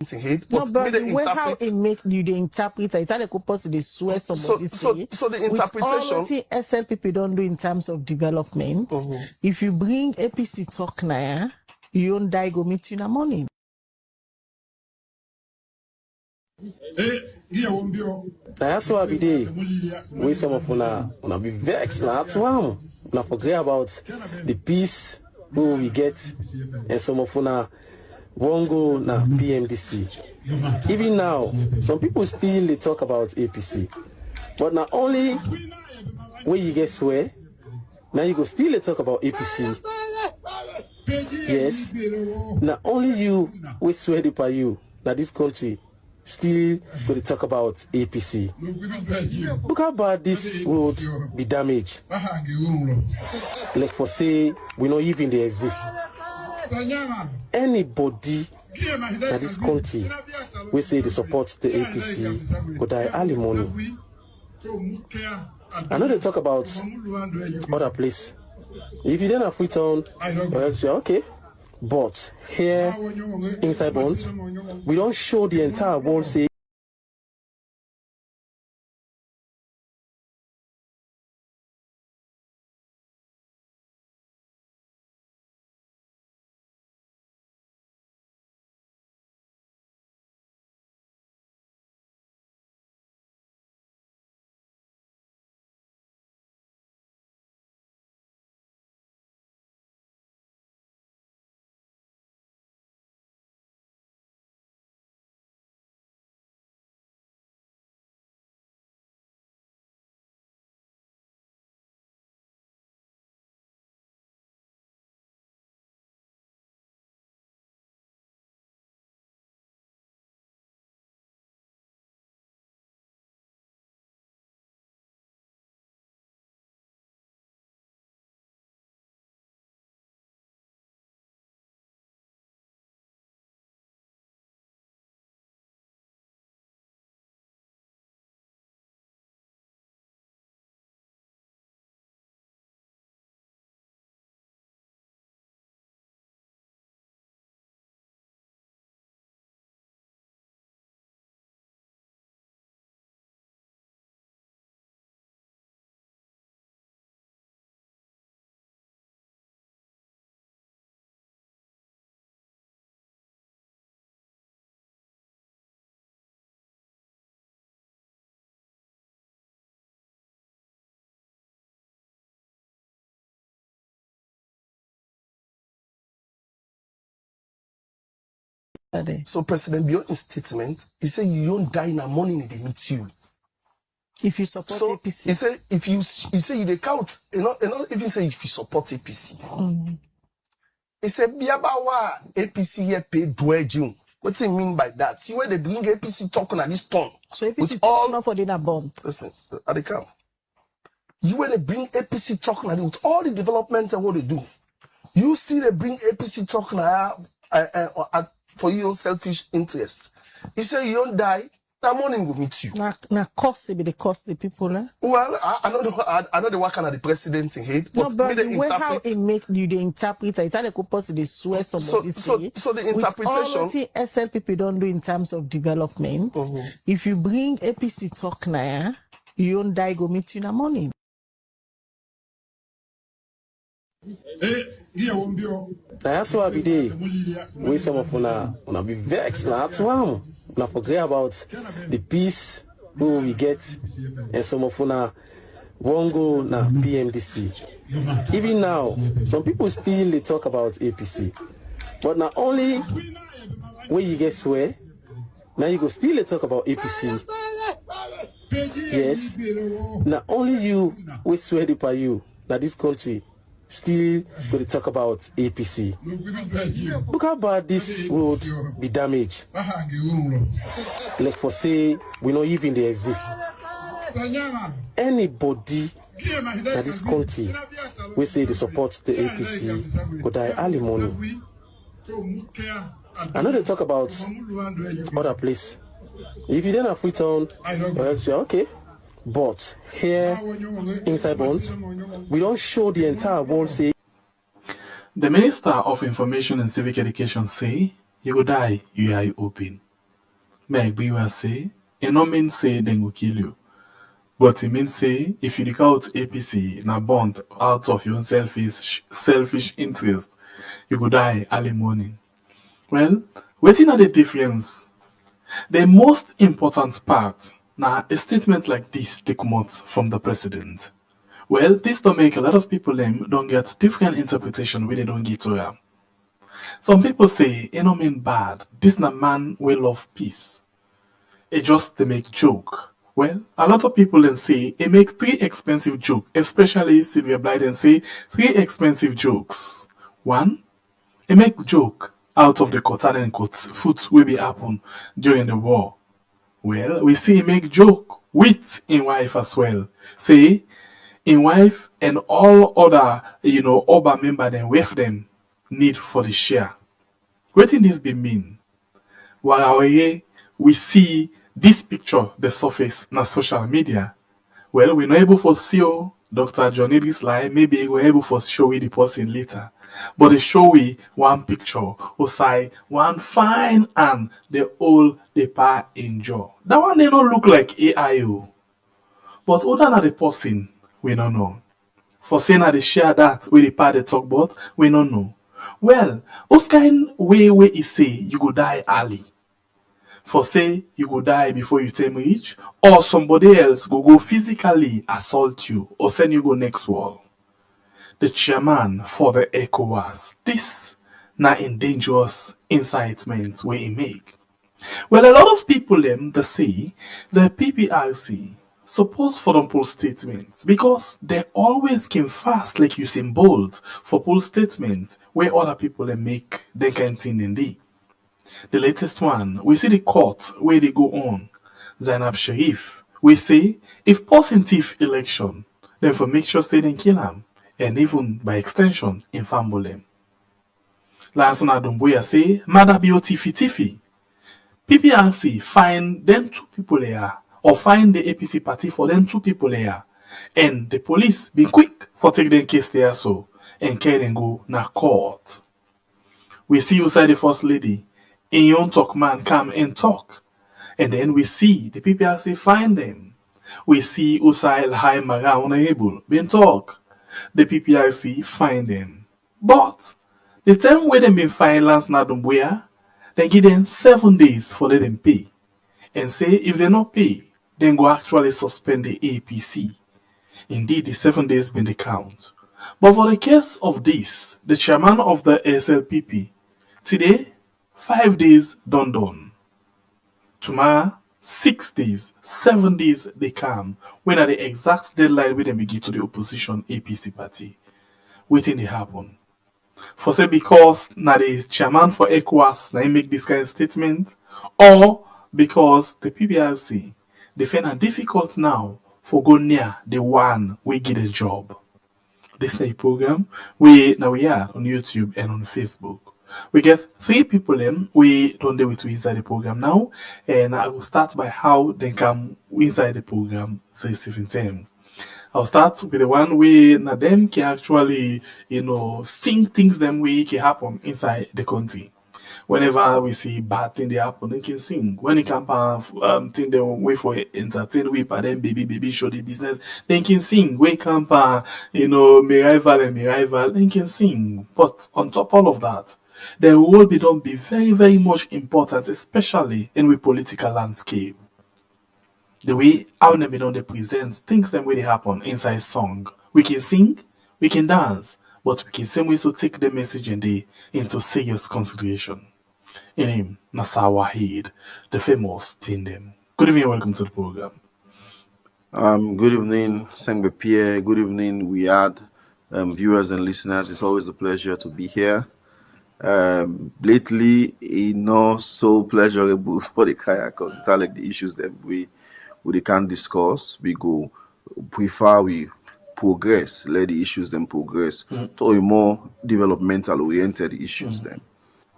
No, but the way how it make you the interpreter, it's like supposed to swear somebody. So the interpretation. With all SLPP don't do in terms of development. If you bring APC talk now, you don't die go meet you in the morning. That's why we we some of una be vexed now to una forget about the peace we get, and some of una won't go na PMDC. Even now, some people still talk about APC, but not only when you get swear, now you go still talk about APC. Yes, not only you we swear by you that this country still going to talk about APC. Look how bad this road be damaged. Like for say, we not even they exist. Anybody in this country we say they support the APC go die early morning. I know they talk about other place. If you then have Freetown, okay. But here inside Bonthe, we don't show the entire world say So President Bio's statement, he said you don't die in the morning they meet you. If you support APC. He said if you they count, if you say if you support APC. He said Biabawa APC here pay dwelling. What do you mean by that? See where they bring APC talking at this tone. So APC talking not for dinner bomb. Listen, at the camp. You where they bring APC talking at it with all the development and what they do. You still they bring APC talking for your selfish interest. He said you don't die, that morning will meet you. Na cost be the cost the people, eh? Well, I know the working at the president in head, but, no, but the way how it make you the interpreter, it's like supposed to swear somebody. So the interpretation. With all SLPP don't do in terms of development. If you bring APC talk now, you don't die go meet you in the morning. That's why we some of una be vexed now to una forget about the peace we get, and some of una won't go na PMDC. Even now, some people still talk about APC, but not only when you get swear, now you go still talk about APC. Yes, not only you we swear by you that this country still going to talk about APC. Look how bad this road be damaged. Like for say, we not even they exist. Anybody in this country we say they support the APC go die early morning. I know they talk about other place. If you then have Freetown, okay. But here inside Bonthe, we don't show the entire world say. The Minister of Information and Civic Education say, you go die, you are open. Make be one say, it no mean say they go kill you. But it means say if you take out APC na bond out of your own selfish interest, you go die early morning. Well, waiting at the difference. The most important part now a statement like this take come out from the president. Well, this don't make a lot of people don't get different interpretation when they don't get to them. Some people say it no mean bad. This na man will love peace. It just they make joke. Well, a lot of people then say it make 3 expensive jokes, especially Sylvia Blyden say 3 expensive jokes. 1, it make joke out of the cotton and foot will be happen during the war. Well, we see it make joke with in wife as well. Say in wife and all other, Oba member then with them need for the share. What in this be mean? While we see this picture the surface na social media. Well, we're not able to see Dr. Johnny this lie, maybe we're able to show you the person later. But they show we one picture, or say one fine and the whole the pa enjoy. That one they don't look like AIO. But other than the person, we don't know. For saying that they share that with the part they talk about, we don't know. Well, those kind way where he say you go die early. For say you go die before you tell reach, or somebody else go physically assault you or send you go next wall. The chairman for the ECOWAS, this na in dangerous incitement where he make. Well, a lot of people them they say the PPRC suppose for them pull statements because they always came fast like Usain Bolt for pull statements where other people they make they kind thing in the. The latest one, we see the court where they go on. Zainab Sharif, we say if positive election, then for make sure they didn't kill him, and even by extension, infamble them. Lansana Dumbuya say, Mada Bio Tiffy. PPRC find them 2 people here, or find the APC party for them 2 people here, and the police be quick for take them case there so, and carry them go na court. We see outside the first lady. In your talk man come and talk. And then we see the PPRC find them. We see Usail High Mara Honorable being talk. The PPRC find them. But the time where they been find Lance Nadumbuya, they give them 7 days for let them pay. And say if they not pay, then go actually suspend the APC. Indeed, the 7 days been the count. But for the case of this, the chairman of the SLPP, today 5 days done. Tomorrow, 6 days, 7 days they come. When are the exact deadline when they begin to the opposition APC party? Waiting they happen. For say because now the chairman for ECOWAS now he make this kind of statement, or because the PPRC they find it difficult now for go near the one we get a job. This is a program we are on YouTube and on Facebook. We get 3 people in. We don't deal with inside the program now. And I will start by how they come inside the program this evening. I'll start with the one way now them can actually, sing things them way can happen inside the country. Whenever we see bad thing they happen, they can sing. When it come thing they wait for entertain we but then baby show the business, they can sing. When come me rival, they can sing. But on top of all of that, the role be done be very, very much important, especially in the political landscape. The way how they be done they present things them way they happen inside song. We can sing, we can dance, but we can same way to take the message and they into serious consideration. In him, Nasser Wahid, the famous Tindem. Good evening and welcome to the program. Good evening, Sengbe Pierre. Good evening, we had viewers and listeners. It's always a pleasure to be here. Lately, it's not so pleasurable for the kayak because it's like the issues that we can't discuss. We go prefer we progress, let the issues then progress to a more developmental oriented issues then.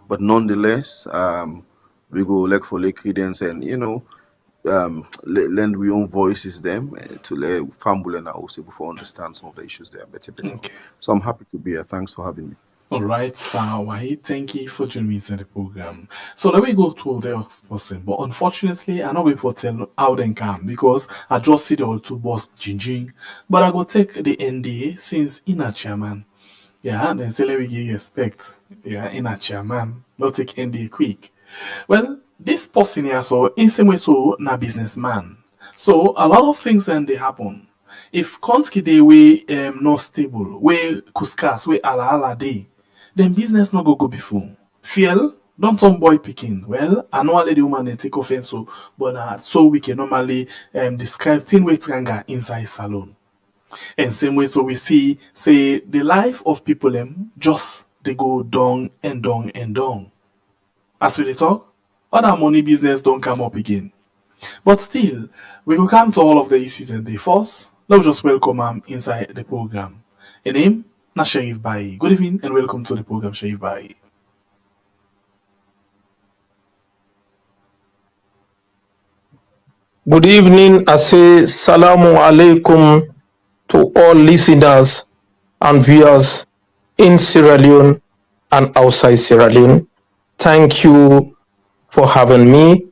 But nonetheless, we go like for like credence and lend we own voices them to let family and also before understand some of the issues there better. Okay. So I'm happy to be here. Thanks for having me. All right, Sawai, thank you for joining me in the program. So let me go to the next person, but unfortunately, I'm not going to tell how they can because I just see the old two boss Jinjing. But I go take the NDA since in a chairman. Yeah, then say let me give you respect. Yeah, in a chairman, not take NDA quick. Well, this person here, so in same way, so na businessman. So a lot of things then they happen. If country dey way not stable, way kuskas, way ala dey, then business no go before. Fiel, don't some boy picking. Well, I know the woman they take offense so, but so we can normally describe thing with tranga inside salon. And same way, so we see say the life of people just they go down and down and down. As we dey talk, other money business don't come up again. But still, we will come to all of the issues and the force. Let's just welcome him inside the program. A name, na Sheriff Bai. Good evening and welcome to the program, Sheriff Bai. Good evening. I say salamu alaikum to all listeners and viewers in Sierra Leone and outside Sierra Leone. Thank you for having me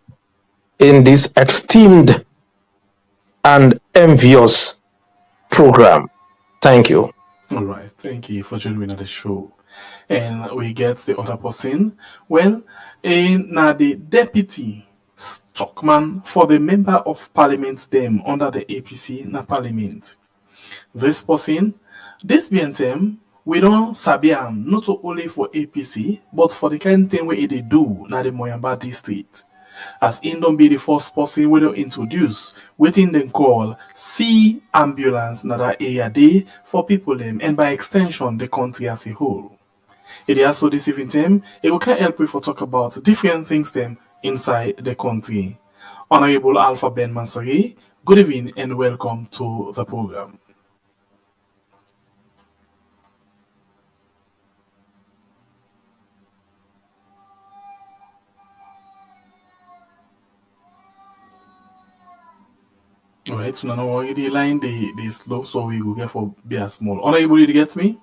in this esteemed and envious program. Thank you. All right, thank you for joining me on the show. And we get the other person. Well, now the deputy stockman for the member of parliament them under the APC na parliament. This person, this BNTM, we don't sabi am not only for APC, but for the kind of thing where they do na the Moyamba district. As in don't be the first person we don't introduce within them call C ambulance na that area day for people them and by extension the country as a whole. It is also this evening it will can help you for talk about different things them inside the country. Honorable Alpha Ben Mansari, good evening and welcome to the program. Alright, so now already line the slow, so we go get for be as small. Honorable, you get me?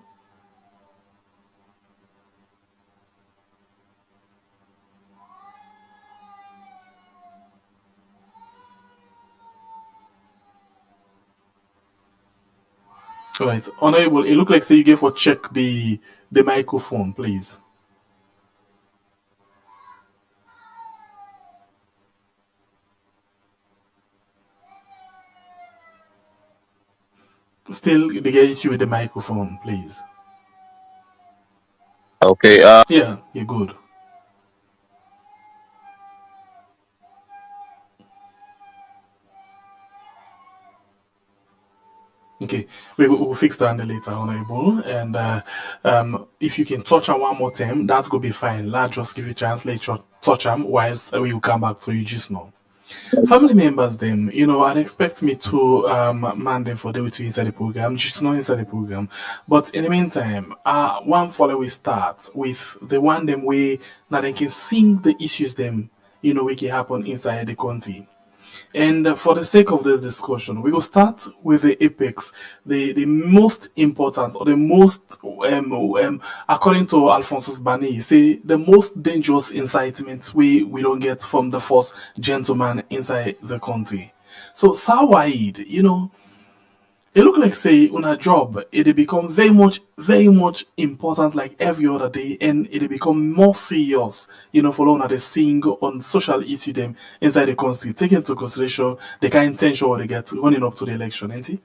Alright, Honorable, it look like say you get for check the microphone, please. Still, they get issue with the microphone, please. Okay. Yeah, you're good. Okay, we'll fix that later, Honorable. And if you can touch on one more time, that's gonna be fine. Let's just give you a chance, let you touch on whilst we will come back to you just now. Family members, them, I'd expect me to man them for the way to inside the program, just not inside the program. But in the meantime, one follow we start with the one them way now they can sing the issues them, we can happen inside the country. And for the sake of this discussion, we will start with the apex, the most important or the most, according to Alphonsus Bani, say the most dangerous incitement we don't get from the first gentleman inside the country. So Sawaid, it look like say on a job, it become very much important like every other day, and it become more serious, for long they sing on social issue them inside the country, taking into consideration the kind of intention they get running up to the election, ain't it?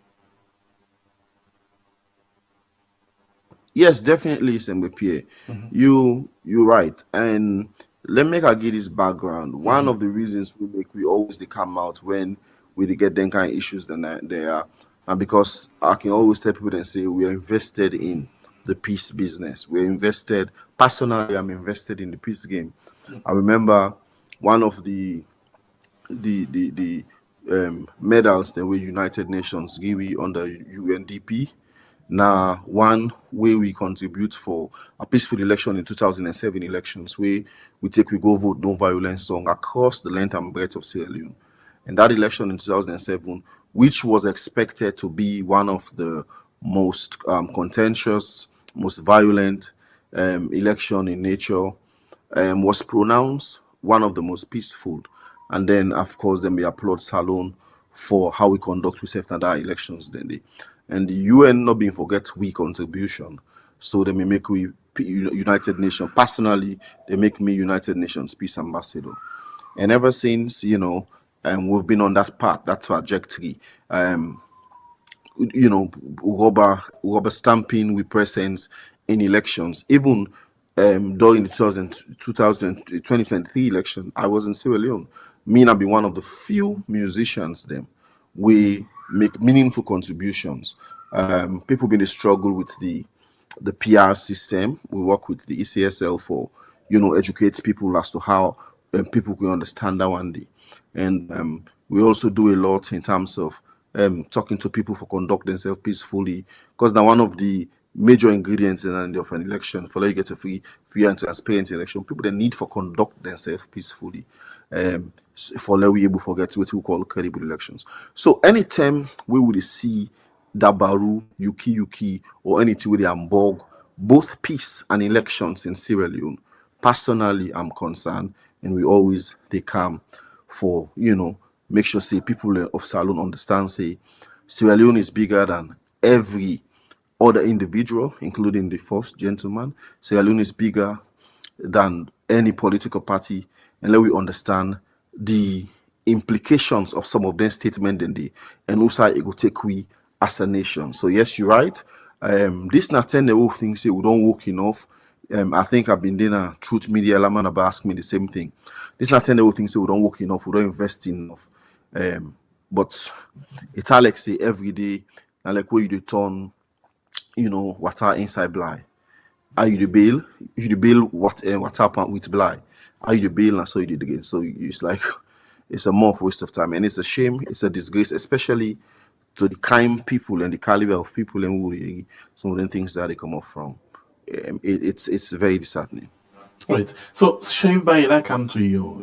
Yes, definitely, Sembepie. You're right. And let me give this background. One of the reasons we always they come out when we get them kind of issues that they are. And because I can always tell people and say we are invested in the peace business. We're invested, personally, I'm invested in the peace game. I remember one of the medals that were United Nations give we under UNDP. Now, one way we contribute for a peaceful election in 2007 elections, where we go vote no violence song across the length and breadth of Sierra Leone. And that election in 2007, which was expected to be one of the most contentious, most violent election in nature, was pronounced one of the most peaceful. And then, of course, then we applaud Salon for how we conduct ourselves in that elections. And the UN not being forget we contribution. So they may make we United Nations. Personally, they make me United Nations Peace Ambassador. And ever since, we've been on that path, that trajectory. Rubber stamping with presence in elections. Even during the 2023 election, I was in Sierra Leone. Me and I be one of the few musicians them we make meaningful contributions. People been a struggle with the PR system. We work with the ECSL for educate people as to how people can understand that one day. And we also do a lot in terms of talking to people for conduct themselves peacefully, because now one of the major ingredients of an election for you get a free and transparent election, people they need for conduct themselves peacefully, for let we able to forget what we call credible elections. So anytime we would see Dabaru, Yuki, or anything with the Ambog, both peace and elections in Sierra Leone, personally I'm concerned, and we always they come for make sure say people of Salon understand say Sierra Leone is bigger than every other individual, including the first gentleman. Sierra Leone is bigger than any political party, and let we understand the implications of some of their statements and also it will take we as a nation. So yes, you're right. This not 10 the whole thing say we don't work enough. I think I've been doing a truth media element about asking me the same thing. This not 10 the whole thing say we don't work enough, we don't invest enough. But it's Alex say every day, and like where you turn, water inside blind. Are you the bail? You the bail what happened with blind? Are you the bail? And so you did again. So it's like it's a more waste of time, and it's a shame. It's a disgrace, especially to the kind people and the caliber of people and who some of the things that they come off from. It's very disheartening. Right. So Shame Bai, I come to you.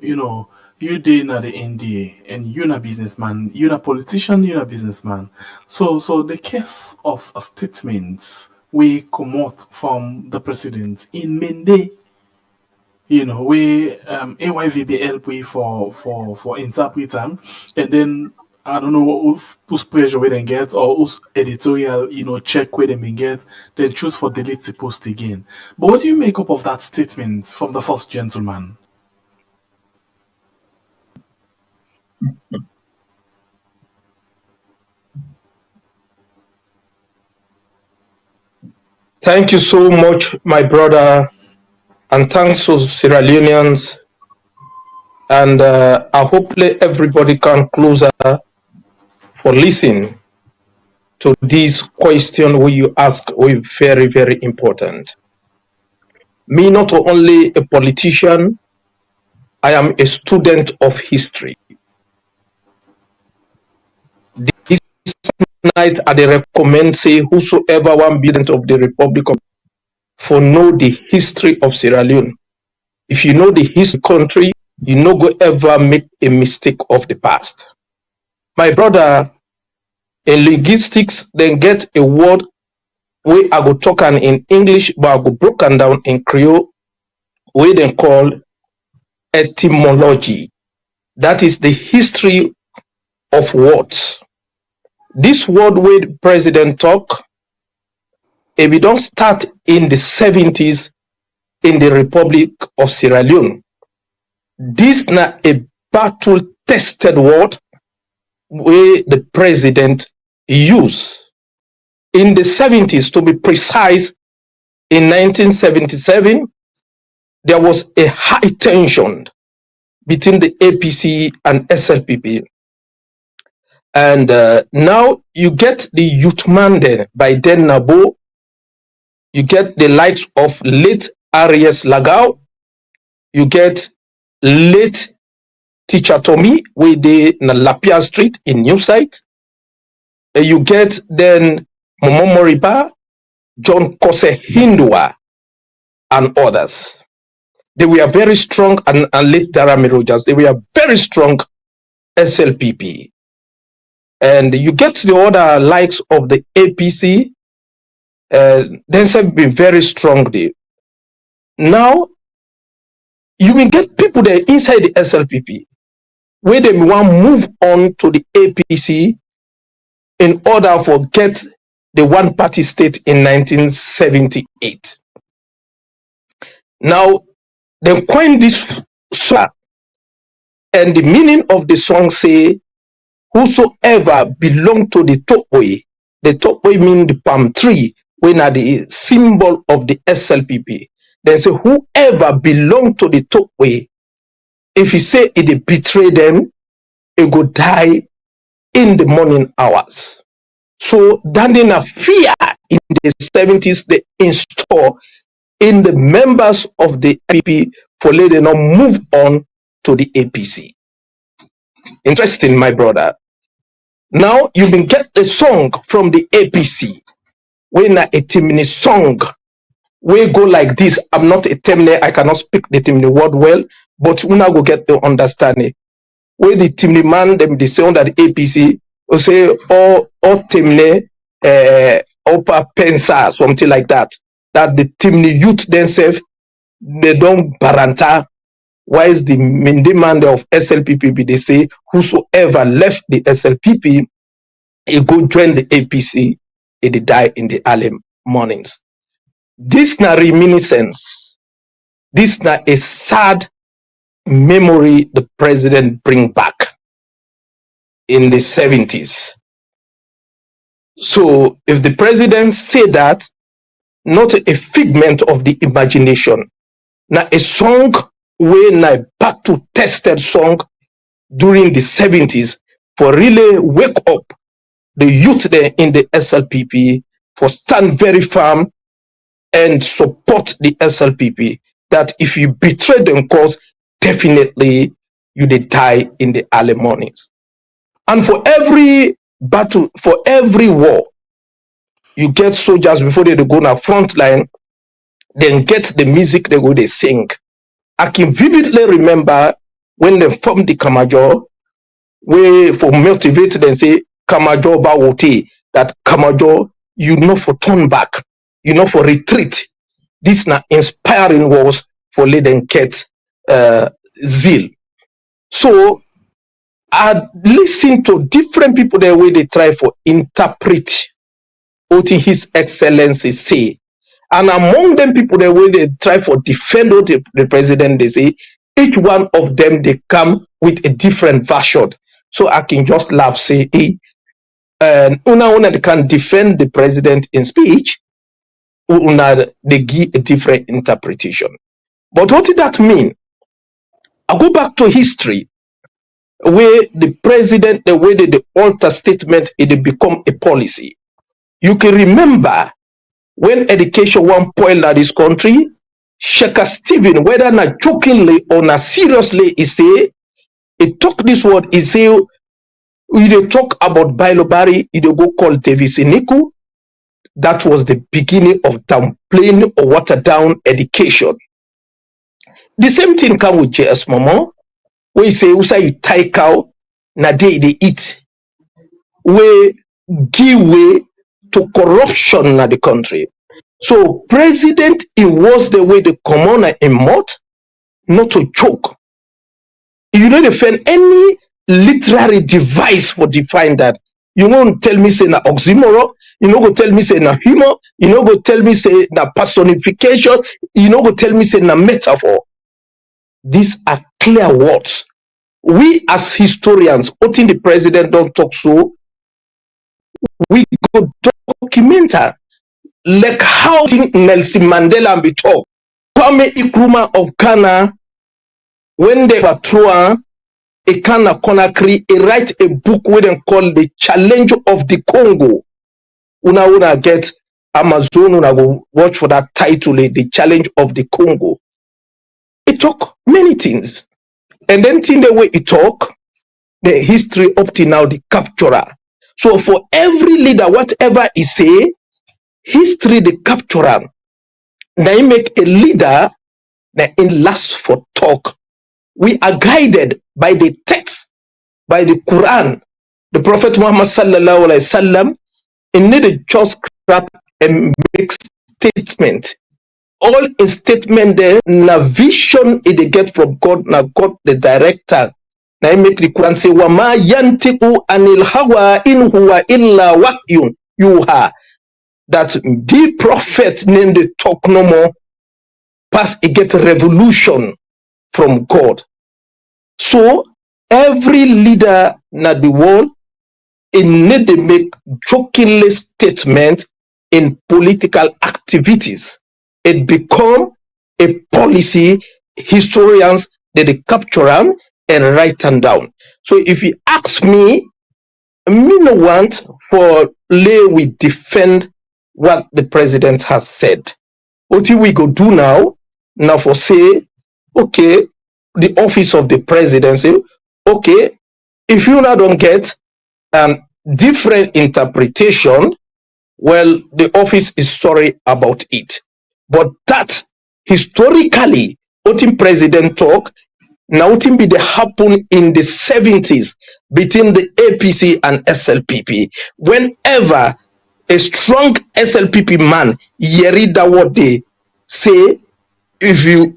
You did at the NDA, and you're a businessman. You're a politician. You're a businessman. So the case of a statement we come out from the president in Mende, we AYVB help we for interpreter, and then I don't know whose pressure we then get or whose editorial check we then get, then choose for delete the post again. But what do you make up of that statement from the first gentleman? Thank you so much, my brother, and thanks to Sierra Leoneans. And I hope everybody can closer for listening to this question where you ask, we very, very important. Me, not only a politician, I am a student of history. This night I recommend say whosoever one president of the Republic of for know the history of Sierra Leone. If you know the history of the country, you no go ever make a mistake of the past. My brother, in linguistics, then get a word where I go talk in English, but I go broken down in Creole, where they call etymology. That is the history of words. This word where the president talk, if we don't start in the 70s in the Republic of Sierra Leone, this not a battle-tested word where the president used. In the 70s, to be precise, in 1977, there was a high tension between the APC and SLPP. And now you get the youth mandate by Den Nabo, you get the likes of late Arias Lagao, you get late Teacher Tommy, with the Lapia Street in New Site. You get then Momo Moriba, John Kose Hindua, and others. They were very strong, and late Darami Rogers, they were very strong SLPP. And you get the other likes of the APC, they have been very strong there. Now, you will get people there inside the SLPP where they want to move on to the APC in order for get the one-party state in 1978. Now, they coined this song, and the meaning of the song say, whosoever belong to the Tokwe mean the palm tree, when are the symbol of the SLPP. They say, whoever belong to the Tokwe, if he say it betray them, it go die in the morning hours. So that in a fear in the 70s, they install in the members of the APC for letting them move on to the APC. Interesting, my brother. Now you can get the song from the APC. When a Timini song, we go like this. I'm not a Timini, I cannot speak the Timini word well, but we now go get the understanding. Where the Timini man, them they say under the APC, or say or Timini, Opa Pensa, something like that. That the Timini youth themselves, they don't baranta. Why is the main demand of SLPP? They say whosoever left the SLPP, he go join the APC, he die in the early mornings. This na reminiscence. This na a sad memory the president bring back in the 70s. So if the president say that, not a figment of the imagination, na a song where na back to tested song during the 70s for really wake up the youth there in the SLPP for stand very firm and support the SLPP, that if you betray them cause, definitely you they die in the early mornings. And for every battle, for every war, you get soldiers before they go on front line, then get the music they go they sing. I can vividly remember when they formed the Kamajo, where for motivate them say Kamajo Bawote, that Kamajo, you know for turn back, you know for retreat. This na inspiring was for let them get zeal. So I listen to different people there where they try for interpret what His Excellency say. And among them people there where they try for defend what the president they say, each one of them they come with a different version. So I can just laugh, say, hey, una they can defend the president in speech, una they give a different interpretation. But what did that mean? I go back to history, where the president, the way they alter statement, it become a policy. You can remember when education one point at this country, Sheikh Stephen, whether not jokingly or not seriously, he say, he talk this word, he say, we dey talk about Bailobari, he dey go call Davis Iniku. That was the beginning of downplaying or water down education. The same thing come with JS Momo, where he say, Usa you tie cow, na day they eat. We give way to corruption na the country. So president, it was the way the commoner in mouth, not to choke. You don't defend any literary device for define that. You won't tell me say na oxymoron, you know go tell me say na humor, you know go tell me say na personification, you know go tell me say na metaphor. These are clear words. We as historians, what in the president don't talk so, we go document her. Like how Nelson Mandela be talk. Kwame Nkrumah of Ghana, when they were through a Ghana Conakry, he write a book where they call The Challenge of the Congo. Una get Amazon, una go watch for that title, The Challenge of the Congo. He talk many things. And then think the way he talk, the history up to now, the capturer. So for every leader, whatever he say, history the capturer. Now he make a leader that in last for talk. We are guided by the text, by the Quran. The Prophet Muhammad sallallahu alaihi wasallam, he needed just scrap and make statement. all in statement there, na vision they get from God, na God the director. Na make the Quran say, "Wama yantiku anil hawa in huwa illa wahyun yuha." That the prophet named the talk no more, pass it get revolution from God. So every leader na the world, it need to make jokingly statement in political activities. It become a policy. Historians they capture them and write them down. So if you ask me no want for lay we defend what the president has said. What we go do now for say, okay, the office of the presidency, okay, if you now don't get an different interpretation, well, the office is sorry about it. But that historically, what in president talk, now what be the happen in the 70s between the APC and SLPP. Whenever a strong SLPP man, Yerida what they say, if you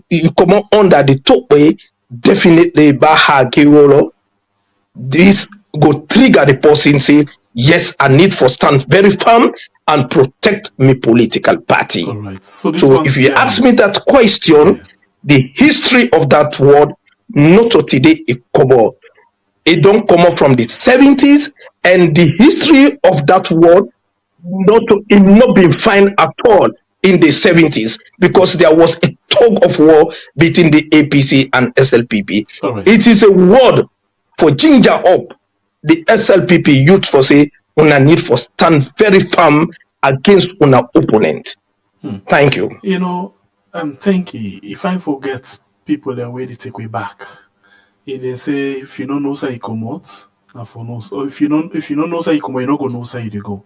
you come under the top way, definitely Baha Kirolo, this go trigger the person say, yes, I need for stand very firm and protect my political party. All right. So if you ask me that question, the history of that word, not today it come up. It don't come up from the 70s, and the history of that word not been fine at all in the 70s, because there was a tug of war between the APC and SLPP. Right. It is a word for ginger up the SLPP youth for say una need for stand very firm against una opponent. Thank you. You know, thank you. If I forget people that way to take way back, they say if you don't know say you come out, for no, or if you don't know say you come, you not gonna know say you go.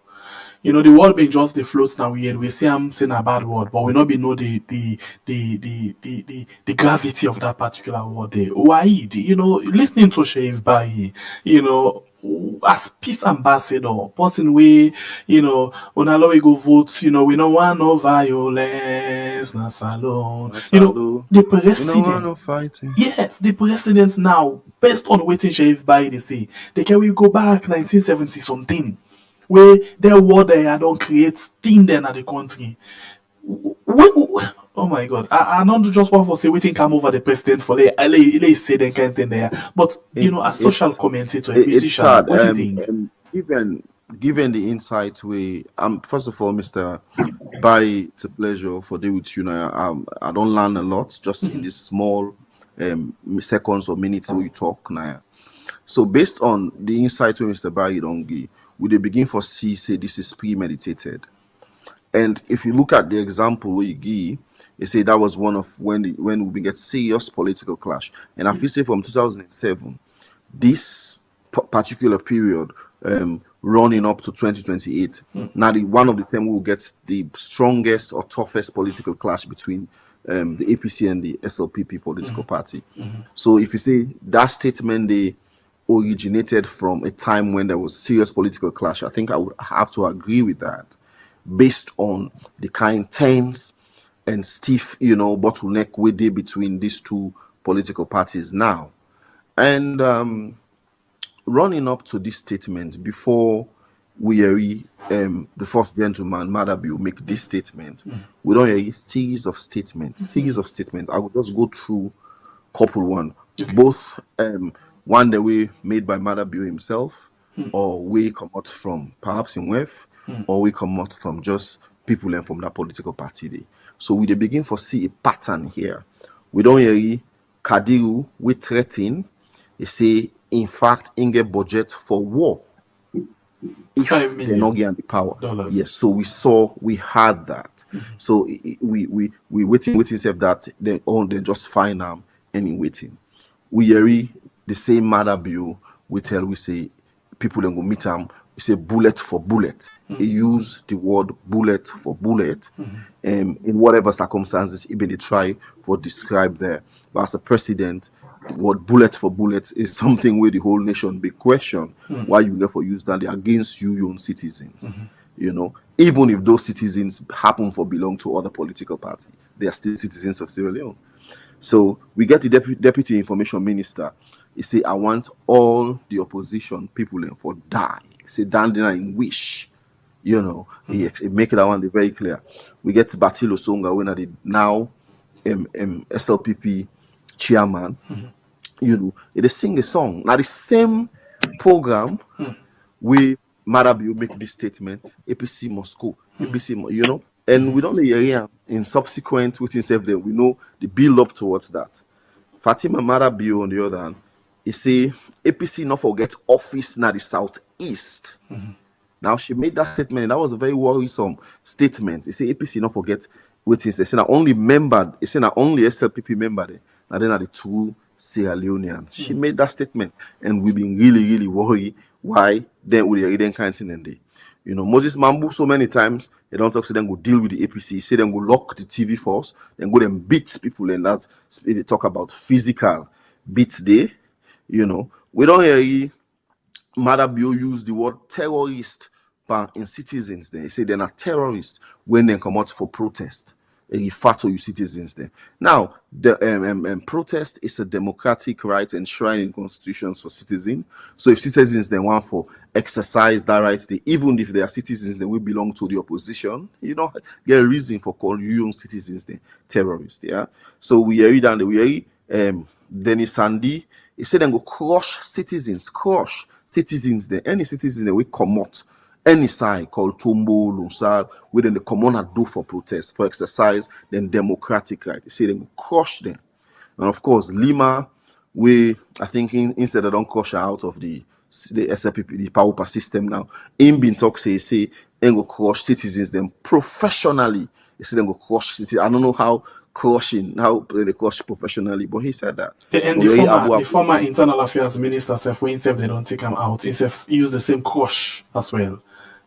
You know, the word being just the floats now we see I'm saying a bad word, but we not be know the gravity of that particular word there. Why? You know, listening to Shave by, you know, as peace ambassador, person we, you know, when allow we go vote, you know, we don't want no violence, no salon. You know, the president, no fighting. Yes, the president now, based on waiting Shave by they say, they can we go back 1970 something. Where their word they don't create thing then at the country. Oh my God! I don't just want to say we think come over the president for they say they can't there. But you know, as social commentator, it's sad. What do you think? Given the insight we first of all, Mr. Bai, it's a pleasure for day with you now. I don't learn a lot just in this small seconds or minutes we talk now. So based on the insight we Mr. Bai don't give, we they begin for say this is premeditated. And if you look at the example where you give, you say that was one of when we get serious political clash. And I feel say from 2007, this particular period running up to 2028, now one of the time we will get the strongest or toughest political clash between the APC and the SLPP political party. So if you say that statement they originated from a time when there was serious political clash, I think I would have to agree with that, based on the kind tense and stiff, you know, bottleneck with it between these two political parties now. And running up to this statement, before we hear the first gentleman, Madabi, make this statement, we don't hear a series of statements. I will just go through couple one, both one the way made by Madabi himself, or we come out from perhaps in WEF, or we come out from just people and from that political party there. So we begin for see a pattern here. We don't hear Kadiru, we threaten, they say, in fact, in get budget for war. If they're not getting the power. Yes, so we had that. So we waiting said that they just find any waiting. We hear the same matter bill, we say people don't go meet them. We say bullet for bullet. They use the word bullet for bullet, in whatever circumstances, even they try for describe there. But as a president, the word bullet for bullet is something where the whole nation be question why you therefore use that against you, your own citizens. You know, even if those citizens happen to belong to other political party, they are still citizens of Sierra Leone. So we get the deputy information minister. He say, I want all the opposition people for die. He say, down there in wish. You know, he make that one very clear. We get Batilo Songa, when the now SLPP chairman. You know, they sing a song. Now the same program we Marabi make this statement, APC must go. APC, you know, and we don't hear in subsequent within self there. We know the build up towards that. Fatima Marabi on the other hand, he say APC not forget office na the southeast. Now she made that statement, and that was a very worrisome statement. He say APC not forget within say not only member, he say not only SLPP member there, now then are the two Sierra Leonean. She made that statement, and we've been really worried. Why then we are kind of thing day. You know, Moses Mambu so many times they don't talk to them, go deal with the APC, say them go lock the TV force, then go them beat people, and that's they talk about physical beats day. You know, we don't hear Madabio use the word terrorist in citizens. They say they're not terrorists when they come out for protest. They refer to you citizens there. Now, the protest is a democratic right enshrined in constitutions for citizens. So if citizens they want for exercise that right, they, even if they are citizens, they will belong to the opposition. You know, get a reason for calling you citizens they terrorists. Yeah. So we are down there. We are Dennis Sandy. He said they go crush citizens there. Any citizens they will come out. Any side called Tumbo, Lunsar, within the common do for protest, for exercise, then democratic right. They say they will crush them. And of course, Lima, I think instead of don't crush her out of the SLPP, the power system now, in being talk say they go crush citizens them professionally. They say they go crush citizens. I don't know how they crush professionally, but he said that. And the former internal affairs minister said, when they don't take him out, he use the same crush as well.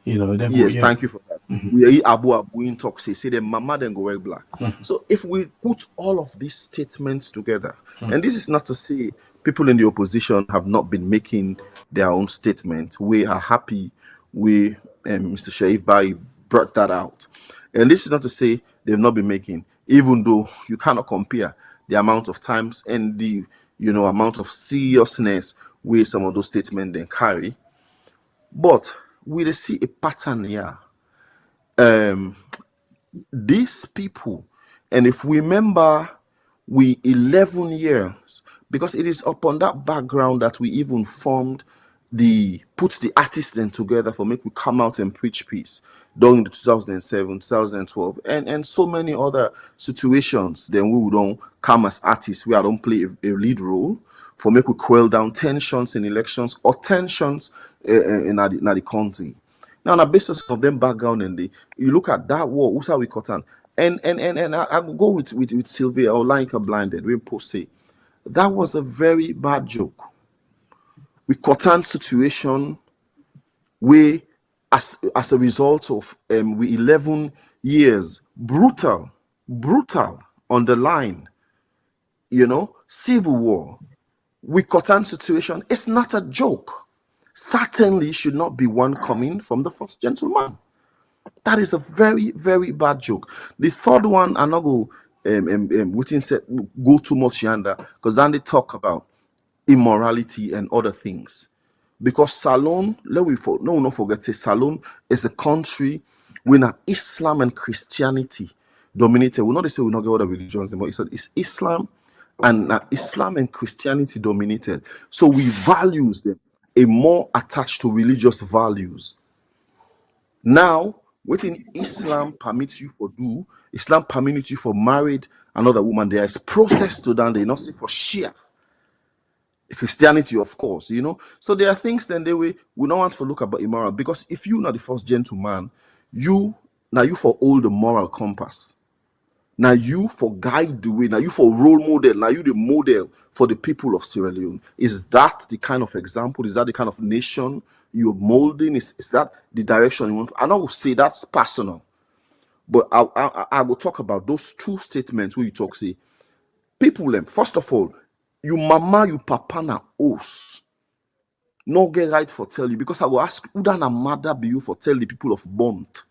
You know, yes, thank you for that. We hear Abu in talk say the mama then go wear black. So if we put all of these statements together, and this is not to say people in the opposition have not been making their own statement. We are happy Mr. Shaif Bai brought that out. And this is not to say they've not been making, even though you cannot compare the amount of times and the amount of seriousness where some of those statements then carry. But we see a pattern here. These people, and if we remember, we 11 years, because it is upon that background that we even put the artists then together for make we come out and preach peace during the 2007, 2012, and so many other situations. Then we don't come as artists. We don't play a lead role for make we quell down tensions in elections or tensions in the country. Now, on the basis of them background and you look at that war, who's how we cut on. And I will go with Sylvia or Laika Blinded. We post say that was a very bad joke. We cut on situation where as a result of we 11 years brutal on the line, civil war. We cut on situation. It's not a joke. Certainly should not be one coming from the first gentleman. That is a very, very bad joke. The third one, I'm not go go too much yonder, because then they talk about immorality and other things. Because Salon, not forget, say Salon is a country where Islam and Christianity dominated. We not say we not get other religions, but it's Islam and Christianity dominated. So we values them a more attached to religious values. Now, what in Islam permits you for do, Islam permits you for married another woman. There is process to that. They not say for Shia. Christianity, of course, So there are things then we don't want to look about immoral, because if you're not the first gentleman, you for all the moral compass. Now you for guide the way. Now you for role model. Now you the model for the people of Sierra Leone. Is that the kind of example? Is that the kind of nation you're molding? Is that the direction you want? And I will say that's personal. But I will talk about those two statements where you talk, say, people, first of all, you mama, you papa na os. No get right for tell you, because I will ask, who than a mother be you for tell the people of Bonthe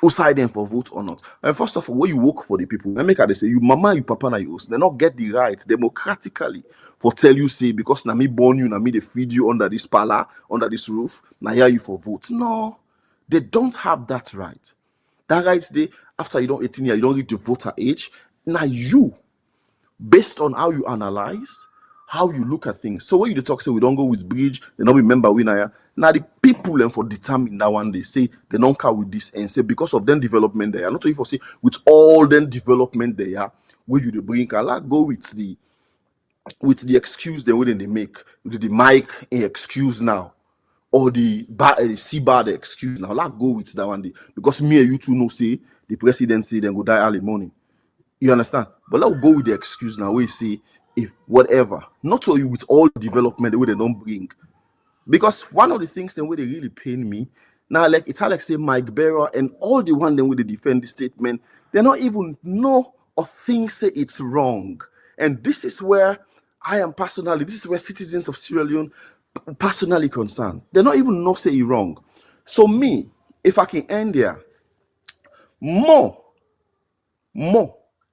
who side them for vote or not. And first of all, when you work for the people, and make they say you mama, you papa, na you host, they not get the right democratically for tell you say because na me born you, na me they feed you under this pala, under this roof, na hear you for vote. No, they don't have that right. That right they after you don't 18 years, you don't reach the voter age. Now you, based on how you analyze, how you look at things. So when you talk, say we don't go with bridge, they don't remember winner. Now the people and for determine that one day say they don't come with this and say because of them development there. Not only for say with all them development there, where you the bring a lot go with the excuse they wouldn't they make with the mic excuse now. Or the C-bar the excuse now. Like go with that one day. Because me and you two know say the presidency then go die early morning. You understand? But let's go with the excuse now. We say if whatever, not only with all the development the way they don't bring. Because one of the things then where they really pain me now, like it's like say Mike Bearer and all the one then with they defend the statement, they not even know or think say it's wrong. And this is where I am personally, this is where citizens of Sierra Leone personally concerned. They not even know say it wrong. So me, if I can end there, more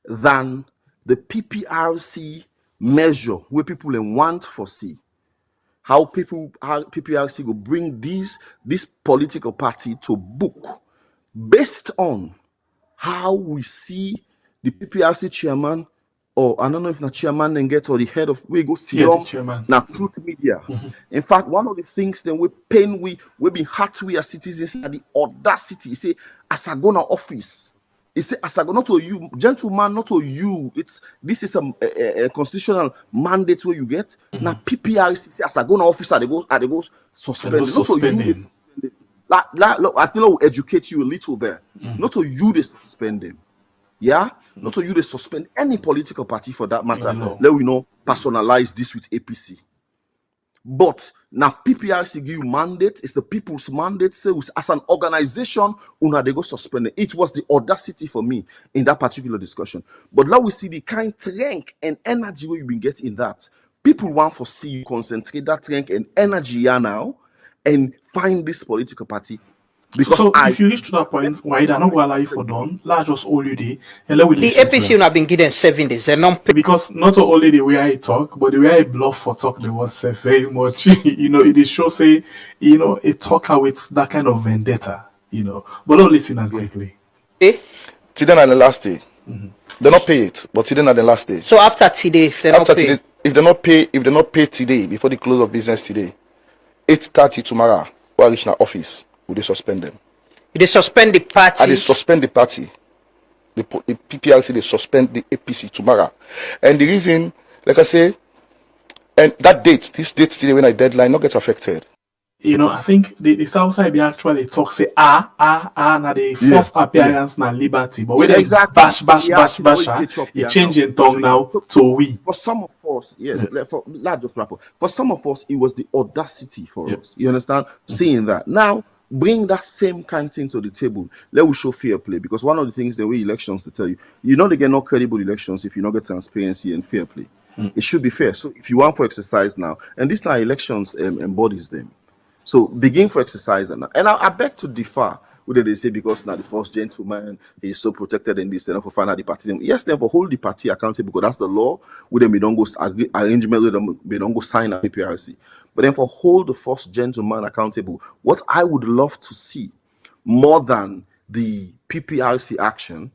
than the PPRC measure where people want for see how PPRC will bring this political party to book based on how we see the PPRC chairman, or I don't know if the chairman then get or the head of we go see now Truth Media. In fact, one of the things then we pain we be hurt we as citizens at the audacity. He say as I go to office. He say as I go not to you, gentleman, not to you. This is a constitutional mandate where you get. Now PPRC say as I go to office, they go suspend. Not to you. Look, I think I will educate you a little there. Not to you they suspend them. Yeah, not to you they suspend any political party for that matter. Let we know personalize this with APC. But now PPRC give you mandate, it's the people's mandate. So as an organization, they go suspend it. It was the audacity for me in that particular discussion. But now we see the kind strength and energy where you've been getting in that. People want to see you concentrate that strength and energy here now and find this political party. Because so if you reach to that point, why they're not going to allow you for done, let's just all you day and let we the APC will have been given 7 days. They're not because not only the way I talk, but the way I bluff for talk, they was very much. It is show say, a talker with that kind of vendetta. But don't listen and quickly. Eh? Today and the last day, they not pay it, but today and the last day. So after today, if they not pay today before the close of business today, 8:30 tomorrow, we'll reach our office. Will they suspend them? They suspend the party. And they suspend the party. The PPRC, they suspend the APC tomorrow. And the reason, like I say, and this date today when I deadline not get affected. I think the South Side actually talk say na the first appearance na liberty, but when they bash, it change in tongue now to we. For some of us, yes, let's just wrap up. For some of us, it was the audacity for us. You understand? Seeing that now. Bring that same kind of thing to the table. Let us show fair play, because one of the things the way elections to tell you, they get no credible elections if you not get transparency and fair play. It should be fair. So if you want for exercise now, and this now elections embodies them. So begin for exercise now. And I beg to differ whether they say because now the first gentleman is so protected in this, enough for final the party. Yes, then for hold the party accountable because that's the law. With them, we don't go arrangement with them, we don't go sign a PPRC. But then for hold the first gentleman accountable, what I would love to see more than the PPRC action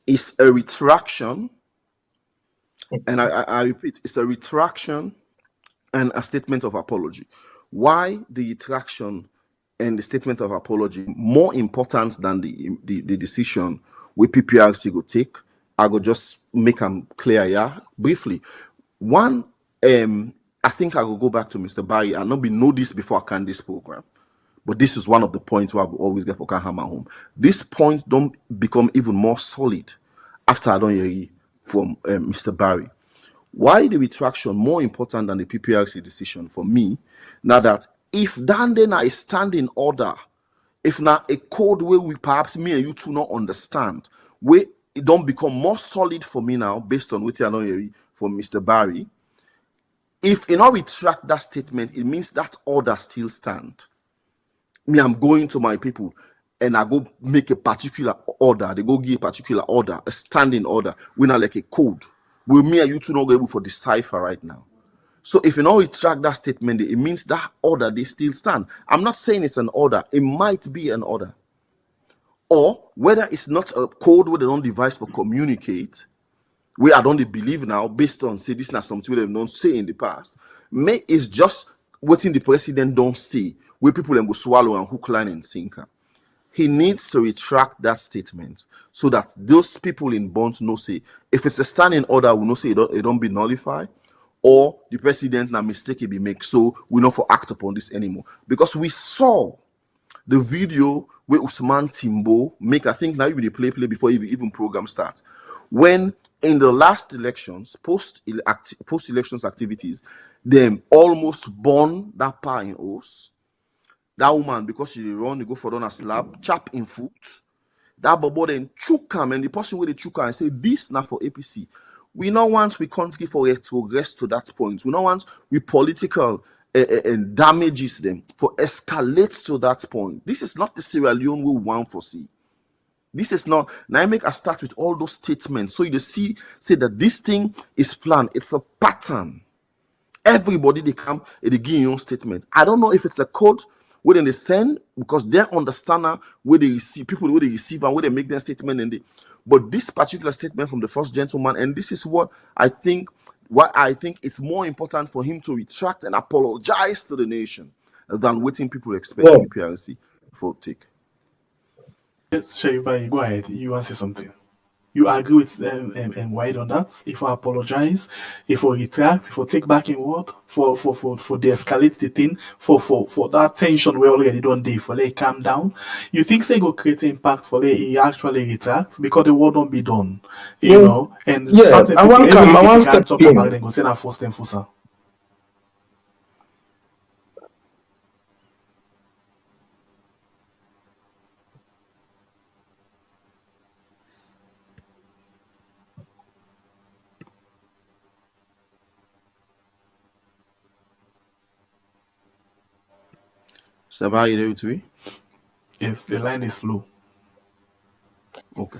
is a retraction. And I repeat, it's a retraction and a statement of apology. Why the retraction and the statement of apology more important than the decision where PPRC go take? I go just make them clear, briefly. One, I think I will go back to Mr. Barry. I not know this before I can this program, but this is one of the points where I will always get for can hammer home. This point don't become even more solid after I don't hear from Mr. Barry. Why the retraction more important than the PPRC decision for me? Now that if Dandena is standing order, if not a code where we perhaps me and you two not understand, where it don't become more solid for me now based on what I don't hear from Mr. Barry. If you not retract that statement, it means that order still stand. Me, I'm going to my people. and I go make a particular order, they go give a particular order, a standing order, we not like a code. We me and you two not go able for decipher right now. So if you don't retract that statement, it means that order they still stand. I'm not saying it's an order, it might be an order. Or whether it's not a code where they don't devise for communicate, where I don't believe now, based on say this is not something they don't say in the past. May it's just what the president don't say, where people then go swallow and hook, line, and sinker. He needs to retract that statement so that those people in Bonthe know say if it's a standing order, we know say it don't be nullified, or the president na mistake it be make, so we not for act upon this anymore. Because we saw the video where Usman Timbo make, I think now you will play before even program starts, when in the last elections, post-elections activities, them almost burn that power in us. That woman, because she run, they go for on a slab, chap in foot. That bobo then chook him, and the person with the chook and say, this now for APC. We not want we can't give for it to progress to that point. We not want we political and damages them for escalate to that point. This is not the Sierra Leone we want for see. This is not. Now I make a start with all those statements. So you see, say that this thing is planned. It's a pattern. Everybody they come, they give your own statement. I don't know if it's a code where they send, because they understand where they receive people, where they receive and where they make their statement. And but this particular statement from the first gentleman, and this is what I think it's more important for him to retract and apologize to the nation than waiting people expect the PRC for take. Yes, Sheriff, go ahead. You want to say something? You agree with them and White on that? If I apologize, if I retract, if I take back in word, for de-escalate the thing, for that tension we already don't do, for they calm down, you think they go create impact for they actually retract because the war don't be done, you know? And yeah, I want to talk about it, go say that first and first. Sabah, you there with me? Yes, the line is low. Okay.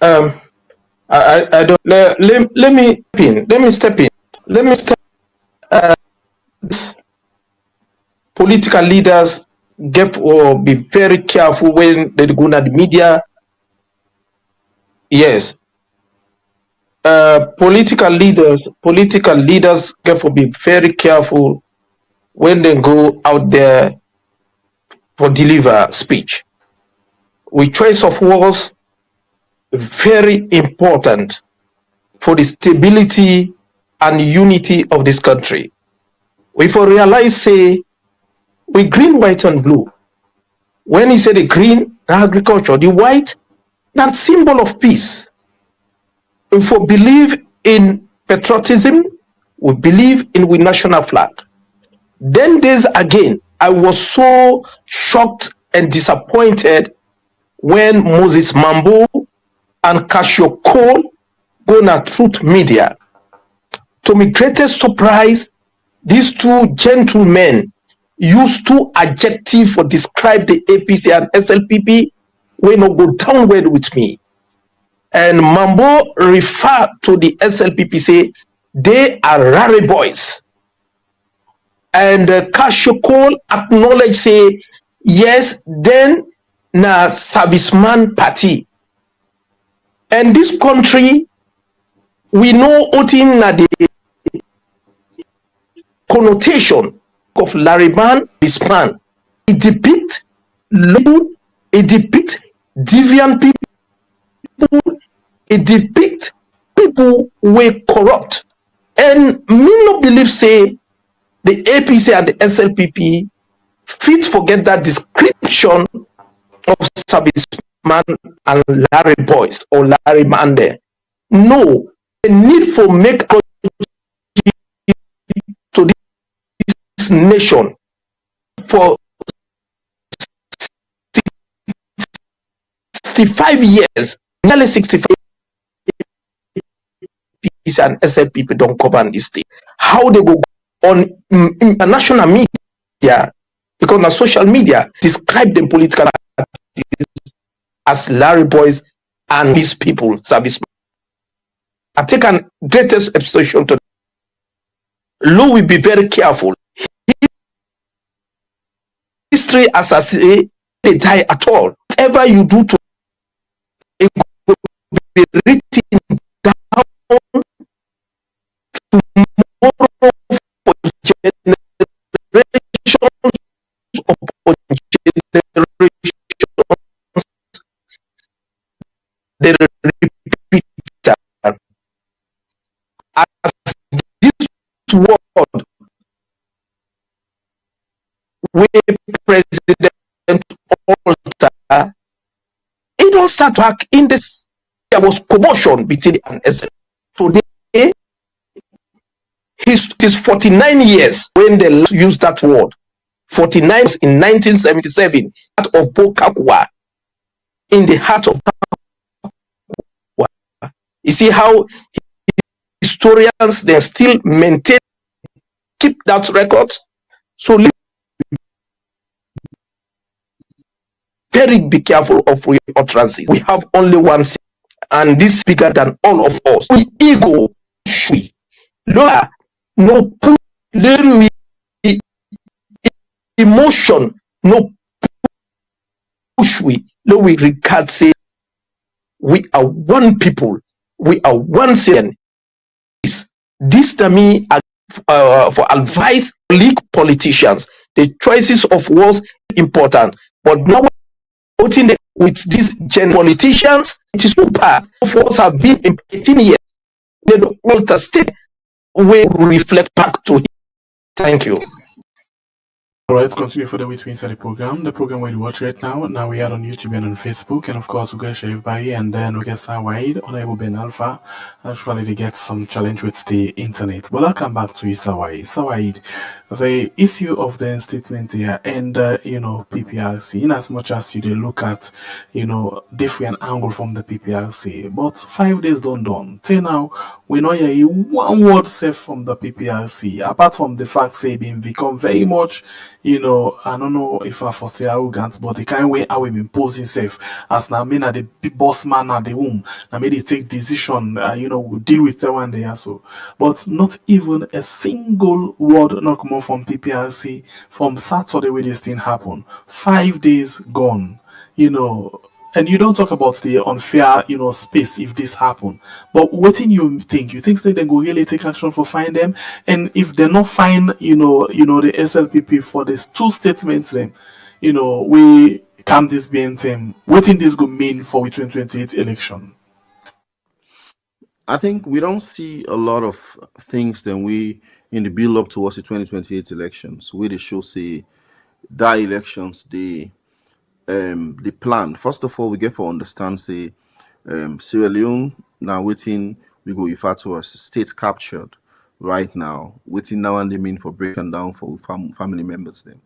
I don't. Let me step in. Political leaders get or be very careful when they go to the media. Yes. Political leaders get to be very careful when they go out there for deliver speech. With choice of words, very important for the stability and unity of this country. We for realize say we green, white, and blue. When you say the green, agriculture, the white, that symbol of peace. If we believe in patriotism, we believe in we national flag. Then there's again, I was so shocked and disappointed when Moses Mambo and Casio Cole go na Truth Media. To my greatest surprise, these two gentlemen used two adjectives for describe the APC and SLPP when no go downward with me. And Mambo refer to the SLPP say they are rare boys. And Casio Cole acknowledge say yes, then na serviceman party. And this country, we know otin na the connotation of Lariman, this man. It depicts deviant people, it depicts people who were corrupt. And me no believe say the APC and the SLPP fit forget that description of serviceman and Larry boys or Larry man there. No, the need for make to this nation for 65 years, nearly 65 years, and SLPP don't govern this thing. How they go on international media, because on social media, describe them political as Larry Boys and his people service. I take an greatest expression to Lou will be very careful. History as I say, they die at all. Whatever you do to it will be written down tomorrow for generations upon generations. The repeater. As this word where President Alter, it don't start back in this. There was commotion between and SL. Today, it is 49 years when they used that word. 49 in 1977, heart of Bokakwa, in the heart of Kakwa. You see how historians, they still maintain, keep that record. So very be careful of your utterances. We have only one, and this is bigger than all of us. We ego, we no put little emotion, no push we regard say we are one people, we are one citizen. This to me for advice, league politicians, the choices of words important, but now with these politicians, it is super. Of us have been in 18 years. The Alter state will reflect back to him. Thank you. All right, continue further with inside the program where you watch right now. Now we are on YouTube and on Facebook, and of course we get Sharif Bayi, and then we get Sawaid, Honorable Ben Alpha. Actually, they get some challenge with the internet. But I'll come back to you, Sawaid. Sawaid, the issue of the statement here and PPRC, in as much as you look at different angle from the PPRC, but 5 days done. Till now, we know hear one word said from the PPRC, apart from the fact say being become very much. I don't know if I foresee arrogant, but the kind way how we been posing safe as now me na the boss man at the womb. Now me they take decision, we deal with that one day so. But not even a single word not come from PPRC from Saturday when this thing happen. 5 days gone, and you don't talk about the unfair, space if this happen. But what do you think? You think they go really take action for find them? And if they not find, the SLPP for these two statements, then, we can this be in them. What think this go mean for the 2028 election? I think we don't see a lot of things than we in the build up towards the 2028 elections, where they show say that elections the plan. First of all, we get for understand say Sierra Leone now waiting we go refer to as state captured right now, waiting now and they mean for breaking down for family members then.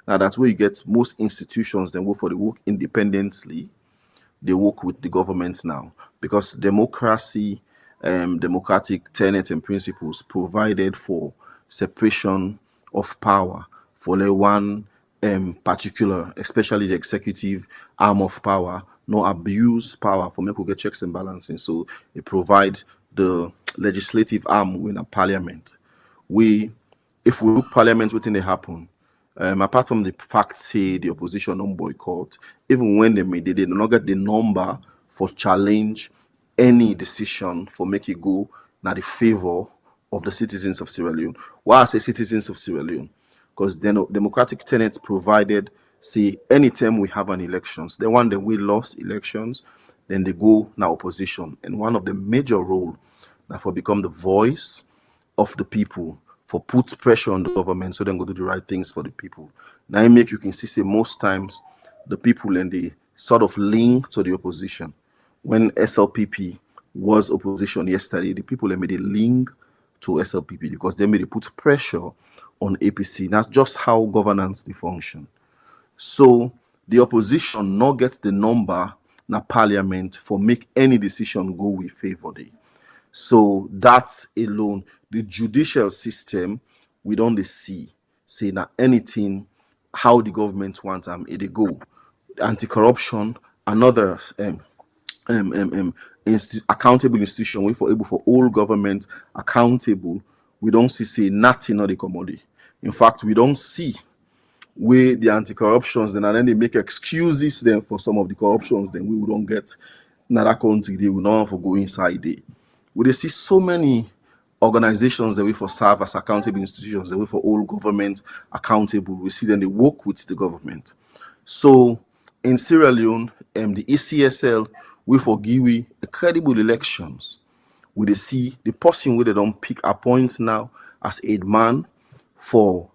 Now that's where you get most institutions then work for the work independently, they work with the government now because democracy, democratic tenets and principles provided for separation of power for the one particular, especially the executive arm of power, no abuse power for make we get checks and balancing. So it provides the legislative arm within a parliament. If we look parliament within they happen, apart from the fact say the opposition don't boycott, even when they did not get the number for challenge any decision for make it go na the favor of the citizens of Sierra Leone. Why I say citizens of Sierra Leone? Because then democratic tenets provided, see, anytime we have an elections, the one that we lost elections, then they go now opposition. And one of the major role now for become the voice of the people, for put pressure on the government so then go do the right things for the people. Now I make you can see say most times the people and the sort of link to the opposition. When SLPP was opposition yesterday, the people made a link to SLPP because they made it put pressure on APC. That's just how governance they function. So the opposition not get the number na parliament for make any decision go with favor they. So that alone, the judicial system, we don't see say that anything how the government wants it go. anti-corruption, another accountable institution, we for able for all government accountable. We don't see nothing of the commodity. In fact, we don't see where the anti-corruptions then, and then they make excuses then for some of the corruptions, then we don't get another country, they will not for go inside there. We see so many organizations that we for serve as accountable institutions, that we for all government accountable. We see them they work with the government. So in Sierra Leone, the ECSL, we for give credible elections. We see the person where they don't pick appoint now as aid man for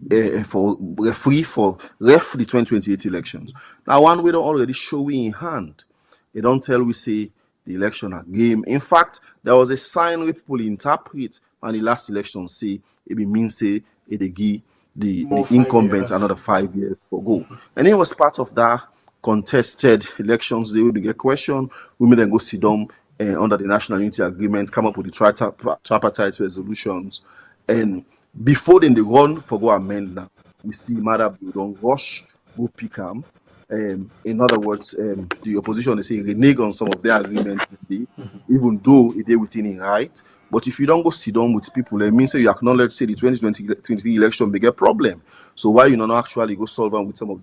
referee the 2028 elections. Now one we don't already show in hand. They don't tell we say the election a game. In fact, there was a sign where people interpret and the last election say it means say it give the incumbent another 5 years for go. And it was part of that contested elections. They will be a question. We may then go sit down under the National Unity Agreement, come up with the tripartite resolutions, and before then they run for go amend now. We see matter we don't rush go pick them. In other words, the opposition they say renege on some of their agreements today, even though they're within it right. But if you don't go sit down with people, it means you acknowledge say the 2023 election big a problem. So why you don't actually go solve them with some of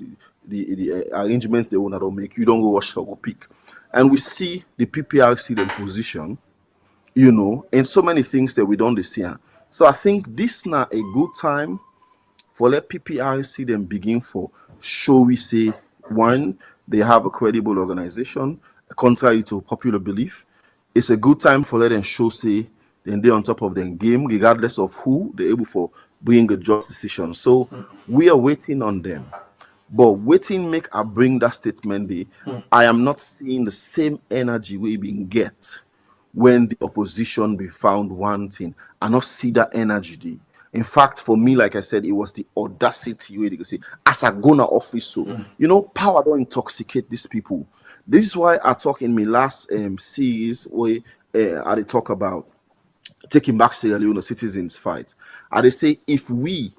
the arrangements they want to make? You don't go rush for go pick. And we see the PPRC in position, and so many things that we don't see. So I think this now a good time for let PPRC them begin for show we say one, they have a credible organization, contrary to popular belief. It's a good time for let them show say then they're on top of their game, regardless of who they're able for bring a just decision. So we are waiting on them. But waiting make I bring that statement day, I am not seeing the same energy we been get when the opposition be found wanting. I not see that energy day. In fact, for me, like I said, it was the audacity where they could say, as a gonna office, so power don't intoxicate these people. This is why I talk in my last series where I talk about taking back Sierra Leone citizens fight. I say if we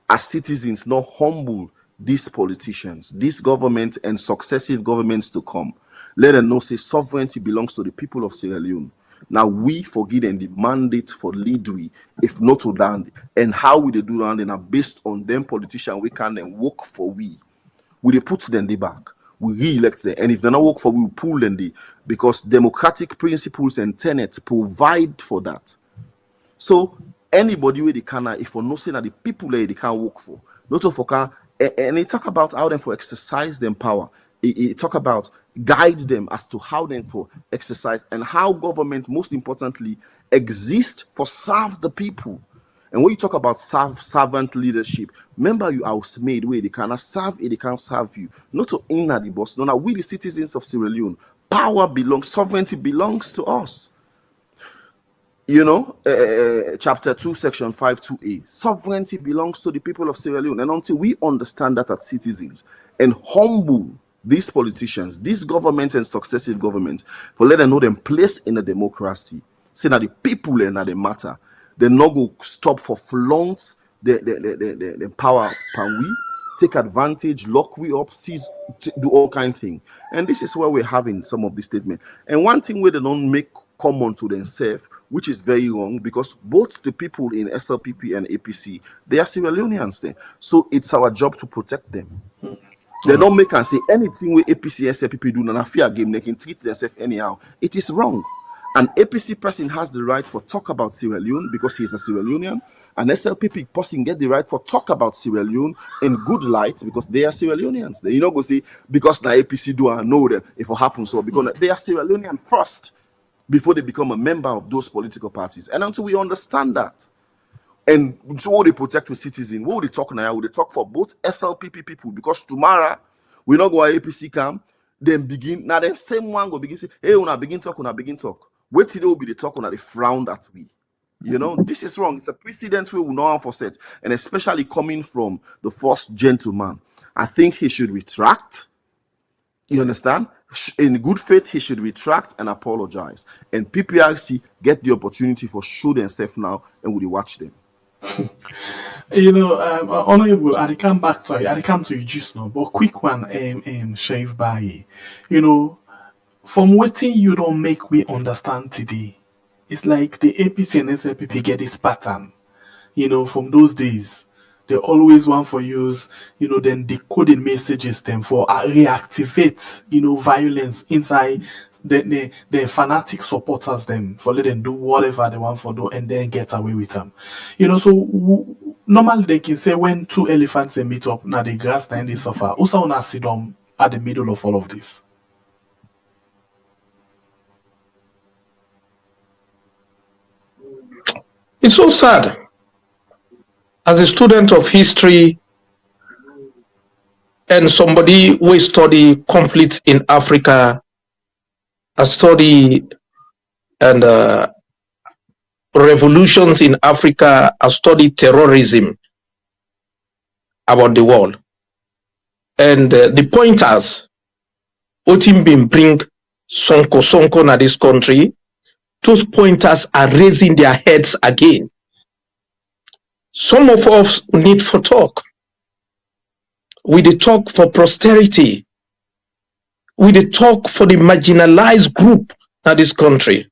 as citizens not humble these politicians, this government and successive governments to come, let them know say sovereignty belongs to the people of Sierra Leone. Now we forgive them the mandate for lead we, if not to land, and how we they do that, and are based on them politicians we can then work for we they put them the back. We re-elect them, and if they not work for we pull them the, because democratic principles and tenets provide for that. So anybody where they can, if for no say that the people there they can work for, not to for and they talk about how them for exercise them power. It talk about guide them as to how them for exercise and how government most importantly exist for serve the people. And when you talk about servant leadership, remember you housemaid where they cannot serve it, they can't serve you. Not to inner the boss. No, now we the citizens of Sierra Leone, power belongs, sovereignty belongs to us. Chapter 2, section 5.2a, sovereignty belongs to the people of Sierra Leone. And until we understand that as citizens and humble these politicians, these governments and successive governments, for let them know them place in a democracy, say that the people and that they matter, they not go stop for flaunt the power pan we, take advantage, lock we up, seize, do all kind of things. And this is where we're having some of these statements. And one thing where they don't make common to themselves, which is very wrong, because both the people in SLPP and APC, they are Sierra Leoneans then. So it's our job to protect them. They don't make and say anything where APC SLPP do not fear game, they can treat themselves anyhow. It is wrong. An APC person has the right for talk about Sierra Leone because he's a Sierra Leonean. An SLPP person get the right for talk about Sierra Leone in good light because they are Sierra Leoneans. They go say because the APC do I know them if it happens so because they are Sierra Leonean first before they become a member of those political parties. And until we understand that, and so what they protect with citizens, what would they talk now? Would they talk for both SLPP people? Because tomorrow we not go to APC camp, then begin now. Then same one go begin say, hey, when I begin talk. Wait till they will be the talk when they frown at we. This is wrong. It's a precedent we will not for set, and especially coming from the first gentleman. I think he should retract. You understand? In good faith, he should retract and apologize. And PPRC get the opportunity for show themselves now, and we watch them. You know, Honorable, I come back to I come to you just now, but quick one, Shave Baye. You know, from waiting you don't make we understand today. It's like the APC and SLPP get this pattern. You know, from those days, they always want for use, you know, then decoding messages them for reactivate, you know, violence inside the fanatic supporters them for let them do whatever they want for do and then get away with them. You know, so normally they can say when two elephants they meet up, now the grass and they suffer. Also wanna sit down at the middle of all of this. It's so sad. As a student of history and somebody who study conflicts in Africa, I study and revolutions in Africa, I study terrorism about the world. And the pointers, what been bring Sonko na this country, those pointers are raising their heads again. Some of us need for talk. We dey talk for posterity. We dey talk for the marginalized group in this country.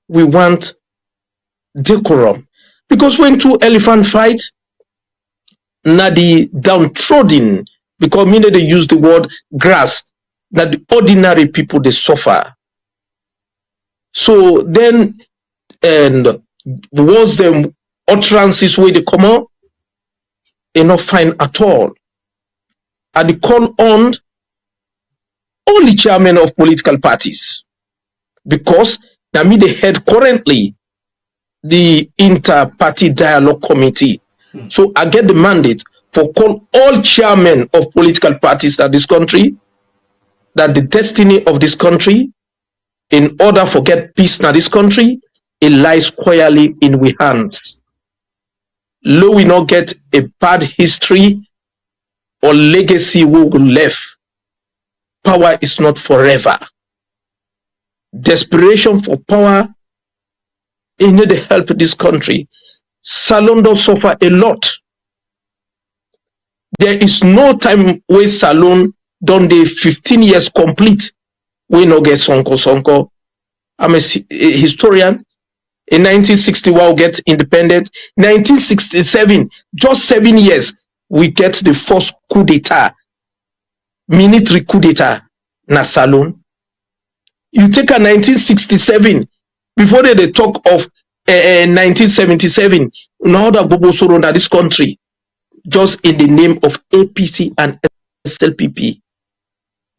We want decorum. Because when two elephants fight, na the downtrodden, because meaning they use the word grass, na the ordinary people they suffer. So then, and was them utterances where they come out, not fine at all. And they call on all the chairmen of political parties, because now me the head currently the inter-party dialogue committee. So I get the mandate for call all chairmen of political parties in this country, that the destiny of this country, in order for get peace in this country, it lies squarely in we hands. Lo we not get a bad history or legacy we will left. Power is not forever. Desperation for power, it need to help this country. Salon suffer a lot. There is no time where Salon done the 15 years complete. We no get Sonko. I'm a historian. In 1961, we get independent. 1967, just 7 years, we get the first coup d'etat, military coup d'etat na Salon. You take a 1967, before they talk of 1977, now that Bobo Soro in this country, just in the name of APC and SLPP,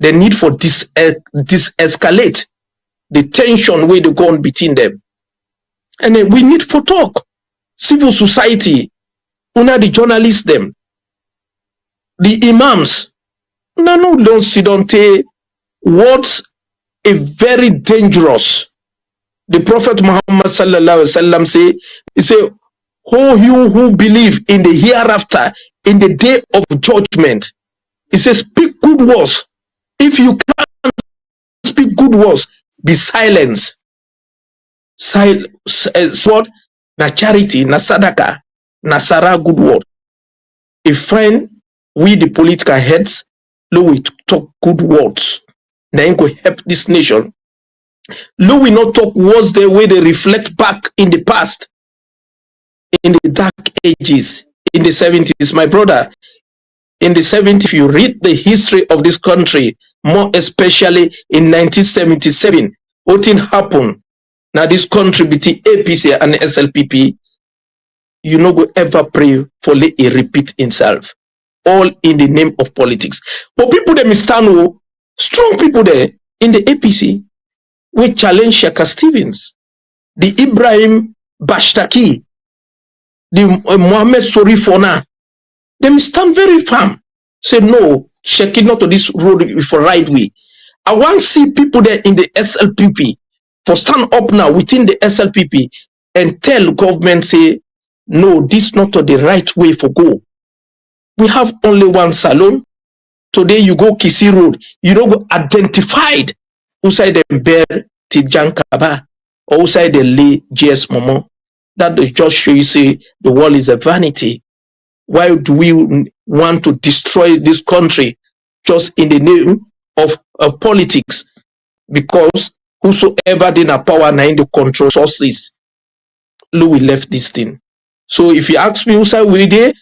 the need for escalate the tension where they go on between them. And then we need for talk. Civil society, una the journalists them, the imams, no don't sit on te what's a very dangerous. The Prophet Muhammad sallallahu alaihi wasallam say, he say, "Oh, you who believe in the hereafter, in the day of judgment," he says, "Speak good words. If you can't speak good words, be silent. Sword, na charity, na sadaka, na sara good word. If find we the political heads, we talk good words, then go help this nation. Lo we not talk words the way they reflect back in the past, in the dark ages, in the 70s. My brother, in the 70s, if you read the history of this country, more especially in 1977, what thing happened? Now this country between APC and SLPP, you no go ever pray for let it repeat itself. All in the name of politics. But people they stand, strong people there in the APC, we challenge Shaka Stevens, the Ibrahim Bashtaki, the Mohammed Sorifona. They stand very firm. Say no, Shaki not to this road for right way. I want to see people there in the SLPP for stand up now within the SLPP and tell government say no, this not to the right way for go. We have only one Salon. Today you go Kisi Road, you don't go identified outside the bear Tijan Kaba or outside the Lee JS Momo. That just show you say the world is a vanity. Why do we want to destroy this country just in the name of politics? Because whosoever in a power now in the control sources, we left this thing. So if you ask me, who say we dey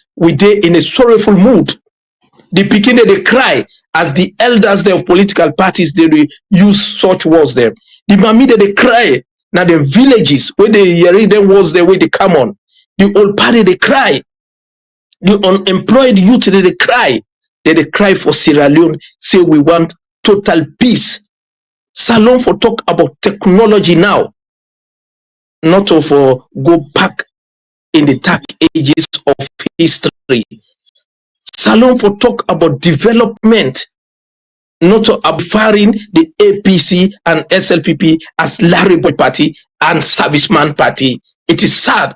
in a sorrowful mood. The beginning they cry as the elders there of political parties they use such words there. The mami they cry now the villages where they hearing them words there where they come on. The old party they cry. The unemployed youth they cry. They cry for Sierra Leone. Say we want total peace. Salon for talk about technology now. Not of go back in the dark ages of history. Salon for talk about development, not firing the APC and SLPP as Larry Boy Party and Serviceman Party. It is sad.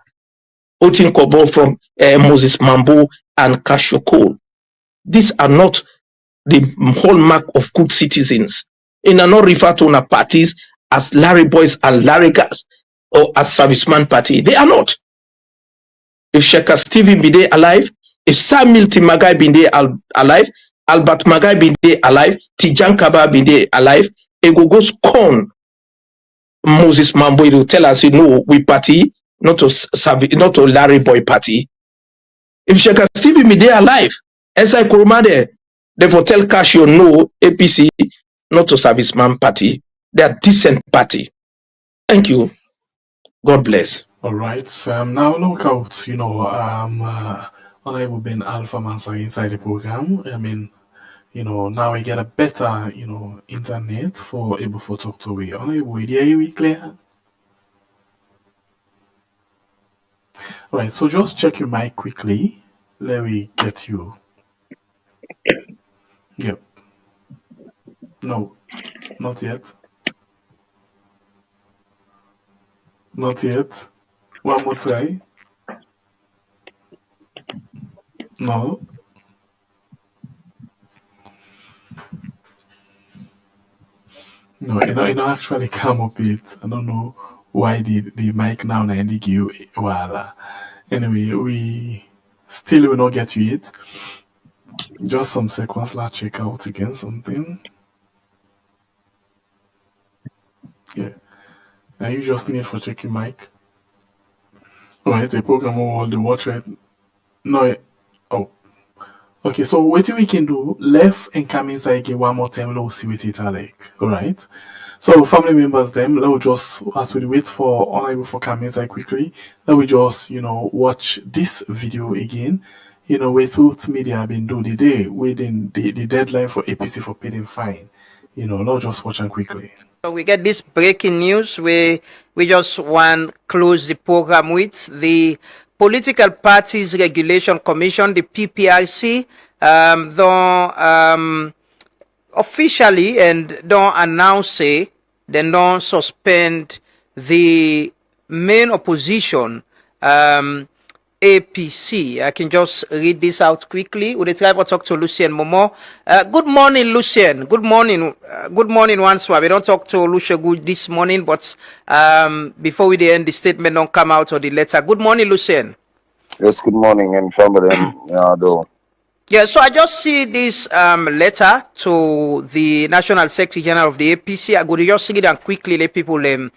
Voting Kobo from Moses Mambo and Casio Cole. These are not the hallmark of good citizens. In are not refer to our parties as Larry Boys and Larry Gas or as Serviceman Party. They are not. If Sheikh Stephen be there alive, if Sam Milton Magai be there alive, Albert Magai be there alive, Tijan Kaba be there alive, Egogos Con Moses Mambo will tell us, no, we party, not to Larry Boy Party. If Sheikh Stephen be there alive, SI Kurumade, therefore tell Casio no, APC, not to Serviceman Party. They are decent party. Thank you. God bless. All right. Now look out, Honorable Ben Alpha Mansa inside the program. I mean, now we get a better, internet for able to talk to we. Honorable, hear you clear? All right. So just check your mic quickly. Let me get you. Yep. No, not yet. Not yet. One more try. No. No, it don't actually come up it. I don't know why the mic now and you well. Anyway, we still will not get you it. Just some seconds, let's check out again something. Yeah. And you just need for checking mic. Alright, the program will the watch right. No, oh. Okay, so what we can do, left and come inside again one more time, let's see what it like. Alright. So family members them, let's just as we wait for Honorable for come inside quickly, let we just watch this video again. With Truth Media have been doing the day within the deadline for APC for paying fine. Let's just watch them quickly. So we get this breaking news we just want to close the program with. The Political Parties Regulation Commission, the PPRC, don't officially and don't announce they don't suspend the main opposition APC. I can just read this out quickly. Would you try to talk to Lucien Momo? Good morning, Lucien. Good morning. Good morning once more. We don't talk to Lucien good this morning, but before we end the statement don't come out or the letter. Good morning, Lucien. Yes, good morning, and family. Yeah, so I just see this letter to the National Secretary General of the APC. I go to just read it and quickly let people Simon,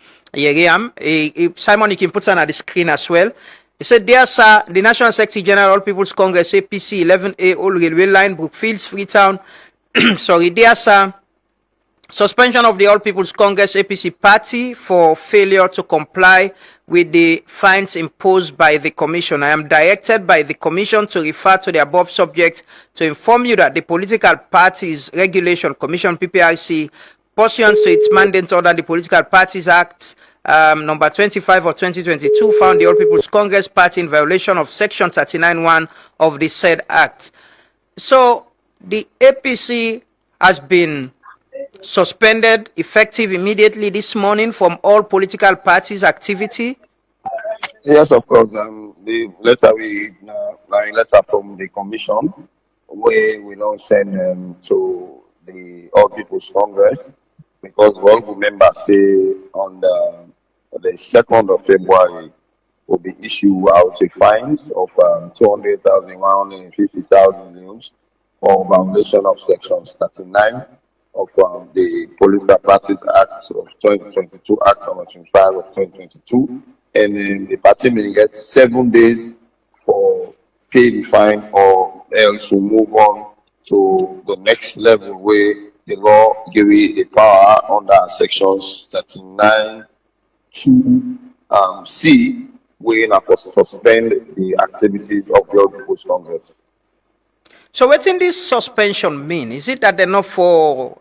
you can put it on the screen as well. He said, dear sir, the National Secretary General, All People's Congress, APC, 11A, Old Railway Line, Brookfields, Freetown. Sorry, dear sir, suspension of the All People's Congress, APC party for failure to comply with the fines imposed by the Commission. I am directed by the Commission to refer to the above subject to inform you that the Political Parties Regulation Commission, PPRC, pursuant to its mandate under the Political Parties Act, number 25 of 2022, found the All People's Congress Party in violation of Section 39(1) of the said Act. So the APC has been suspended effective immediately this morning from all political parties' activity. Yes, of course. The letter letter from the Commission, where we don't send to the All People's Congress, because one remember say on the 2nd of February, will be issued out a fines of 200,000, 150,000 euros for violation of sections 39 of the Political Parties Act of 2022, Act number 25 of 2022, and the party may get 7 days for pay the fine, or else to move on to the next level where the law give it the power under sections 39 to C, where na for suspend the activities of the People's Congress. So what's in this suspension mean? Is it that they're not for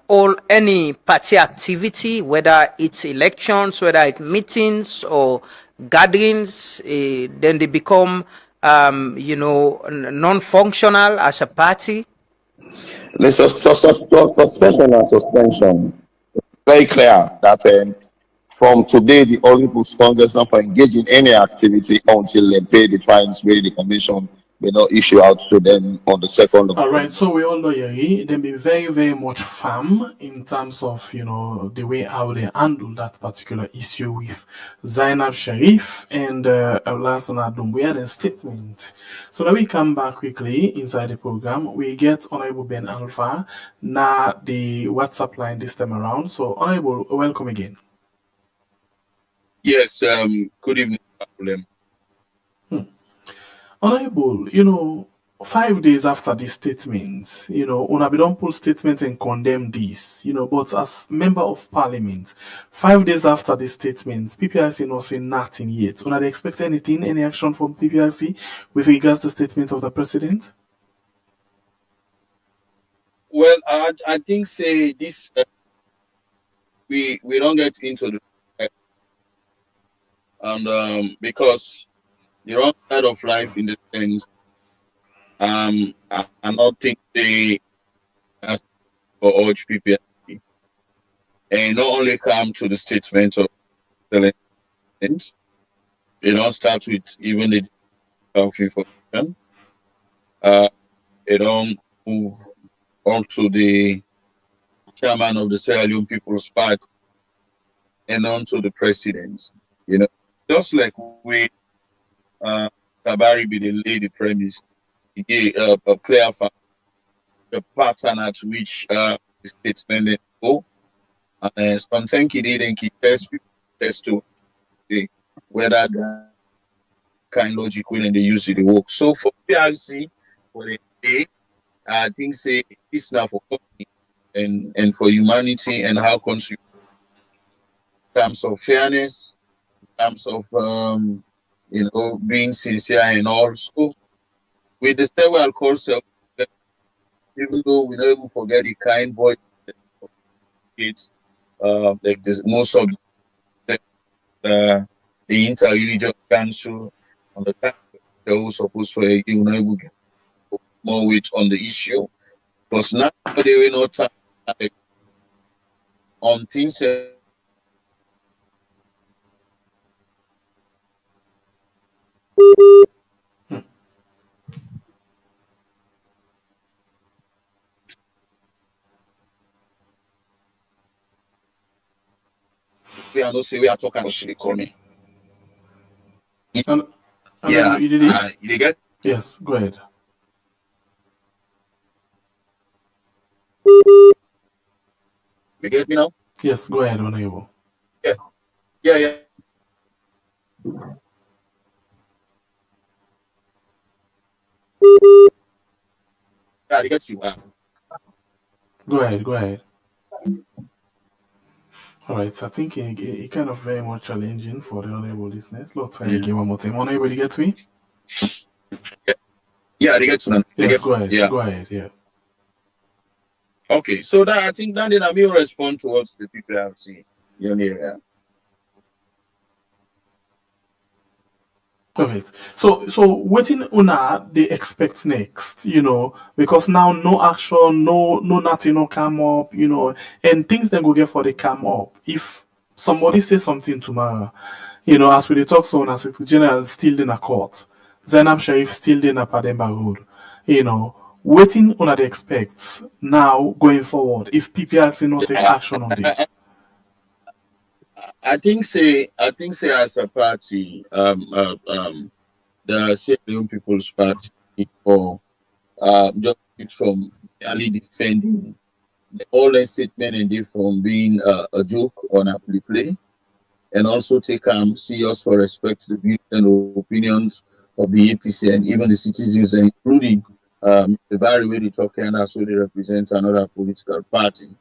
all any party activity, whether it's elections, whether it's meetings or gatherings, then they become non-functional as a party? The suspension and suspension, very clear that from today the All People's Congress not for engage in any activity until they pay the fines where the commission will not issue out to them on the 2nd of All right, so we all know they be very, very much firm in terms of, the way how they handle that particular issue with Zainab Sharif and Lansana Doumbouya statement. So let me come back quickly inside the program. We get Honorable Ben Alpha, now the WhatsApp line this time around. So Honorable, welcome again. Yes, good evening. Honorable, 5 days after this statement, Unabi don't pull statement and condemn this, but as member of parliament, 5 days after this statement, PPRC not saying nothing yet. Una they expect anything, any action from PPRC with regards to the statement of the president? Well, I think say this, we don't get into the and because the wrong side of life in the sense, I don't think they ask for urge PPRC and not only come to the statement of the things, they don't start with even the of information. They don't move on to the chairman of the Sierra Leone People's Party and on to the president. Just like we Tabari be the lady premise, he gave a clear the pattern at which the statement go. And sometimes he didn't keep test to whether the kind logic when they use it work. So for PRC, for the day, I think say it's now for company and for humanity and how country in terms of fairness, in terms of being sincere and also with the several course of even though we never forget the kind voice it's like this most of the inter-religious council on the time they're all supposed to get more weight on the issue because now they will not time on things we are not say we are talking about Silicone. Yeah, you did it? You get? Yes, go ahead. You get me now? Yes, go ahead, Honorable. Yeah. Yeah, I get you. Go ahead. All right, so I think it kind of very much challenging for the honorable listeners. Let's try again one more time. Honorable, you get me? Yeah, they get to them. Yes, go ahead. Yeah. Go ahead, yeah. Okay, so that I think that I will respond towards the PPRC area. All right. So what in Una they expect next, because now no action, no nothing no come up, and things then go get for they come up. If somebody says something tomorrow, as we talk so on Secretary General still in a court, Zainab Sharif still in a Pademba Road, waiting Una they expect now going forward if PPRC not take action on this. I think say as a party, the Sierra Leone People's Party, or just from merely defending the whole statement and it from being a joke or a play, and also take serious for respect to the views and opinions of the APC and even the citizens, including the very way they talk and also they represent another political party,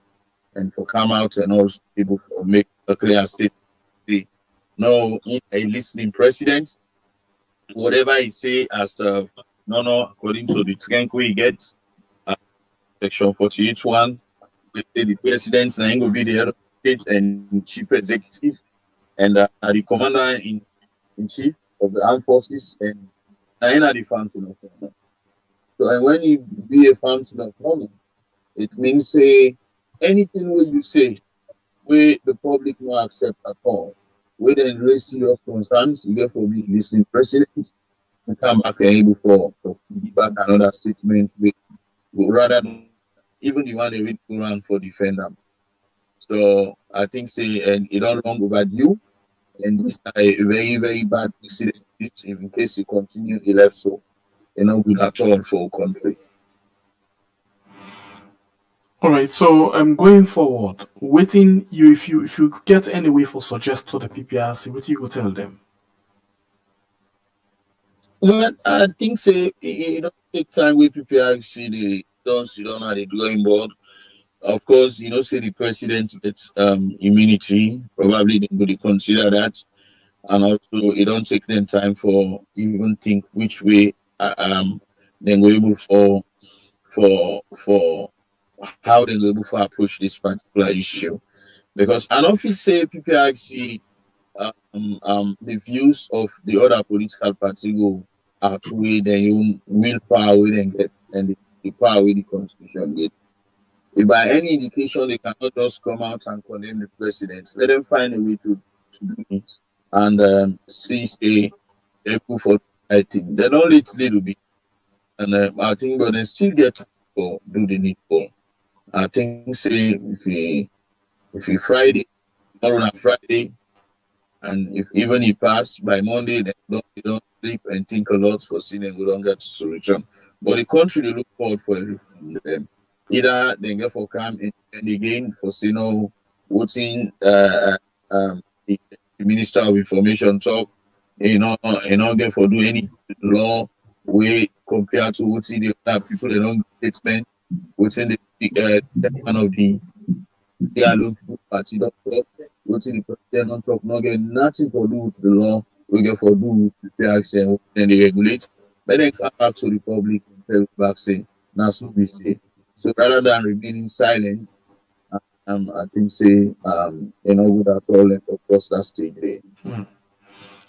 and for come out and also able to make a clear statement. No, a listening president, whatever he say as to no, according to the strength we get, section 48.1, we say the president now will be the head of state and chief executive and the commander in chief of the armed forces and the fountain of honor. So, and when you be a fountain of honor, it means say anything what you say where the public no accept at all, where then raise serious concerns, you therefore be listening president and come back and able for back another statement with rather than even the one they will go around for defend them. So I think say and it all long overdue, and this is a very, very bad precedent in case you continue elect so good at all for country. All right, so going forward, waiting you if you get any way for suggest to the PPRC, what you go tell them? Well, I think say it don't take time with PPRC they don't sit down at the drawing board. Of course, say the president gets immunity, probably they would consider that. And also it don't take them time for even think which way they go able for how they go able for approach this particular issue. Because I don't feel say PPRC the views of the other political party go outweigh their own willpower we then get and the power with the constitution get. If by any indication they cannot just come out and condemn the president, let them find a way to do it and see say they put for I think they don't let little bit, and I think but they still get to do the needful. I think say if we Friday, tomorrow on Friday, and if even he pass by Monday, they don't sleep and think a lot for seeing and we don't get to solution. But the country they look forward for everything them. Either they get for come and again for voting the Minister of Information talk, get for do any law way compared to voting the other people they don't get statement, voting the one of the Sierra party don't talk, voting the president don't talk, not get nothing to do with the law, we get for do with the action and they regulate, but then come back to the public and tell back saying, now so we say. So rather than remaining silent, I think say good at all and across that stage there.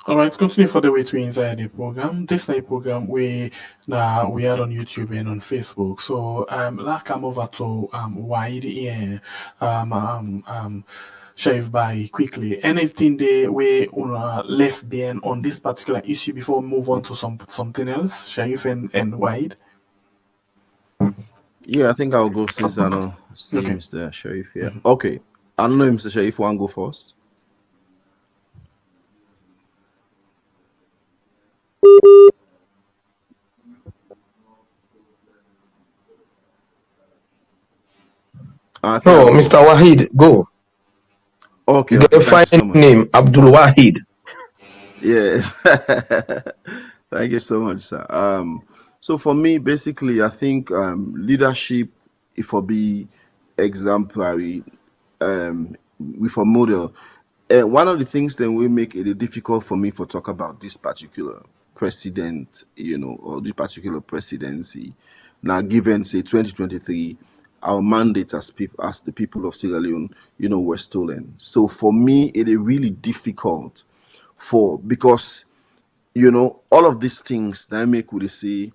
All right, continue for the way to inside the program. This night program we are on YouTube and on Facebook. So like I'm over to wide here Sharif by quickly. Anything they we left behind on this particular issue before we move on to something else, Sharif and Wide? Yeah, I think I'll go since I don't see Mr. Sharif here. Okay. I don't know Mr. Sharif want to go first. No, Mr. Wahid, go. Okay. The fine name, Abdul Wahid. Yes. Thank you so much, sir. So for me, basically, I think leadership, if I be exemplary, with a model, one of the things that will make it difficult for me to talk about this particular president, or this particular presidency. Now, given say 2023, our mandate as the people of Sierra Leone, were stolen. So for me, it is really difficult because all of these things that make we say,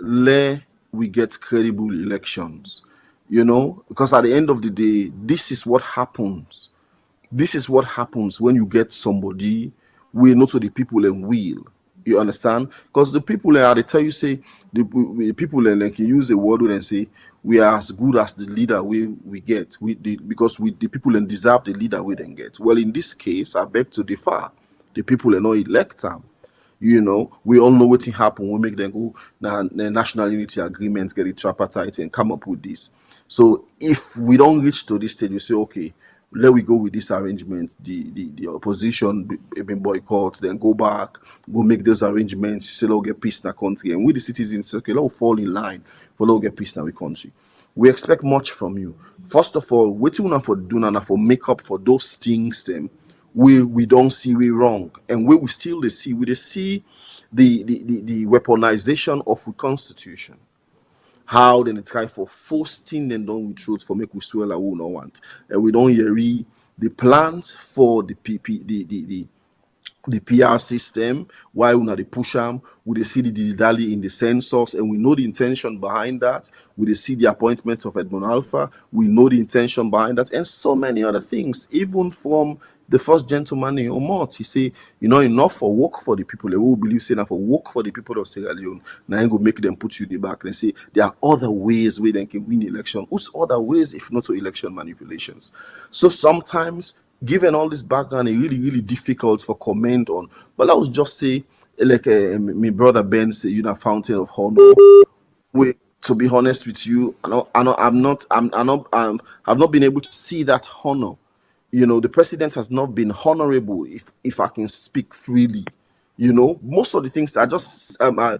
we get credible elections, because at the end of the day, this is what happens. This is what happens when you get somebody will not to the people and will. You understand? Because the people they tell you, say, the people like you use a word and say, we are as good as the leader we get. Because the people deserve the leader we then get. Well, in this case, I beg to differ. The people not elect them. You know, we all know what happen. We make them go the national unity agreements, get it tripartite and come up with this. So if we don't reach to this stage, you say, okay, let we go with this arrangement. The opposition been boycott, then go back, go make those arrangements. You say, let's get peace in the country. And we the citizens say, okay, let's fall in line for let's get peace in the country. We expect much from you. First of all, what you want for do and for make up for those things them we don't see we wrong. And we still see the weaponization of the constitution. How then they try for forcing them down with truth for make we swear like we don't want. And we don't hear the plans for the the PR system, why we not they push them, we they see the dally in the census, and we know the intention behind that. We they see the appointment of Edmund Alpha, we know the intention behind that, and so many other things, even from the first gentleman in Omot. He say, you know, enough for work for the people. They will believe say enough for work for the people of Sierra Leone. Now I go make them put you the back and say there are other ways where they can win election. Whose other ways if not to election manipulations? So sometimes, given all this background, it's really, really difficult for comment on. But I would just say, like my brother Ben say, you know, fountain of honor. Wait, to be honest with you, I've not been able to see that honor. You know, the president has not been honorable, if I can speak freely. You know, most of the things I just give a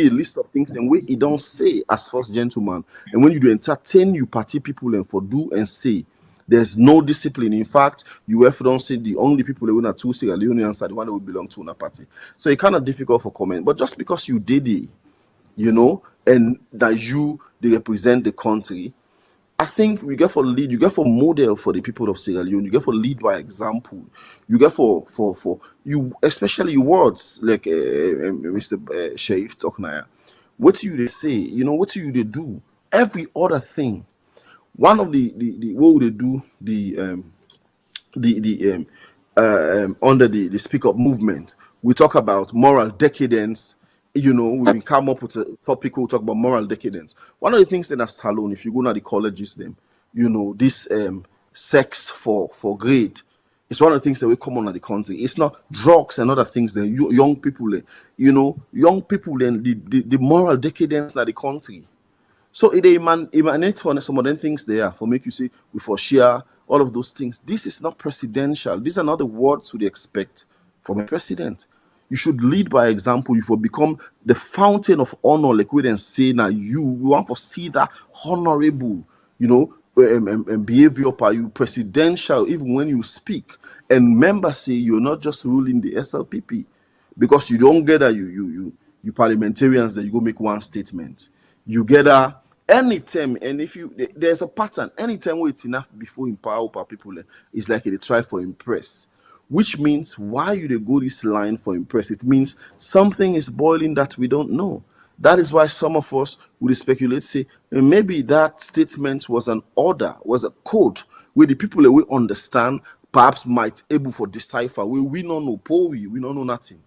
list of things and where he don't say as first gentleman. And when you do entertain you party people and for do and say, there's no discipline. In fact, you have don't say the only people that are two Sierra Leoneans are the one that will belong to a party. So it's kind of difficult for comment. But just because you did it, you know, and that they represent the country, I think we get for lead, you get for model for the people of Sierra Leone, you get for lead by example, you get for you, especially words like Mr. Sheriff Toknaya. What do they say? You know, what do they do? Every other thing. One of the what would they do under the Speak Up movement? We talk about moral decadence. You know, we can come up with a topic. We'll talk about moral decadence. One of the things in a salon, if you go to the colleges, them, you know, this sex for grade. It's one of the things that will come on in the country. It's not drugs and other things that young people, you know, young people then the moral decadence in the country. So it emanates from some of them things there for make you say we for share all of those things. This is not presidential. These are not the words we expect from a president. You should lead by example. You will become the fountain of honor, like we then say now. You want to see that honorable, you know, and behavior by you presidential, even when you speak. And members say you're not just ruling the SLPP because you don't get that you parliamentarians that you go make one statement. You get that anytime, and if there's a pattern. Anytime where it's enough before empower people, it's like they try for impress. Which means why you they go this line for impress? It means something is boiling that we don't know. That is why some of us would speculate, say, maybe that statement was an order, was a code where the people that we understand perhaps might able for decipher. We don't know we don't know nothing.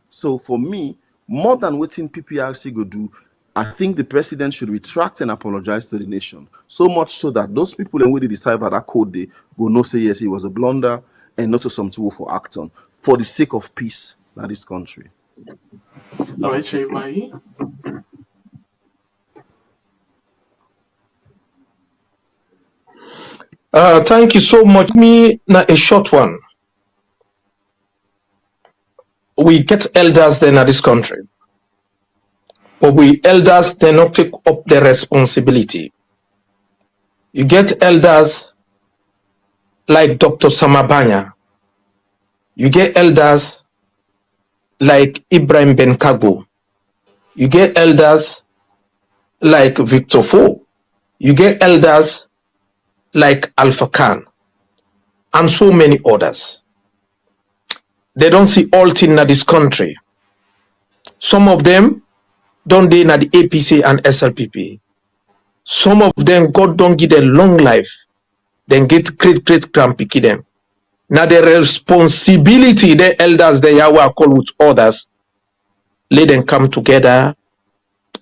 So for me, more than waiting PPRC go do, I think the president should retract and apologize to the nation. So much so that those people that they decipher that code, they go no say yes, it was a blunder. And not to some tool for act on, for the sake of peace in this country. All right, Sheriff Mahi. Thank you so much. Me, na a short one. We get elders then in this country, but we elders they not take up the responsibility. You get elders like Dr. Samabanya. You get elders like Ibrahim Ben Kagbo. You get elders like Victor Fo. You get elders like Alpha Khan. And so many others. They don't see all things in this country. Some of them don't dey in the APC and SLPP. Some of them, God don't give them long life. Then get great grandpicky them. Now the responsibility the elders they are called with others let them come together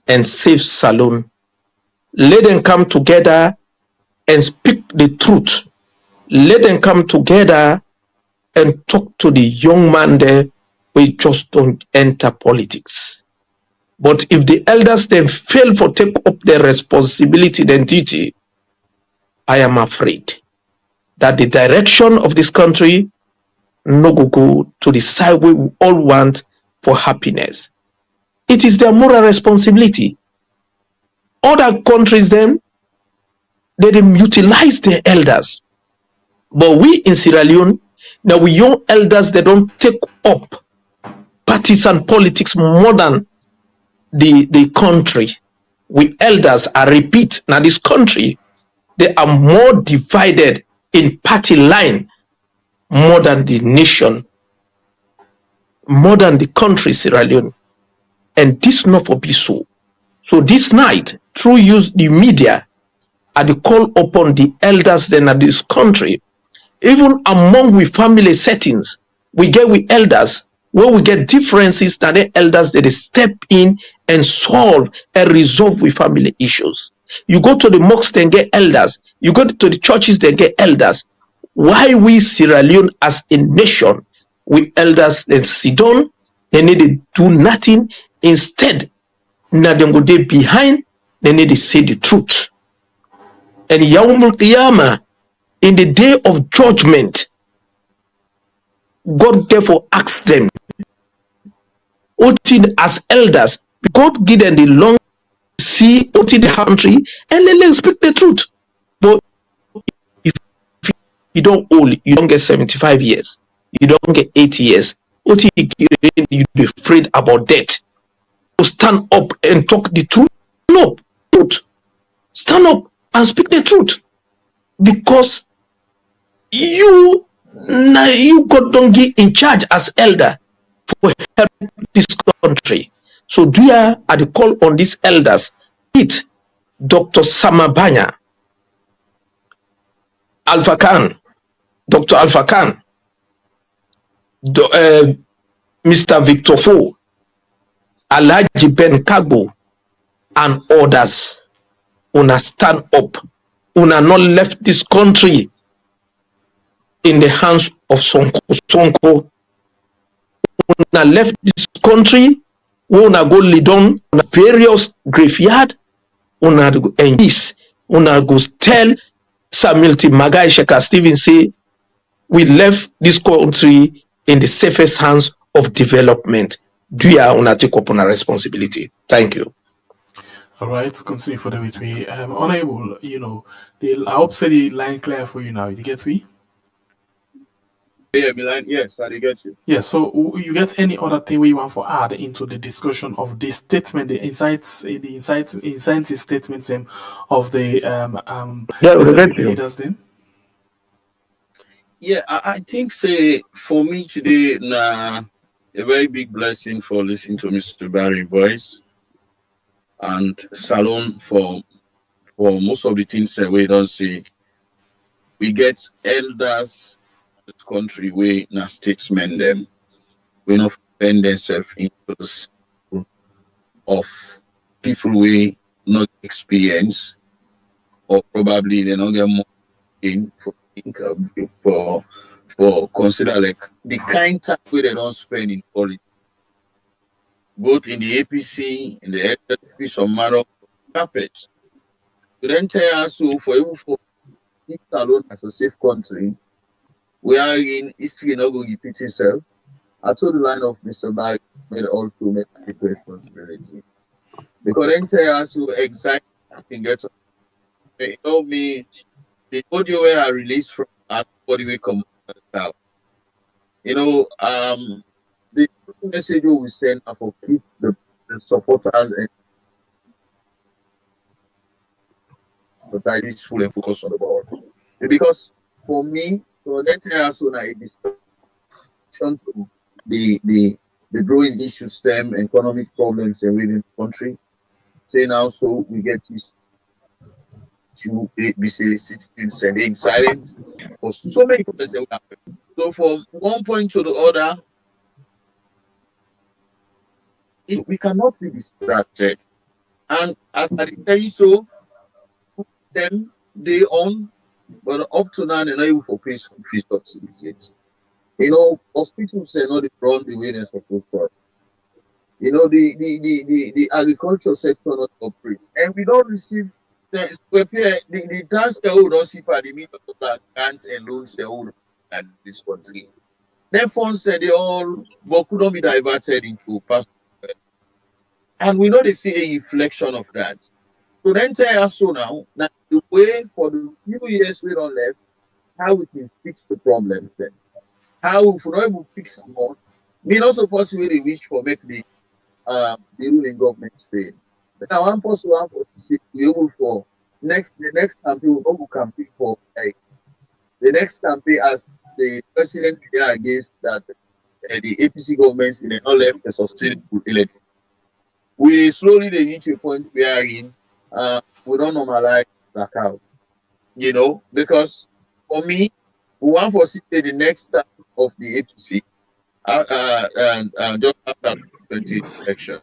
and save Salone. Let them come together and speak the truth. Let them come together and talk to the young man there. We just don't enter politics. But if the elders then fail to take up their responsibility and duty, I am afraid that the direction of this country no go to the side we all want for happiness. It is their moral responsibility. Other countries then, they utilize their elders. But we in Sierra Leone, now we young elders, they don't take up partisan politics more than the country. We elders, I repeat, now this country, they are more divided in party line more than the nation, more than the country, Sierra Leone. And this not for be so. So this night, through use the media, I call upon the elders then of this country, even among we family settings, we get with elders, where we get differences that the elders they step in and solve and resolve with family issues. You go to the mosques and get elders. You go to the churches, they get elders. Why we Sierra Leone as a nation, we elders then sit down, they need to do nothing. Instead, now they go there behind, they need to say the truth. And Yawmul Qiyamah, in the day of judgment, God therefore asks them, as elders, God give them the long see the country and let them speak the truth. But if you don't old, you don't get 75 years, you don't get 80 years, you're afraid about death. To stand up and talk the truth? No, truth. Stand up and speak the truth. Because you God don't get in charge as elder for help this country. So do you at the call on these elders, Dr. Samabanya, Alpha Khan, Dr. Alpha Khan, Mr. Victor Fo, Alhaji Ben Kagbo, and others, una stand up, una not left this country in the hands of Sonko. Una left this country, una go lead on various graveyard, una go and this, una go tell Samuel T. Magai Sheka Stevens say, we left this country in the safest hands of development. Do you una take up on a responsibility? Thank you. All right, continue for the way we honorable. You know, I hope say the line clear for you now. You get me? Yeah, Milan, yes, I get you. Yes, so you get any other thing we want to add into the discussion of this statement, the insights statements of the leaders then? Yeah, I think say for me today, a very big blessing for listening to Mr. Barry's voice and Salone for most of the things that we don't see. We get elders this country we na statesmen them. We not bend themselves into the circle of people we not experience or probably they not get more in for consider like the kind time where they don't spend in politics. Both in the APC, in the LP, some matter of carpet. To then tell us so for even for alone as a safe country, we are in history not going to repeat itself. I told the line of Mr. Barry made also make the responsibility. Because then tell us so exactly can get you know me the audio where I released from body we come out. You know, the message we send for keep the supporters and but this full and focus on the ball. Because for me, so let's say also a discussion to the growing issue stem economic problems within the country. Saying also we get this to be citizens and silent for so many people say happen. So from one point to the other, We cannot be distracted. And as I tell you so, them they own, but up to now they're not able for pay school fees subsidies yet. You know, hospitals are not run the way they're supposed to. You know, the agriculture sector not operate. And we don't receive the dance they don't see for the million dollar grants and loans they hold at this country. Then funds they all but could not be diverted into past. And we know they see a inflection of that. So then tell us so now the way for the few years we don't left, how we can fix the problems then. How we not able to fix them more. Me not supposed to really wish for make the ruling government fail. But now one person want to see we able for the next campaign we will campaign for like the next campaign as the president against that the APC governments in the not left a sustainable election. We slowly they reach a point we are in. We don't normalize blackout, you know, because for me, we want for see the next step of the APC and just after 20 election.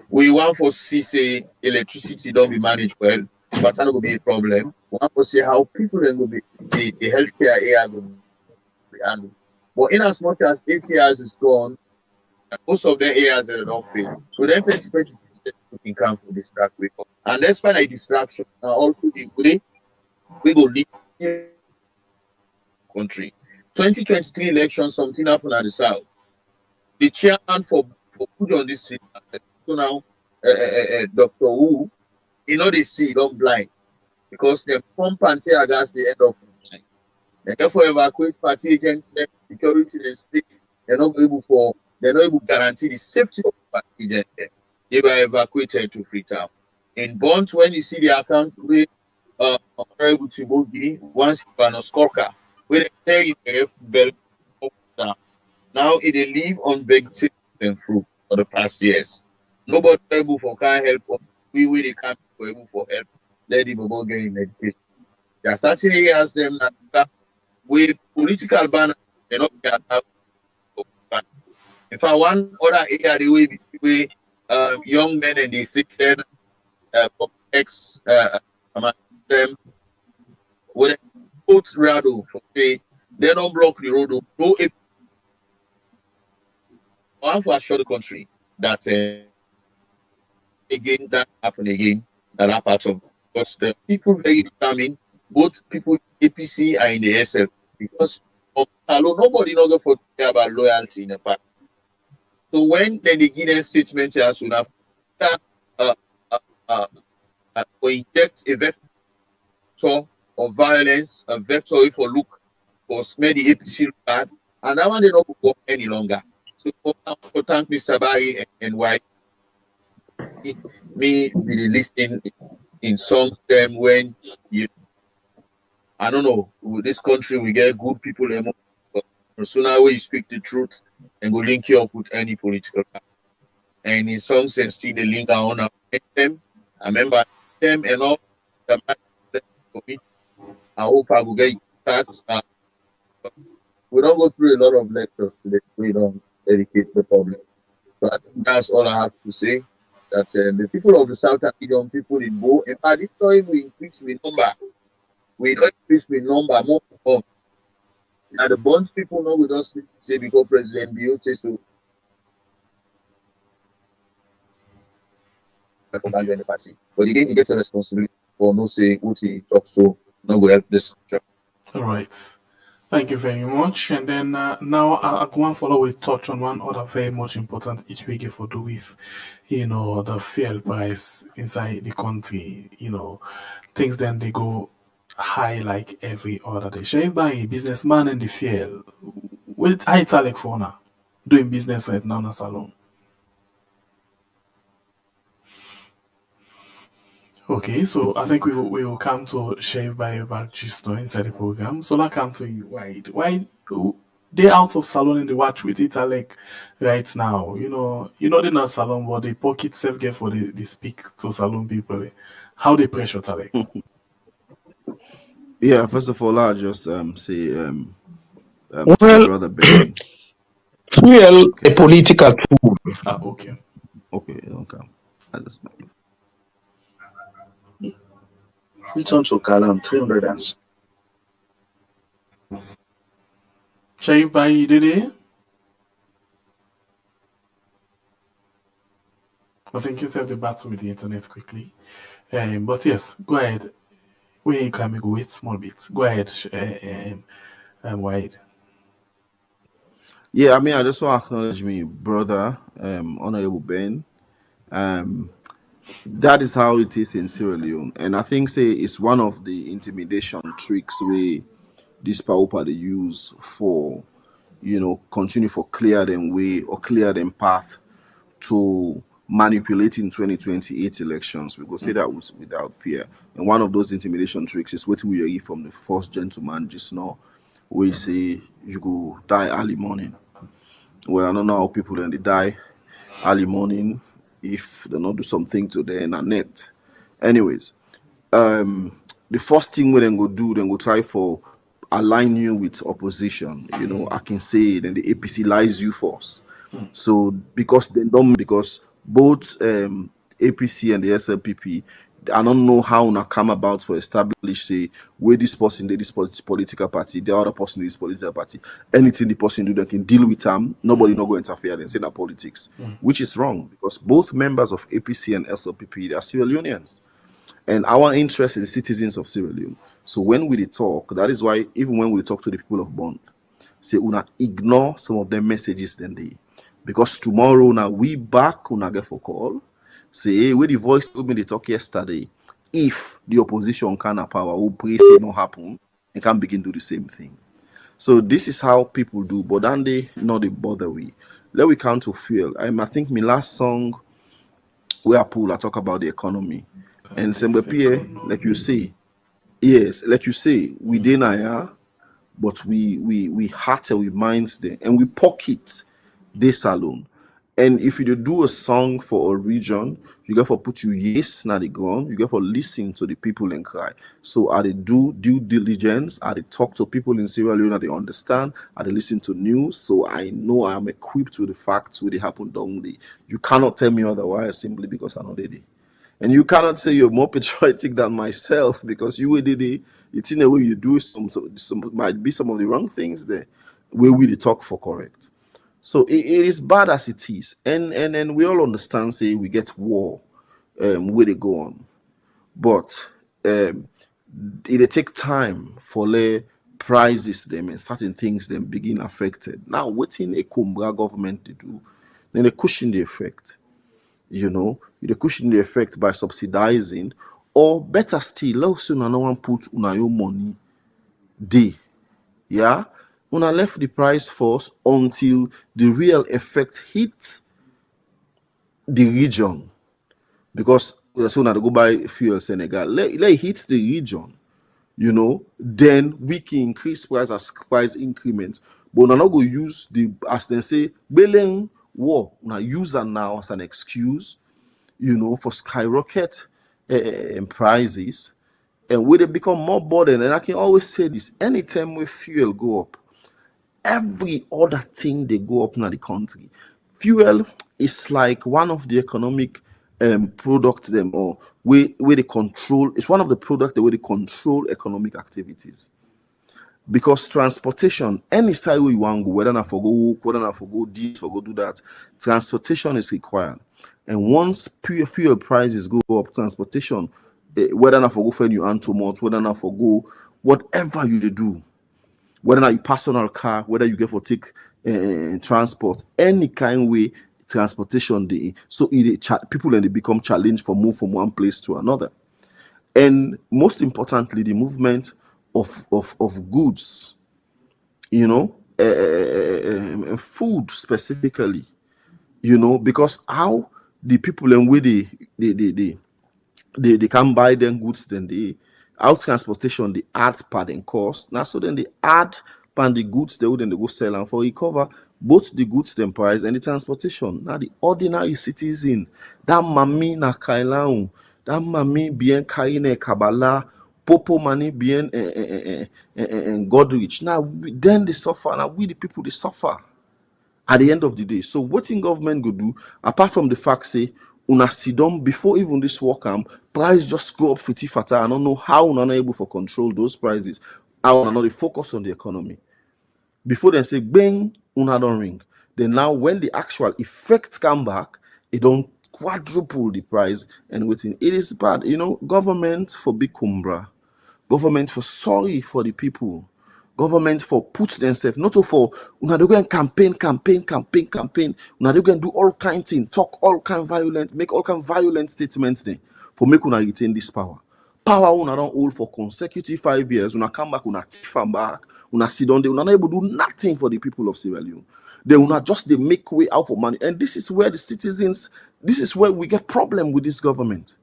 We want for see say electricity don't be managed well, but that will be a problem. We want to see how people then will be the healthcare area will be handled. But in as much as 8 years is gone, most of the areas that don't fail. So then 2020 can come from distract people. And despite a distraction, also the way we go lead the country. 2023 election, something happened at the south. The chairman for put on this street, so now Dr. Wu, you know they see, don't blind. Because they pump and tear gas the end of the line. They therefore evacuate party against them, security and state, they're not able to guarantee the safety of the party agents. They were evacuated to Freetown. In Bonthe, when you see the account with Honorable Tibogi, once you are a scorker, where they tell you they have bell now it live on vegetation and fruit for the past years. Nobody able for can help. We really can't be able for help. Let the Bobo get in education. There are certain areas them that with political banner, they not get out. In fact, one other area the way young men and they sit there, ex them when they put rado for say they don't block the road. No, one for assure the country that again that happen again that part of because the people very determined, both people APC are in the SL because of nobody not going to care about loyalty in the party. So when they give a statement as soon after we inject a vector of violence, a vector if you look or smell the APC bad, and that one they don't work any longer. So for thank Mr. Barry and why me be listening in songs them when you I don't know with this country we get good people but sooner when you speak the truth and go link you up with any political party. And in songs and still the link on them. I remember them and all the for me. I hope I will get that. We don't go through a lot of lectures today. We don't educate the public. So I think that's all I have to say. That the people of the South are young people in Bo. In fact, this time we increase the number. We don't increase the number more. Now the Bonthe people know we don't say because President Bonthe so the party. But again, he gets a responsibility for no say what he talks to, no go help this. All right. Thank you very much. And then now I'll go and follow with touch on one other very much important issue we get for do with, the fuel price inside the country. Things then they go high like every other day. Shave by a businessman in the fuel with Italic for now doing business right now in a salon. Okay, so I think we will come to Shave by your back just now inside the program. So I come to you. Why they out of salon in the watch with Italic right now? They're not salon, but the pocket self get for the speak to salon people. How they pressure Italic? Yeah, first of all, I'll just say, Well, brother Ben. Fuel a political tool. Ah, okay. Okay, okay. I just It's also Kalam 300 and Sharif Bhai, you there? I think you said the battle with the internet quickly. But yes, go ahead. We can go wait small bit. Go ahead, Wide. Yeah, I mean, I just want to acknowledge me, brother, Honorable Ben. That is how it is in Sierra Leone. And I think, say, it's one of the intimidation tricks we this power they use for, continue for clear them way or clear them path to manipulating 2028 elections. We go say that without fear. And one of those intimidation tricks is what we hear from the first gentleman just now, where he say you go die early morning. Well, I don't know how people then they die early morning if they not do something to the internet. Anyways, the first thing we then go try for align you with opposition. I can say then the APC lies you first. So because both APC and the SLPP, I don't know how na come about for establish say where this person did this political party, the other person this political party. Anything the person do, they can deal with them. Nobody not go interfere and say that politics, which is wrong because both members of APC and SLPP they are Sierra Leoneans. And our interest is the citizens of Sierra Leone. So when we talk, that is why even when we talk to the people of Bonthe, say una ignore some of their messages then they. Because tomorrow now we back una get for call. Say, hey, where the voice told me they talk yesterday. If the opposition can have power, who pray say no happen, and can begin to do the same thing. So this is how people do, but then they not the bother we. Let we count to feel. I think my last song where I talk about the economy. And Pierre, like you say, yes, like you say, we deny, but we heart and we minds there, and we pocket this alone. And if you do a song for a region, you got to put your yes na the ground, you got to listen to the people and cry. So are they do due diligence? Are they talk to people in Sierra Leone? Are they understand? Are they listen to news? So I know I am equipped with the facts where they happen down there. You cannot tell me otherwise simply because I know they did. And you cannot say you're more patriotic than myself because you did it. It's in a way you do some might be some of the wrong things there where we talk for correct. So it is bad as it is. And we all understand, say we get war where they go on. But it take time for the prices them and certain things them begin affected. Now waiting a Kumbra government to do, then they cushion the effect. They cushion the effect by subsidizing, or better still, let no one put una your money day. Yeah, una left the price first until the real effect hits the region. Because so now they go buy fuel Senegal. Let it hits the region, then we can increase price as price increment. But we're not going to use as they say, Beleng war. Now use that now as an excuse, for skyrocket prices. And will they become more burden? And I can always say this, anytime we fuel go up, every other thing they go up in the country. Fuel is like one of the economic products them or where they control. It's one of the products the way they control economic activities. Because transportation, any side where you want to go, whether not for go walk, whether not for go this, for go do that, transportation is required. And once pure fuel prices go up, transportation, whether not for go for you and too much, whether not for go, whatever you do, whether not you personal car, whether you get for take transport, any kind way transportation they so people and they become challenged for move from one place to another. And most importantly, the movement of goods, food specifically, because how the people and where they can buy them goods, then they out transportation they add part and cost. Now so then they add pan the goods they would then they go sell and for recover both the goods them price and the transportation. Now the ordinary citizen, that mami na kailaun, that mami bien kaine kabala, popo money bien and God rich. Now then they suffer. Now we the people they suffer. at the end of the day. So what in government go do, apart from the fact say, una sidon before even this war camp, price just go up fiti fata. I don't know how una not able to control those prices. How una not dey focus on the economy. Before they say bang, una don't ring. Then now when the actual effect come back, it don't quadruple the price and waiting. It is bad. You know, government for big cumbra, government for sorry for the people. Government for put themselves, not for una they go and campaign. Una they go and do all kind of things, talk all kind of violent, make all kind of violent statements there for make una retain this power. Power una don't hold for consecutive 5 years. Una come back, una tiff am back, una sit down there, una not able to do nothing for the people of Sierra Leone. They una just they make way out for money, and this is where the citizens. This is where we get problem with this government.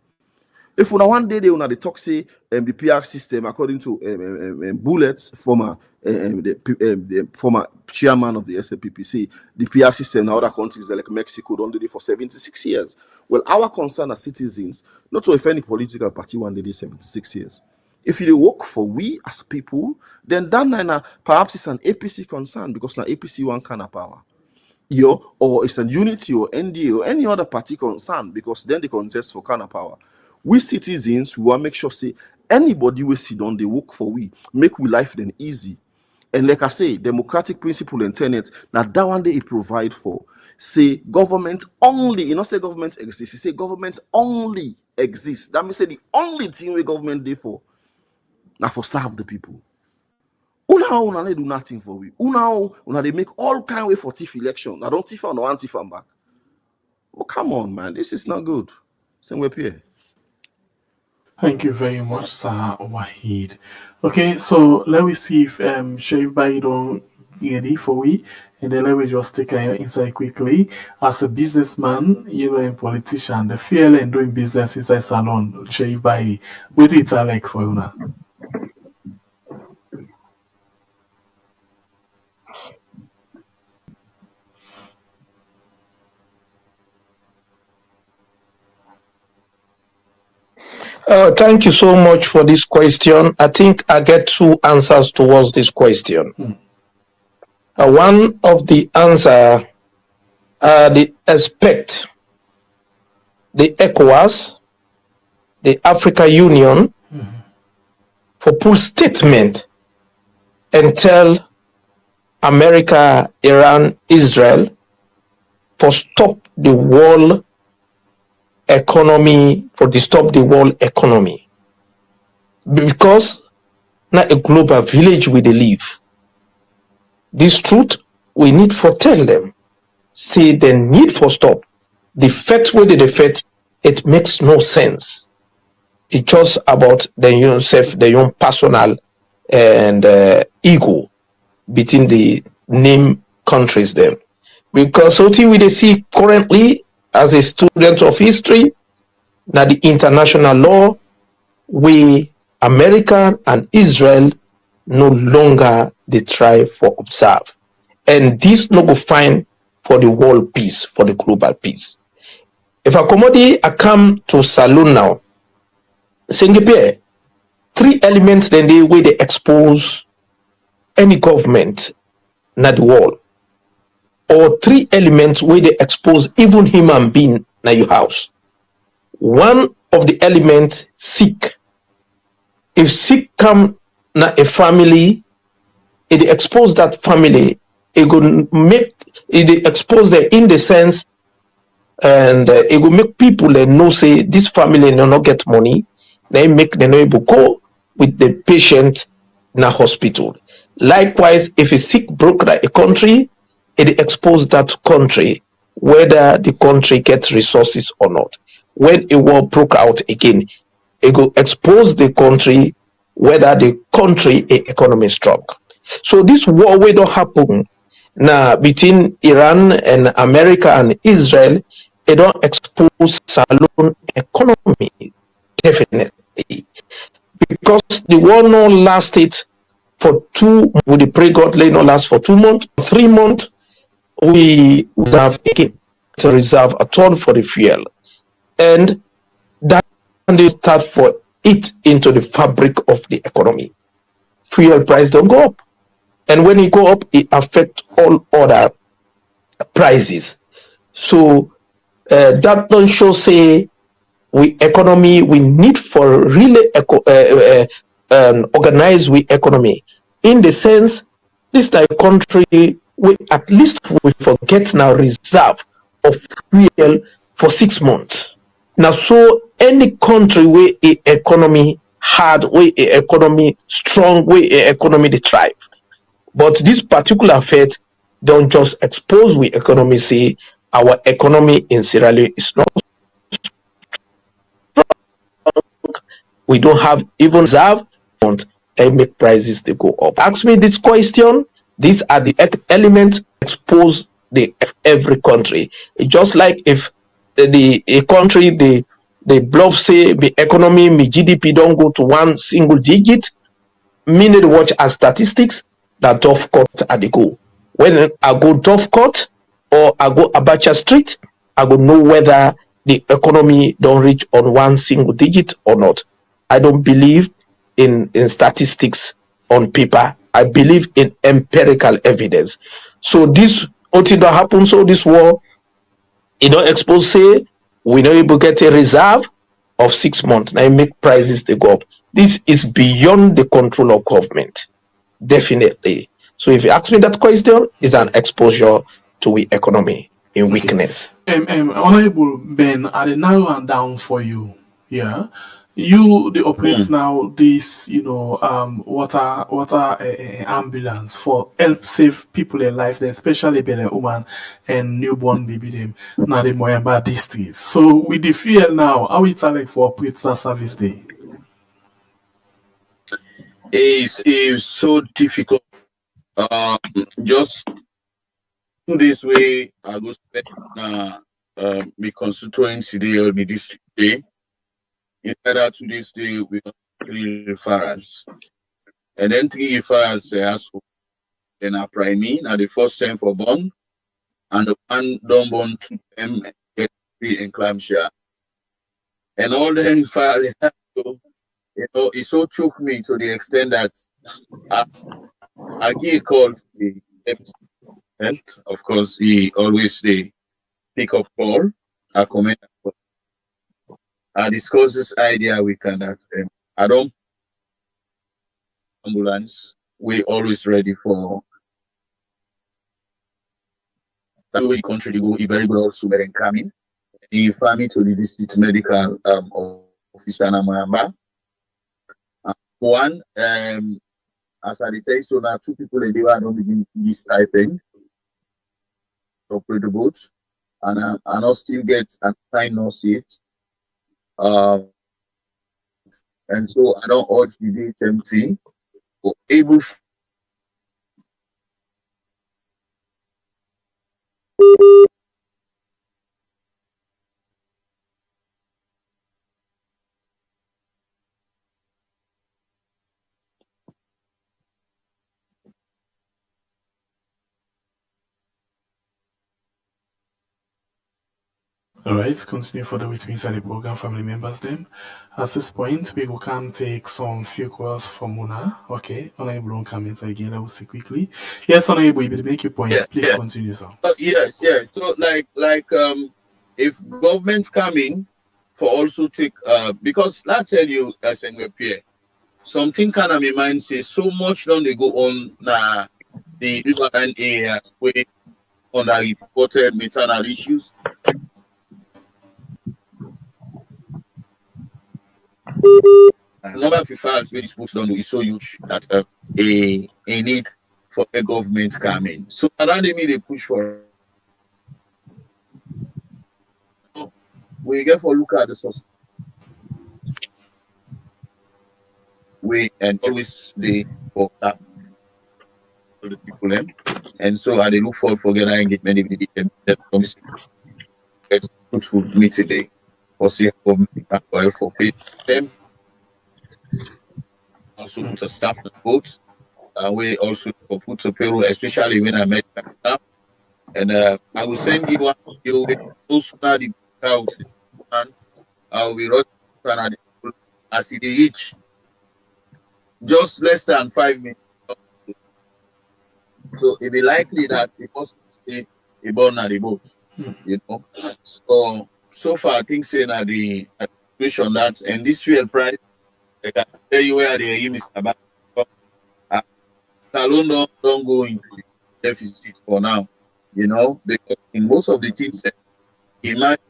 If una one day they una the talk say the PR system, according to Bullet, former the former chairman of the SAPPC, the PR system in other countries like Mexico don't do it for 76 years. Well, our concern as citizens, not to offend any political party one day they 76 years. If you work for we as people, then that perhaps it's an APC concern because now APC one kind of power. Or it's a unity or NDA or any other party concern because then they contest for kind of power. We citizens, we want to make sure say anybody we sit down, they work for we, make we life then easy. And like I say, democratic principle and tenet, that one day it provide for. Say government only, you know, say government exists. You say government only exists. That means say the only thing we government do for, now for serve the people. Una they do nothing for we. Una they make all kind of way for thief election. I don't thief on one thief and back. Oh, come on, man. This is not good. Same way, Pierre. Thank you very much, Sir Wahid. Okay, so let me see if Sheriff Bayi don't ready for we, and then let me just take your insight quickly. As a businessman, you know, a politician, the fear and doing business inside salon, Sheriff Bayi, what it's like for you now? Thank you so much for this question. I think I get two answers towards this question. One of the answer, they expect the ECOWAS, the Africa Union, for full statement and tell America, Iran, Israel for stop the world economy, for to stop the world economy. Because not a global village we they live. This truth we need for tell them. Say the need for stop. The fact where they defect, it makes no sense. It's just about the yourself, the own personal and ego between the name countries them. Because what we they see currently as a student of history, now the international law, we America and Israel no longer they try for observe. And this no go find for the world peace, for the global peace. If I come to Saloon now, Sengepe, 3 elements then they way they expose any government na the world. Or 3 elements where they expose even human being na your house. One of the elements sick. If sick come na a family, it expose that family. It go make it expose them in the sense, and it will make people that know say this family no not get money. They make them able go with the patient na hospital. Likewise, if a sick broke a country, it expose that country whether the country gets resources or not. When a war broke out again, it will expose the country whether the country economy is strong. So this war will don't happen now between Iran and America and Israel. It don't expose Salon economy definitely because the war no lasted for 2. With the pray God lay no last for 2 months, 3 months. We reserve again to reserve at all for the fuel, and that they start for it into the fabric of the economy. Fuel price don't go up, and when it go up, it affects all other prices. So that don't show say we economy we need for really organize we economy in the sense this type country we at least we forget now reserve of fuel for 6 months. Now so any country where a economy hard, where a economy strong, where a economy they thrive. But this particular fact don't just expose we economy say our economy in Sierra Leone is not, we don't have even reserve fund and make prices they go up. Ask me this question. These are the elements expose the every country. It's just like if a country they bluff say the economy, the GDP don't go to one single digit, me need watch as statistics that Dove Court at the go. When I go Dove Court or I go Abacha Street, I go know whether the economy don't reach on one single digit or not. I don't believe in statistics on paper. I believe in empirical evidence. So this what don't happen. So this war, you know, expose say we not able to get a reserve of 6 months. Now make prices they go up. This is beyond the control of government, definitely. So if you ask me that question, it's an exposure to the economy in weakness. Honorable Ben, are they narrow and down for you? Yeah, you the operate now this water ambulance for help save people in life, especially the woman and newborn baby them now the Moyamba district. So with the fuel now, how it's like for operate that service day? It's so difficult. Just 2 days way I go spend my constituency day or the district day. In other 2 days day we got 3 referrals. And then 3 referrals then I prime me now the first time for Bonthe and the one don't born to them get free in Clamshire. And all the referrals it so took me to the extent that I give a call to the health. Of course, he always the pick up call. I comment. I discuss this idea with her that I don't ambulance. We always ready for that way the country they go. He very good also when coming. He refer me to the district medical officer in Amayamba. One as I tell you, so now 2 people in the world don't begin this stipend to operate the boats, and I not still get and sign no seat. And so I don't urge the DHMT or able Alright, continue further with me inside the program, family members them. At this point, we will come take some few calls from Muna. Okay, Honorable don't come inside again, I will see quickly. Yes, Honorable, you will make your point. Please continue, sir. Yes. So like if governments come in for also take because I tell you as Pierre, something kind of my mind says so much don't they go on the riverine areas where on the reported maternal issues. The number of files very supposed to is so huge that a need for a government come in. So around me they push for. We get for look at the source. We and always they for that for the people them. And so I they look for getting engagement with the promise. It's good for me today. For see for pay them. Also to staff the boat. We also for put to payroll, especially when I met them. And I will send you one video with those the house and we wrote as it each just less than 5 minutes. So it be likely that because born at the boat, you know. So far, I think saying at the situation that and this fuel price, I can tell you where they are, Mr. Bank. Salon don't go into deficit for now, you know, because in most of the things, imagine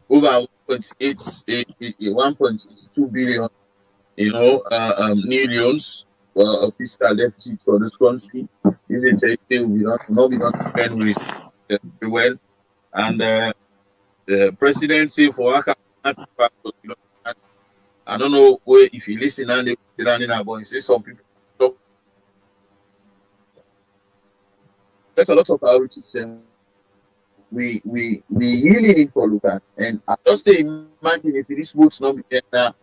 over 1.82 billion, you know, millions for a fiscal deficit for this country. This is we not be done spend with well, and the presidency for you know, I don't know where if you listen and they running about, you see some people talk. There's a lot of outreach we really need to look at, and I just imagine if this boat's not be there now.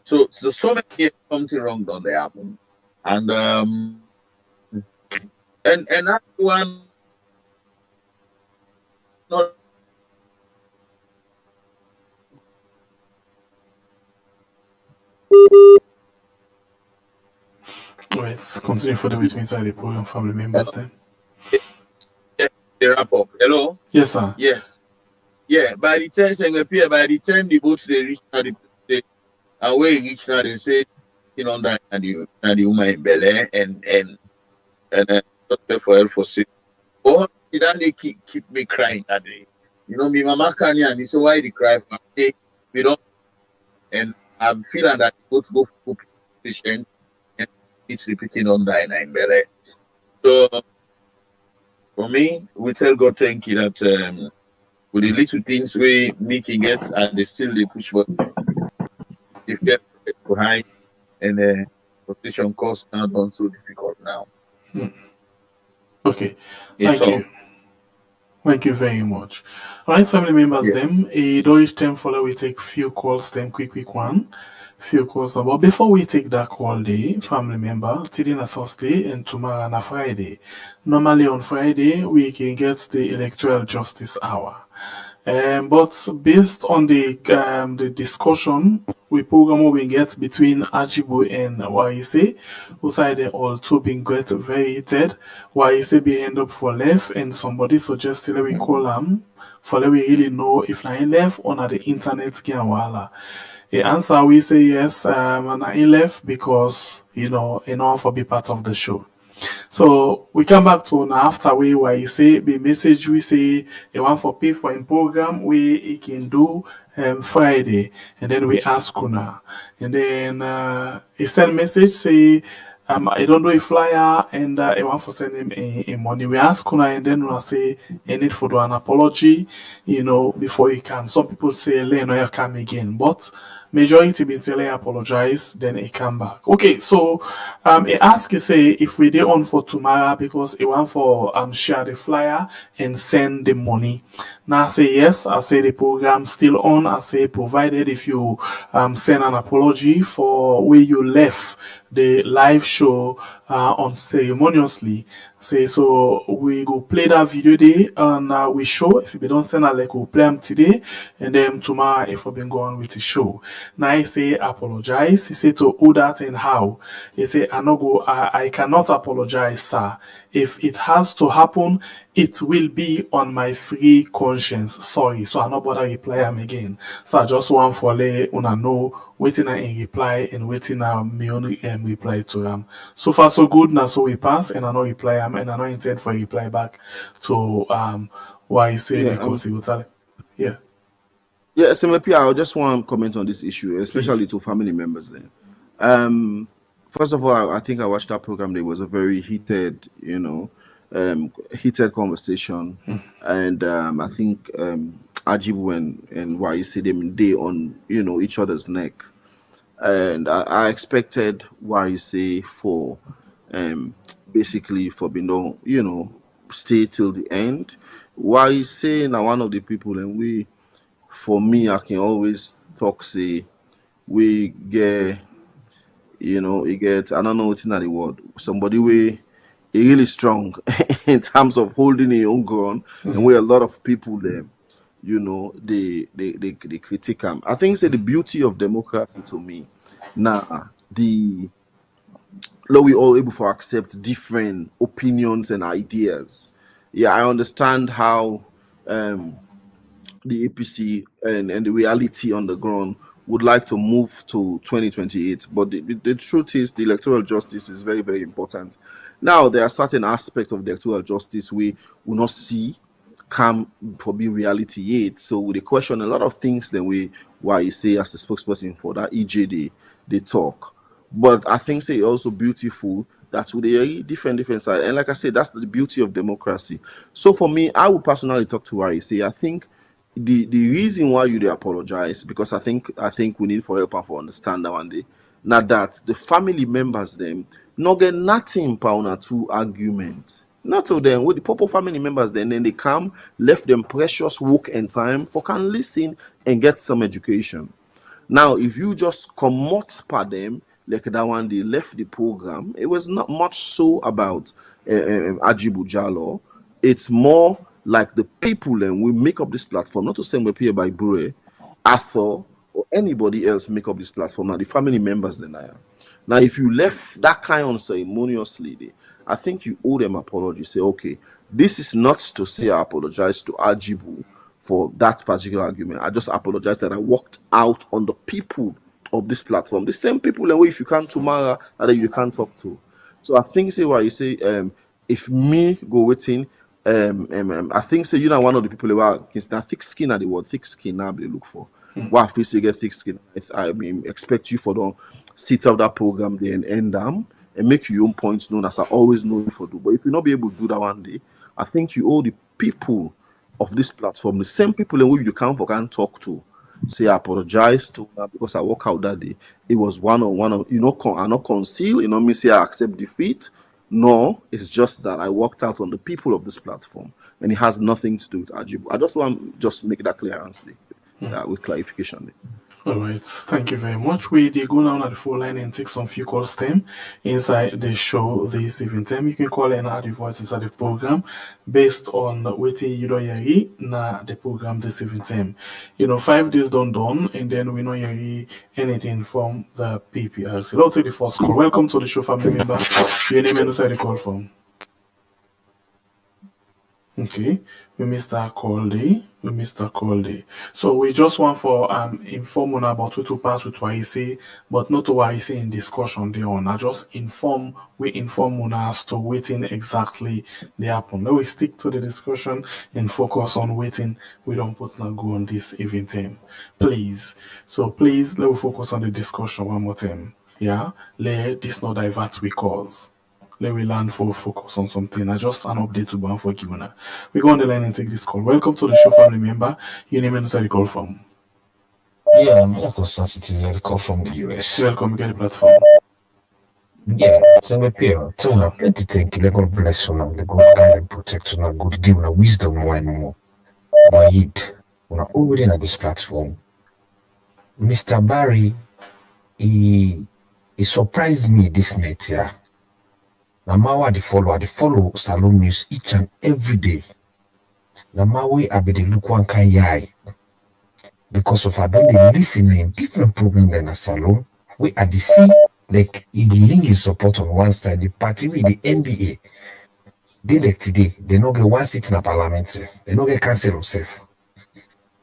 So many years something wrong done there happen, and that one not. Let's continue further with inside the program, family members then. Wrap up. Hello? Yes, sir. Yes. Yeah, by the time the boats they reach now the and where it reach now they say you know that and the woman in Bel Air and for help for sick. Oh, that they keep me crying that day. You know, me mama can and he said why they cry for me? We don't and I'm feeling that the boats go for patient and it's repeating on that in Bel Air. So for me, we tell God thank you that with the little things we make it get and they still they push for if they behind and the position cost now done so difficult now. Okay. Thank you very much. All right, family members, them a Dorish time follow we take few calls, them quick one. Few calls now. But before we take that call day, family member, today na Thursday and tomorrow na Friday. Normally on Friday we can get the electoral justice hour. But based on the discussion we program we get between Ajibu and YEC, who side they all two being get very heated. YEC be end up for left and somebody suggested that we call them for let we really know if na in left or na the internet can wala. The answer we say yes, and I left because you know for be part of the show. So we come back to now after we where you say the message we say the one for pay for in program we can do Friday and then we ask Kuna and then he send message say I don't know a flyer and I want for send him a money. We ask Kuna and then we say I need for do an apology, before you can. Some people say no you come again, but majority be say apologize, then he come back. Okay, so he ask say if we dey on for tomorrow because he want for share the flyer and send the money. Now I say yes, I say the program still on. I say provided if you send an apology for where you left the live show unceremoniously. Say so we go play that video day and we show if we don't send a like we'll play them today and then tomorrow if we been going with the show. Now he say apologize. He say to who that and how. He say I cannot apologize, sir. If it has to happen, it will be on my free conscience. Sorry. So I no bother reply him again. So I just want for let una know waiting in reply and waiting me only reply to them. So far so good. Now so we pass and I no reply him and I no intend for a reply back to why he say because he will tell. Yeah. Yeah, SMP, I just want to comment on this issue, especially to family members then. First of all, I think I watched that program. There was a very heated, heated conversation. And I think Ajibu and YEC them day on, each other's neck. And I expected YEC for basically for being, stay till the end. YEC now one of the people and for me, I can always talk, say, we get, I don't know what's in the word, somebody we really strong in terms of holding your own ground, and where a lot of people, them, they critique them. I think, say, the beauty of democracy to me, now, we all able to accept different opinions and ideas. yeah, I understand how the APC and the reality on the ground would like to move to 2028. But the truth is, the electoral justice is very, very important. Now, there are certain aspects of the electoral justice we will not see come for being reality yet. So they question a lot of things the way why you say as a spokesperson for that EJ they talk. But I think say also beautiful that with a different side. And like I said, that's the beauty of democracy. So for me, I would personally talk to Why say I think the reason why you apologize because I think we need for help and for understand that one day. Now that the family members them not get nothing pound two argument. Not to them with the proper family members then they come, left them precious work and time for can listen and get some education. Now, if you just come out per them, like that one, they left the program, it was not much so about Ajibu Jalo. It's more like the people then we make up this platform, not to say we're paid by Bure, Arthur, or anybody else make up this platform. Now, the family members then I am. Now, if you left that kind unceremoniously, I think you owe them apology. Say, okay, this is not to say I apologize to Ajibu for that particular argument. I just apologize that I walked out on the people of this platform. The same people and if you can't tomorrow that you can't talk to. So I think say why you say if me go waiting, I think say you know one of the people who are that thick skin at the word thick skin now they look for. Why if you get thick skin, I mean expect you for the sit up that program there and end them and make your own points known as I always know you for do. But if you not be able to do that one day, I think you owe the people of this platform, the same people in which you can't talk to, say I apologize to because I walk out that day. It was one of you know, I not conceal, you know me say I accept defeat. No, it's just that I walked out on the people of this platform, and it has nothing to do with Ajibu. I just want to make that clear, honestly, with clarification. All right, thank you very much. We did go down at the phone line and take some few calls time inside the show this evening time. You can call and add your voice inside the program based on what you don't hear na the program this evening time. You know, 5 days done, and then we don't hear anything from the PPRC. Let's take the first call. Welcome to the show, family member. Your name and inside the call from. Okay, we missed that call day. So we just want for inform on about what to pass with what he say, but not what he say in discussion there on. I just inform on as to waiting exactly the happen. Let we stick to the discussion and focus on waiting. We don't put no go on this event time. Please. So please let we focus on the discussion one more time. Yeah? Let this not divert we cause. Let we learn for focus on something. I just an update to Bonthe for Givuna. We go on the line and take this call. Welcome to the show, family member. Your name and the call from. Yeah, I'm a concerned citizen. Call from the US. Welcome, you get the platform. Yeah, so my parents, tell me plenty thank you. God bless you now. The God guide and protect you now. God give you wisdom more and more. My hit, when I already on this platform, Mr. Barry, he surprised me this night here. Now, I follow Salon News each and every day. Now, I be the look one kind yai. Because of I don't listen in different programs than a Salon. We are the see like in link in support on one side, the party with the NDA. They like today, they don't get one seat in a parliament, they don't get cancel themselves.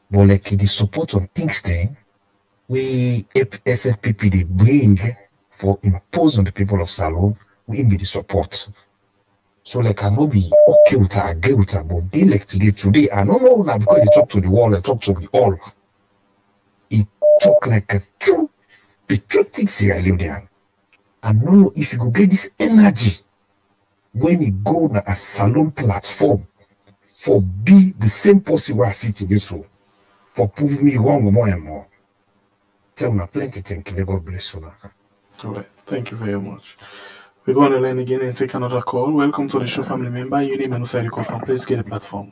But like the support on things then, we SFPP they bring for impose on the people of Salon. We be the support. So like I know be okay with her, agree with her, but they like today, I don't know now because they talk to the wall, they talk to the all. He talk like a true patriotic Sierra Leonean. I don't know if you go get this energy when you go on a Salon platform for be the same person who I see today so for prove me wrong more and more. Tell me plenty thank you, God bless you now. All right, thank you very much. We go on the line again and take another call. Welcome to the show, family member. Your name and inside the call from. Please get the platform.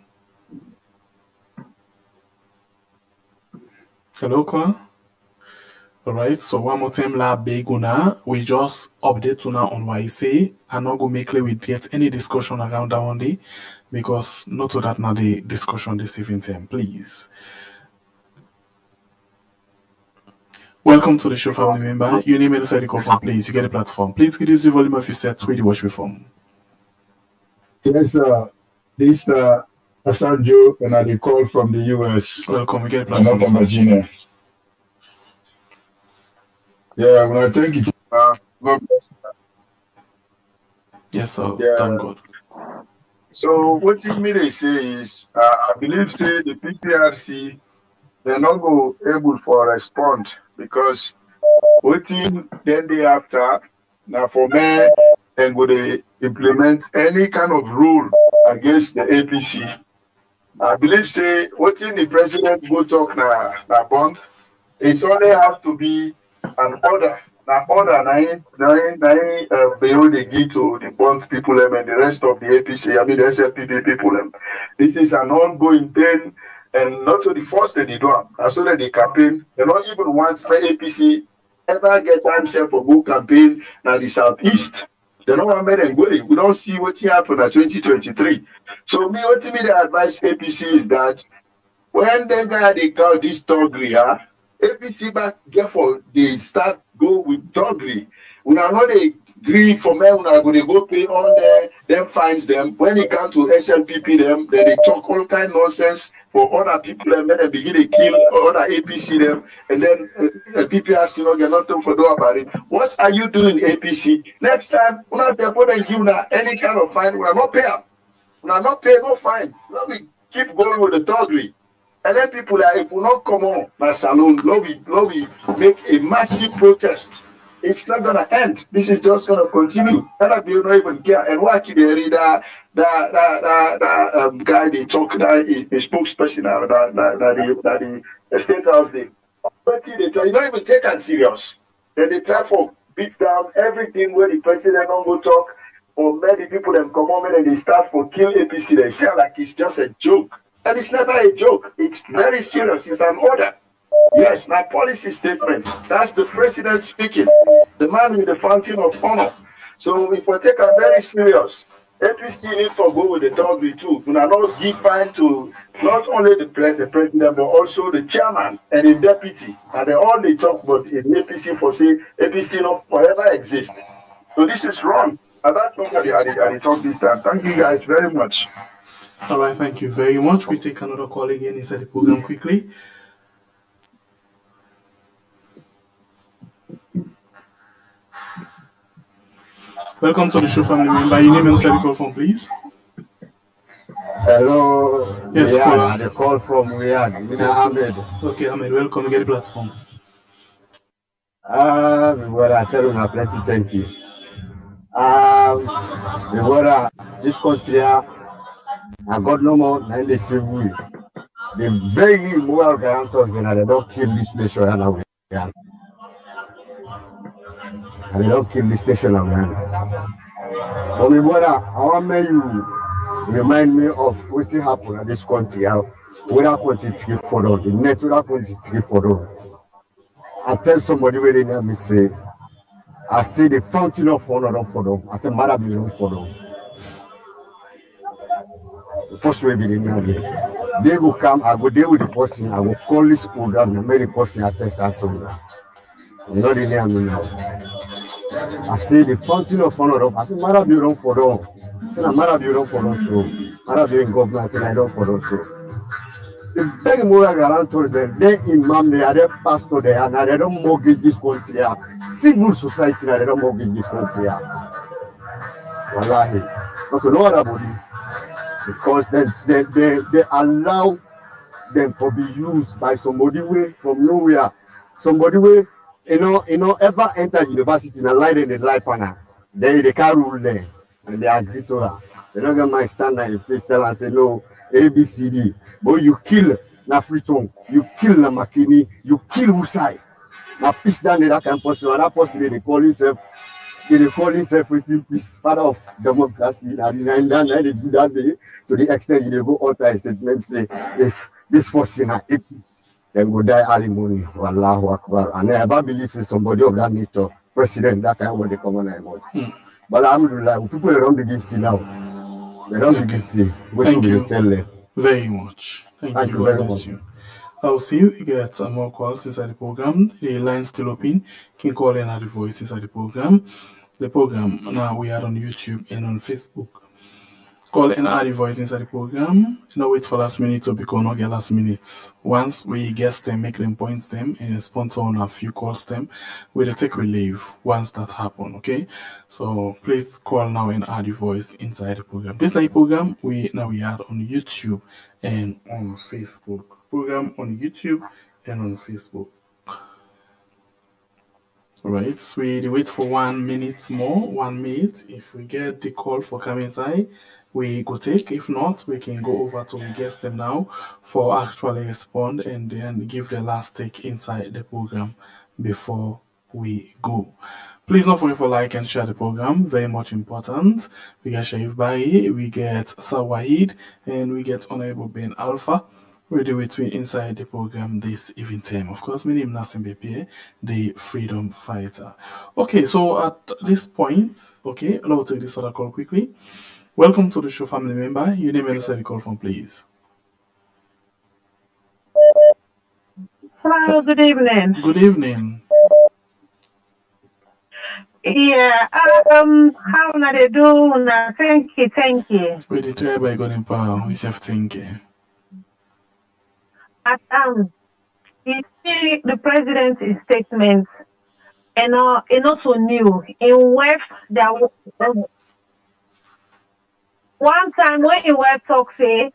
Hello, caller. All right. So one more time, la beguna. We just update to now on what you say. I'm not gonna make we get any discussion around that one day because not to that now the discussion this evening time, please. Welcome to the show, family member. Your name and inside the call from, please. You get the platform. Please reduce the volume of your set to the watch reform. Yes, This Asanjo, and I call from the US. Welcome again, North Virginia. Yeah, when I think it. God yes, sir. Yeah. Thank God. So what you mean they say is, I believe say the PPRC they're not go able for respond because waiting then day after now for me then go they implement any kind of rule against the APC. I believe say waiting the president go talk na Bonthe, it's only have to be an order. Now order below the give to the Bonthe people and the rest of the APC, I mean the SLPP people. This is an ongoing thing. And not to the first thing they do, as soon as they campaign, they don't even want my APC ever get time set for go campaign now the Southeast. They don't want them go. We don't see what happened at 2023. So me ultimately advise APC is that when they call this Togri, APC back therefore they start go with Togri. We are not a agree for me, we are going to go pay all them fines them. When it comes to SLPP them, then they talk all kind of nonsense for other people and then they begin to kill other APC them, and then PPRC not get nothing for do about it. What are you doing, APC? Next time, we are not going to give any kind of fine, we are not pay up. We are not pay no fine. Now we keep going with the Togri. And then people are, if we not come on my salon, we make a massive protest. It's not gonna end. This is just gonna continue. And you don't even care. And why can they read that guy they talk that is the spokesperson that the state house they you don't even take it serious. Then they try for beat down everything where the president don't go talk or many people them come on and they start for kill APC. They sound like it's just a joke. And it's never a joke. It's very serious. It's an order. Yes, now policy statement. That's the president speaking. The man with the fountain of honor. So if we take it very serious, APC need to go with the Togri too. We not give fine to not only the president but also the chairman and the deputy. And they all they talk about in APC for say APC not forever exist. So this is wrong. And that's not what I talk this time. Thank you guys very much. All right, thank you very much. We take another call again inside the program quickly. Welcome to the show, family member. Your name and inside the call phone, please. Hello. Yes, Riyadh. The call from Riyadh. Ahmed. Okay, Ahmed, welcome. Get the platform. Well, I tell you, I plenty thank you. This country, I got no more than the civil. The very moral guarantors and they don't kill this nation and they don't kill this nation and but my brother, I want you remind me of what happened in this country. Whether country take for them, the natural country take for them. I tell somebody where they near me say, I say the fountain of honor for them. I say mother be for them. First way be the they will come, I go there with the person, I will call this program and make the person attest that to me. You know the name now. I say the fountain of honor, I say mother be wrong for them. I say mother be wrong for them, so mother be in government, I say I don't for them, so. The big moral guarantors, they imam, they are their pastor, they are, they don't mortgage this country, civil society, they don't mortgage this country. Wallahi. But to know about it, because they allow them to be used by somebody way from nowhere, somebody way ever enter university and lie in the life panel. They can't rule them and they agree to that. They don't get my stand in place tell and say no ABCD. But you kill na Friton, you kill na Makini, you kill Usai. Now peace down in that campus, and that person they call himself. They call himself peace, father of democracy, and they do that day to the extent they go out a statement say if this person are peace, then go die alimony. Wallahu Akbar. And I never believe in somebody of that nature, president, that time when they come on about. But alhamdulillah, people don't begin to see now. They don't begin to see. What you tell them. Very much. Thank you very much. I'll see you. You get some more calls inside the program. The line still open. You can call in at the voice inside the program. The program now we are on YouTube and on Facebook. call and add the voice inside the program. No wait for last minute or because not get last minute. Once we guess them, make them points them, and respond on a few calls them, we'll take we leave once that happen, okay? So please call now and add your voice inside the program. This night program we add on YouTube and on Facebook. Program on YouTube and on Facebook. Right, so we wait for 1 minute more, 1 minute. If we get the call for coming inside, we go take. If not, we can go over to guest them now for actually respond and then give the last take inside the program before we go. Please don't forget to like and share the program, very much important. We get Sharif Bari, we get Sawahid, and we get Honorable Ben Alpha. We do it inside the program this evening time. Of course, my name is Nassim Bepe, the freedom fighter. Okay, so at this point, okay, I'll take this other call quickly. Welcome to the show, family member. Your name and the call from, please. Hello, good evening. Good evening. Yeah, how are they doing? Thank you. We did try by God in power. We self thinking. You see the president's statement, and also new in West that one time when in West talk say,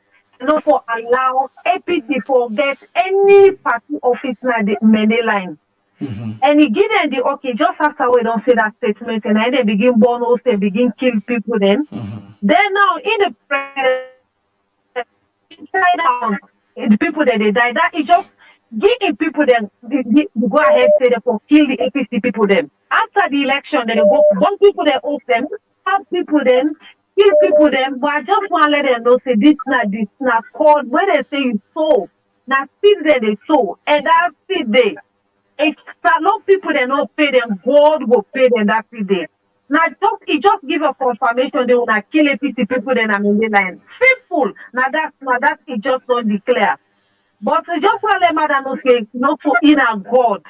for allow APC forget any party office na the Mende line. And he give them the okay just after we don't say that statement, and then they begin burn house, they begin kill people. Then now in the president inside out the people that they die, that it just give people them go ahead say they for kill the APC people them. After the election, then they go burn people they off them, have people them, kill people them. But I just want to let them know say this not called when they say you sow. Now seed they sow, and that seed they it's a lot of people they not pay them, God will pay them that seed day. Now it just give a confirmation they will not kill APC people then I'm in the line. Simple. Now that it just don't declare. But we just want to let Madam know say not for inner God.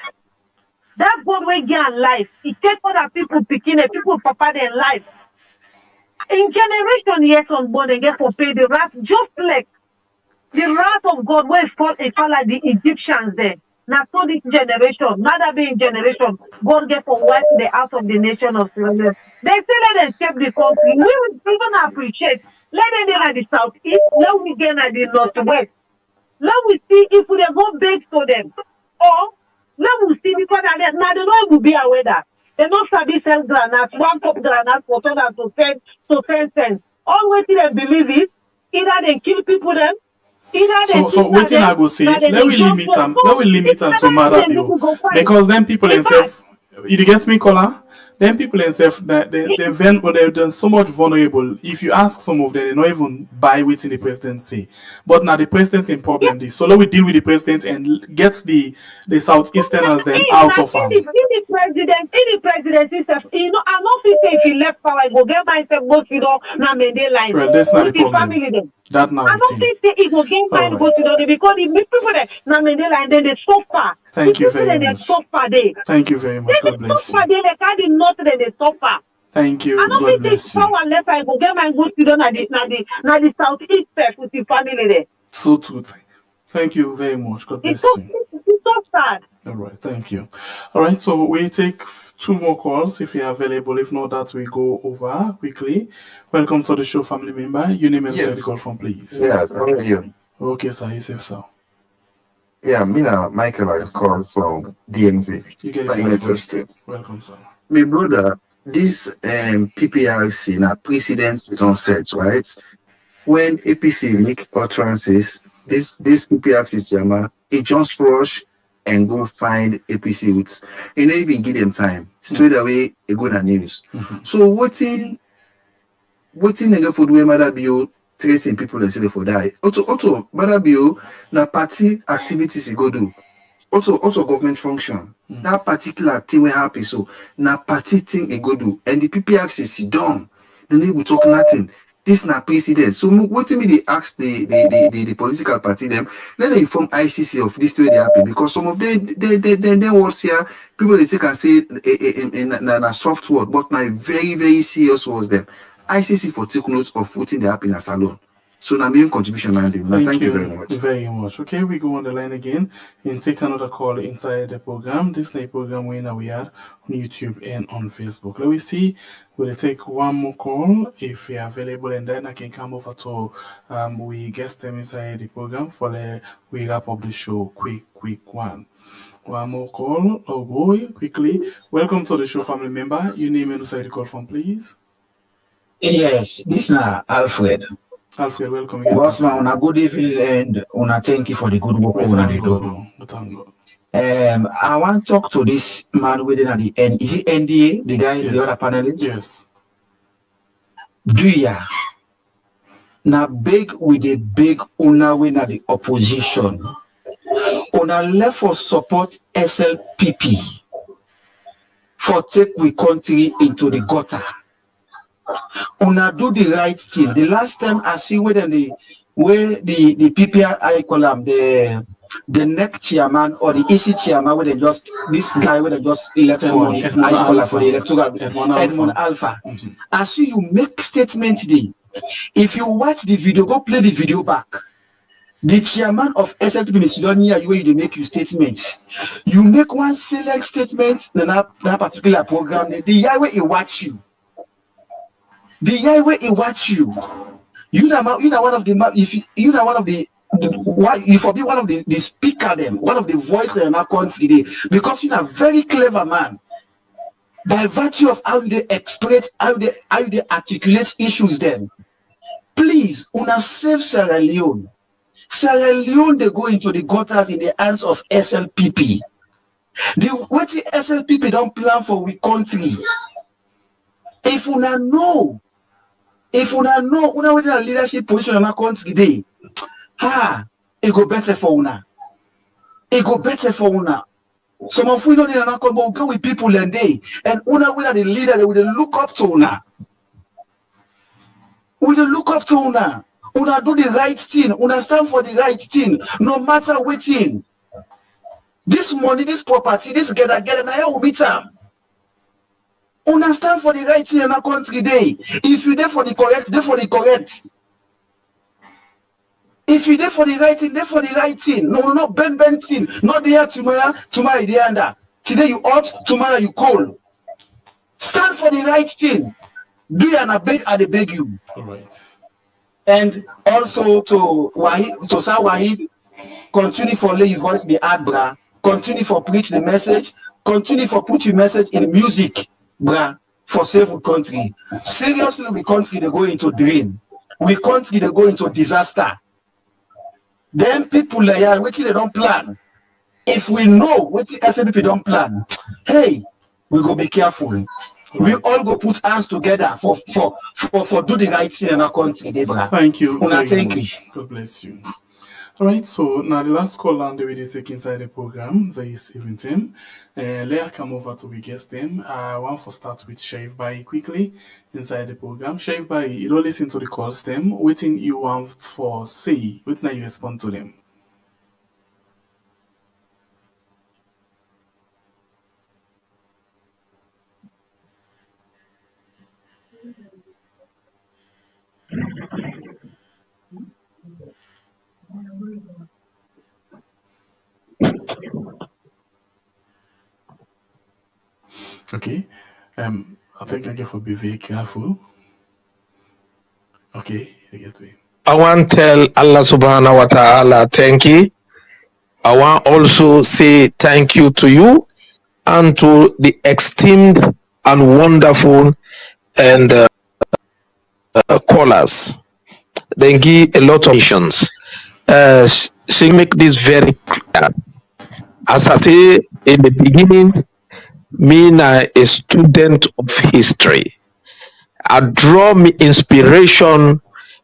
That God will give life. It takes other people picking it, people papa their life. In generation, yes, on board and get for pay the wrath, just like the wrath of God will fall like the Egyptians there. Now, so this generation, mother being generation, God get for wipe the out of the nation of Sierra. They say let them escape the country. We will even appreciate. Let them get at the southeast, let we get at the northwest. Let we see if we go beg to them. Or let we see because now they don't even be aware that they don't sabi sell granates, 1 cup granates for $10 to 10 cents. All what they believe is either they kill people them. So what I go say, let we limit them to matter because then people themselves, you get me, caller? Then people themselves they're so much vulnerable. If you ask some of them, they don't even buy what the president say. But now the president in problem this. So let we deal with the president and get the southeasterners then out of him. In the president itself, I'm not saying if he left power, I go get myself go to the Mende line. Well, that's not the problem. That now I don't think he go get mine go to the because the people that Mende line then they suffer. Thank you very much. Thank you very much. God bless you. Thank you. God bless you. I go get my good to the southeast with the family there. So true. Thank you very much. God bless you. It's so sad. All right, thank you. All right, so we take 2 more calls if you're available. If not, that we go over quickly. Welcome to the show, family member. Your name and the call from, please. Yes, how are you? Okay, sir. You safe, sir. Yeah, me now, Michael, I call from DMV. You get United States. Welcome, sir. My brother, this PPRC now precedents don't set, right? When APC make utterances, this PPRC chairman, it just rush and go find APC roots. You know, even give them time. Straight away, it go to news. So waiting again for the way Mother Bio treating people and say for die. Also, Mother Bio, na party activities you go do. Also government function. That particular thing we happy. So na party thing you go do. And the PPRC sit down. Then they will talk nothing. This na precedent. So what me they ask the political party them, let them inform ICC of this way they happen because some of them words here, people they take and say in a soft word, but na very, very serious words them. ICC for take note of what they happen as alone. So now main contribution and thank you very much. Very much. Okay, we go on the line again and take another call inside the program. This is the program we are on YouTube and on Facebook. Let me see. We'll take one more call if you're available, and then I can come over to we guest them inside the program for we wrap up the show. Quick one. One more call. Oh boy, quickly. Welcome to the show, family member. Your name and inside the call from, please. Yes, this is Alfred. Alfred, welcome again. Boss man, una good evening and una thank you for the good work una dey do. I want to talk to this man within at the end. Is it NDA, the guy, the other panelist? Yes. Do ya? Now big with the big una win at the opposition. Una left for support SLPP for take we country into the gutter. Una do the right thing. The last time I see where the PPR I call them the NEC chairman or the EC chairman where they just this guy where they just elect for the I call for the electoral Edmund Alpha. I see you make statement today. If you watch the video, go play the video back. The chairman of SLP Macedonia, where you make your statement. You make one select statement in that particular program. The guy where he watch you. The guy where he watch you. You know one of the you know one of the why you forbid one of the speaker them, one of the voices in our country because you're a very clever man. By virtue of how they express, how they articulate issues them. Please, una save Sierra Leone. Sierra Leone, they go into the gutters in the hands of SLPP. What the SLPP don't plan for we country. If una know, una with a leadership position in our country today, it go better for una. It go better for una. Some of we don't need an go with people and they, and una with the leader, they will look up to una. We will look up to una. Una do the right thing. Una stand for the right thing, no matter what thing. This money, this property, this gather, now you meet them. Una stand for the right thing in our country day. If you there for the correct, there for the correct. If you there for the right thing, there for the right thing. No, not bend thing. Not there tomorrow the under. Today you hot, tomorrow you cold. Stand for the right thing. Do you and I beg you. All right. And also to Wahid, to Sir Wahid, continue for lay your voice be hard, brah. Continue for preach the message. Continue for put your message in music, brah, for save the country. Seriously, we country they go into drain. We country they go into disaster. Then people like what they don't plan. If we know what the SNP don't plan, hey, we go be careful. We all go put hands together for do the right thing in our country, Deborah. Thank you. Thank you. God bless you. All right, so now the last call and we will take inside the program. There is even team. Let come over to we guest them. I want to start with Shaif Bai quickly inside the program. Shaif Bai, you don't listen to the calls them. Waiting you want for say, waiting you respond to them. Okay. I think I get to be very careful. Okay, I get to it. I want to tell Allah subhanahu wa ta'ala thank you. I want also say thank you to you and to the esteemed and wonderful and callers. They give a lot of missions. She make this very clear. As I say in the beginning, me now a student of history. I draw me inspiration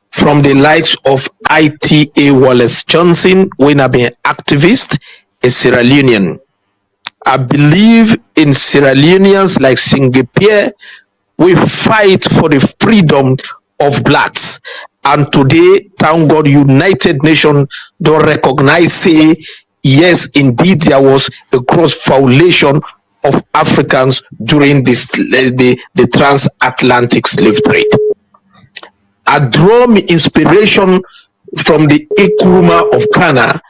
from the likes of ITA Wallace Johnson when I been activist, a Sierra Leonean. I believe in Sierra Leoneans like Singapore. We fight for the freedom of blacks. And today, thank God, United Nations don't recognize, say, yes, indeed, there was a gross violation of Africans during this the transatlantic slave trade. I draw me inspiration from the Nkrumah of Ghana,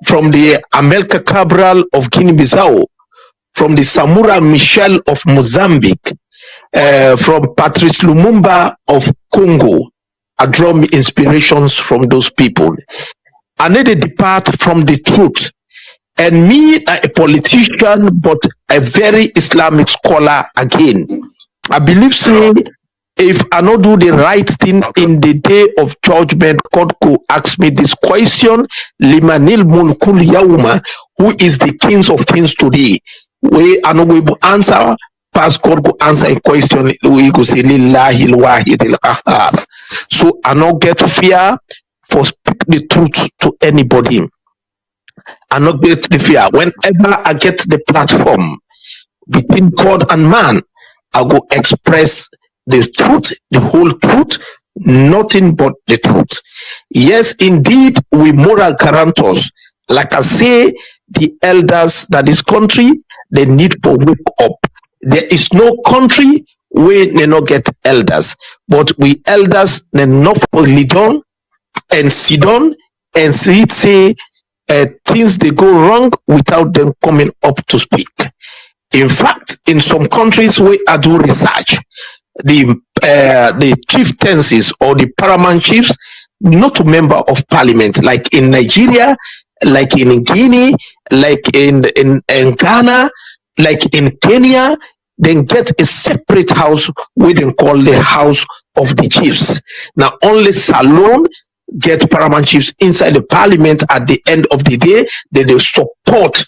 from the Amelka Cabral of Guinea-Bissau, from the Samura Michel of Mozambique, from Patrice Lumumba of Congo. I draw me inspirations from those people. I need to depart from the truth. And me, a politician, but a very Islamic scholar again. I believe, say, if I not do the right thing in the day of judgment, God could ask me this question, Limanil Mulkul Yauma, who is the kings of kings today? We are not able to answer, past God could answer a question, we go say, Lillahi al-Wahid al-Qahhar. So I not get fear for speak the truth to anybody. I not get the fear. Whenever I get the platform between God and man, I go express the truth, the whole truth, nothing but the truth. Yes, indeed, we moral guarantors. Like I say, the elders that this country, they need to wake up. There is no country where they not get elders, but we elders, they not lead on and sit down and see it say things they go wrong without them coming up to speak. In fact, in some countries where I do research, the chieftaincies or the paramount chiefs, not a member of parliament, like in Nigeria, like in Guinea, like in Ghana, like in Kenya, then get a separate house we then call the house of the chiefs. Now only Salone get paramount chiefs inside the parliament. At the end of the day, then they support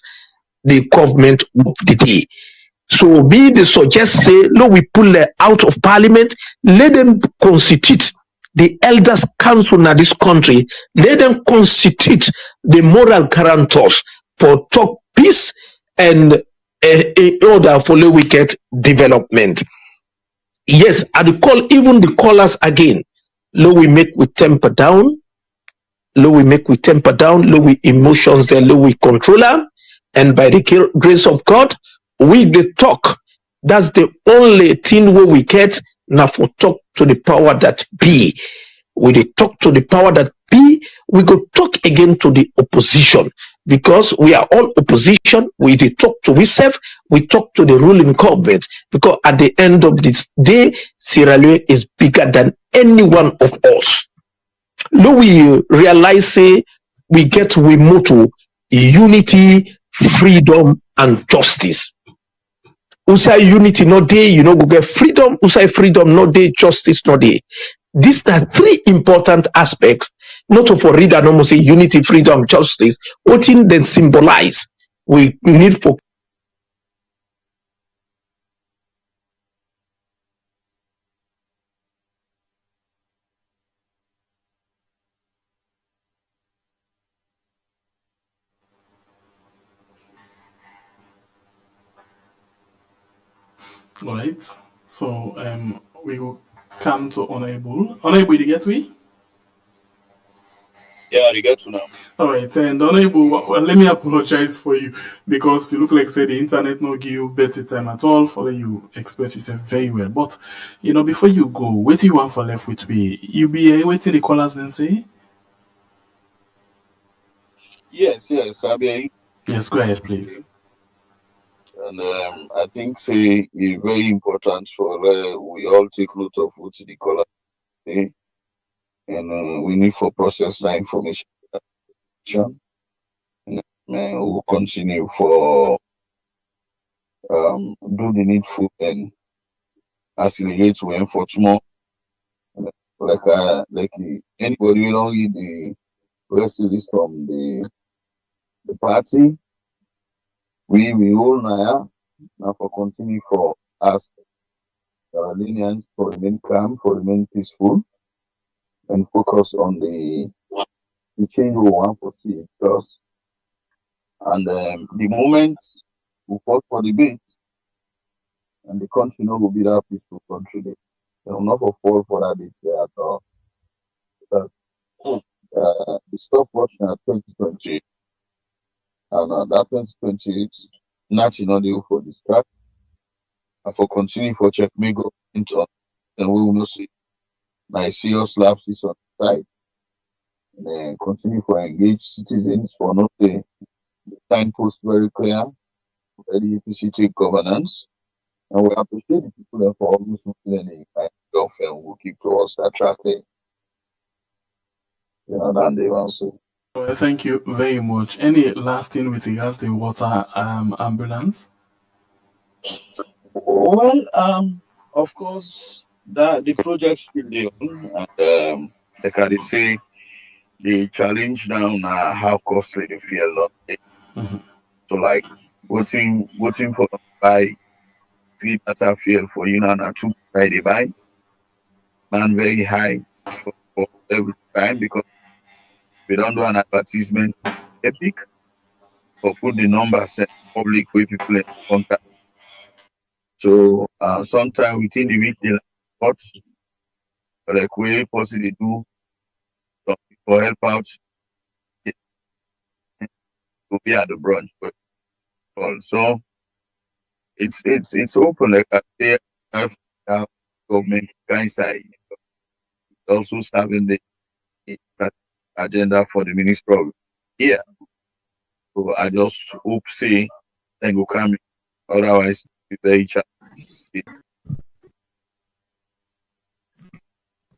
the government of the day. So me, they suggest say, no, we pull them out of parliament, let them constitute the elders council in this country, let them constitute the moral guarantors for talk peace and in order for the wicked development. Yes, I call even the callers again. Low we make we temper down, low we make we temper down, low we emotions there, low we control them, and by the grace of God, we the talk. That's the only thing where we get now for talk to the power that be. We the talk to the power that be, we go talk again to the opposition. Because we are all opposition, we the talk to ourselves, we talk to the ruling government. Because at the end of this day, Sierra Leone is bigger than any one of us. Now we realize say we get we motto unity, freedom, and justice. Who say unity no day, you know, go get freedom. Who say freedom no day, justice no day. These are three important aspects. Not for reader, no more say unity, freedom, justice. What in then symbolize we need for. All right. So we will come to Honorable. Honorable, you get me? Yeah, I get to now. All right, and Honorable, well, let me apologize for you because you look like say the internet no give you better time at all for you express yourself very well. But you know, before you go, what do you want for left with me? You be waiting the callers then say? Yes, I mean. Yes, go ahead, please. And I think say it's very important for we all take note of what the caller say, and we need for process that information. And we'll continue for do the needful and accelerate to enforce more. Like anybody will don't read the press release from the party. We all now for continue for us Sierra Leoneans for remain calm, for remain peaceful, and focus on the change we want to see first. And the moment we fought for the bait, and the country no will be that peaceful country. They will not fall for that bait there at all. The stopwatch at 2020, and that 2028, nothing deal for this track, and for continue for check me go into, and we will not see. like serious lapses on the side. And then continue to engage citizens for not the signpost very clear, very APC take governance. And we appreciate the people that for always looking the kind of and will keep towards that track there. And they also. Well, thank you very much. Any last thing with regards to the water ambulance? Well, of course, that the project still there, and like I say, the challenge now how costly the fuel is. So like voting for buy 3 data fuel for you now 2 by the buy, man very high for every time because we don't do an advertisement epic or put the numbers in public where people in contact. So sometime within the week they like we possibly do for help out to be at the brunch, but also it's open like I have government kind side also serving the agenda for the ministry here. So I just hope say they go come, otherwise it's very challenging.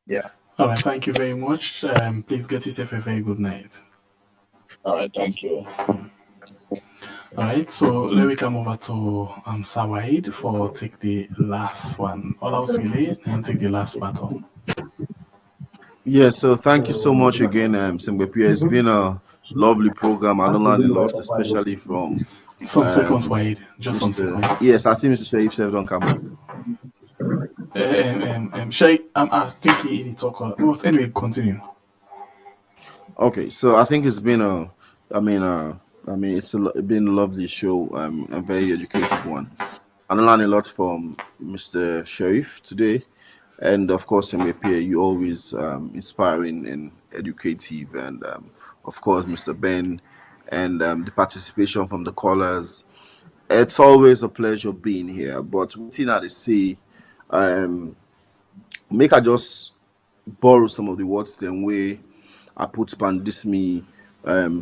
Yeah. All right, thank you very much. Please get yourself a very good night. All right, thank you. All right, so let me come over to Sawaid for take the last one. Olausile and take the last battle. Yeah, so thank you so much again, Sembepia. It's been a lovely program. I learned a lot, especially from some seconds, Wade. Just some seconds. Yes, I think Mr. Sharif said don't come back. Shay, I'm thinking in talk. Well, anyway, continue. Okay, so I think it's been it's been a lovely show, a very educative one. I learned a lot from Mr. Sharif today, and of course, MAPA, you always inspiring and educative, and of course, Mr. Ben, and the participation from the callers. It's always a pleasure being here. But one thing I say, make I just borrow some of the words then way I put pandisme,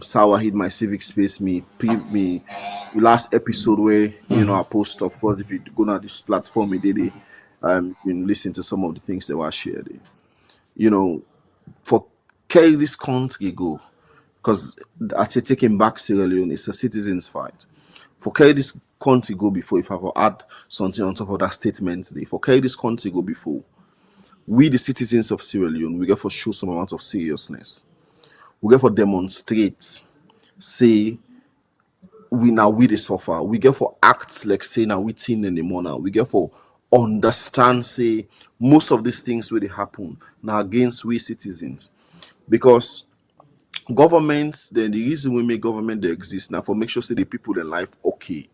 sour hit my civic space, me last episode where I post, of course, if you go on this platform, you did it, you can listen to some of the things that were shared. For carry this country go, because I say taking back Sierra Leone, it's a citizens' fight. For carry this country go before, if I will add something on top of that statement today, for carry this country go before, we the citizens of Sierra Leone, we get for show some amount of seriousness. We get for demonstrate, say we the suffer. We get for act like say now we teen anymore now. We get for understand say most of these things where they happen now against we citizens. Because governments, then the reason we make government they exist now for make sure say the people in life okay.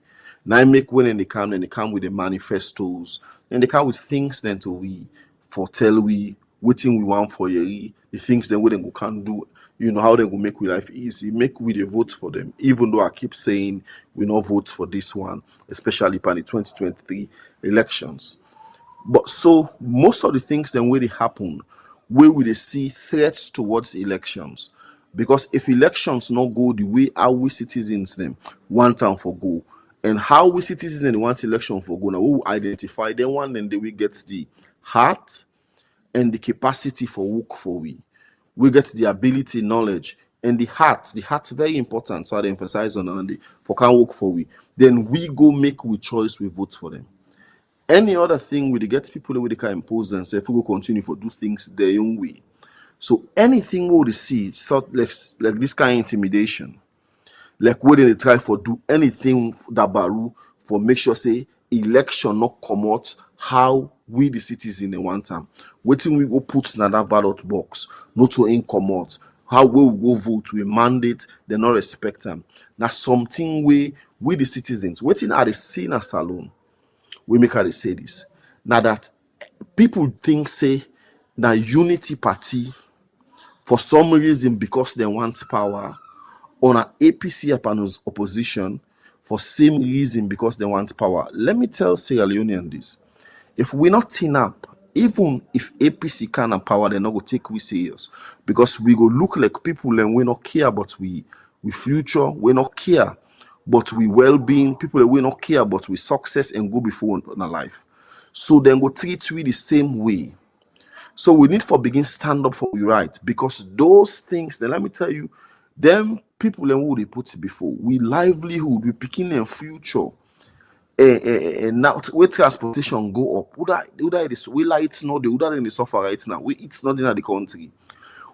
Now I make when they come with the manifestos, and they come with things then to we foretell we waiting we want for the things then we then go can do, how they go make we life easy, make we the vote for them. Even though I keep saying we not vote for this one, especially for the 2023 elections. But so most of the things then where they happen, where we see threats towards elections. Because if elections not go the way how we citizens them want time for go, and how we citizens then want election for go, now we will identify them one, and then we get the heart and the capacity for work for we. We get the ability, knowledge, and the heart. The heart very important, so I emphasize on the for can work for we. Then we go make we choice, we vote for them. Any other thing we get people where they can impose and say if we go continue for do things their own way. So anything we will see, sort like this kind of intimidation, like where they try for do anything that baru for make sure say election not come out how we the citizens in one time. Waiting we go put in that ballot box, not to in come out. How we will go vote, we mandate, they not respect them. Now something we the citizens, waiting at the Senate salon, we make her say this. Now that people think say that unity party for some reason because they want power, on an APC upon opposition for same reason because they want power. Let me tell Sierra Leonean this. If we not team up even if APC can empower, they're not going to take we serious because we go look like people and we not care about we future, we not care but we well-being, people that we not care but we success and go before in our life. So then go treat we the same way. So we need for begin stand up for we right because those things, then let me tell you, them people and who they put before, we livelihood, we picking in future. Now where transportation go up, we like it's not the in the suffer right now. It's not in the country.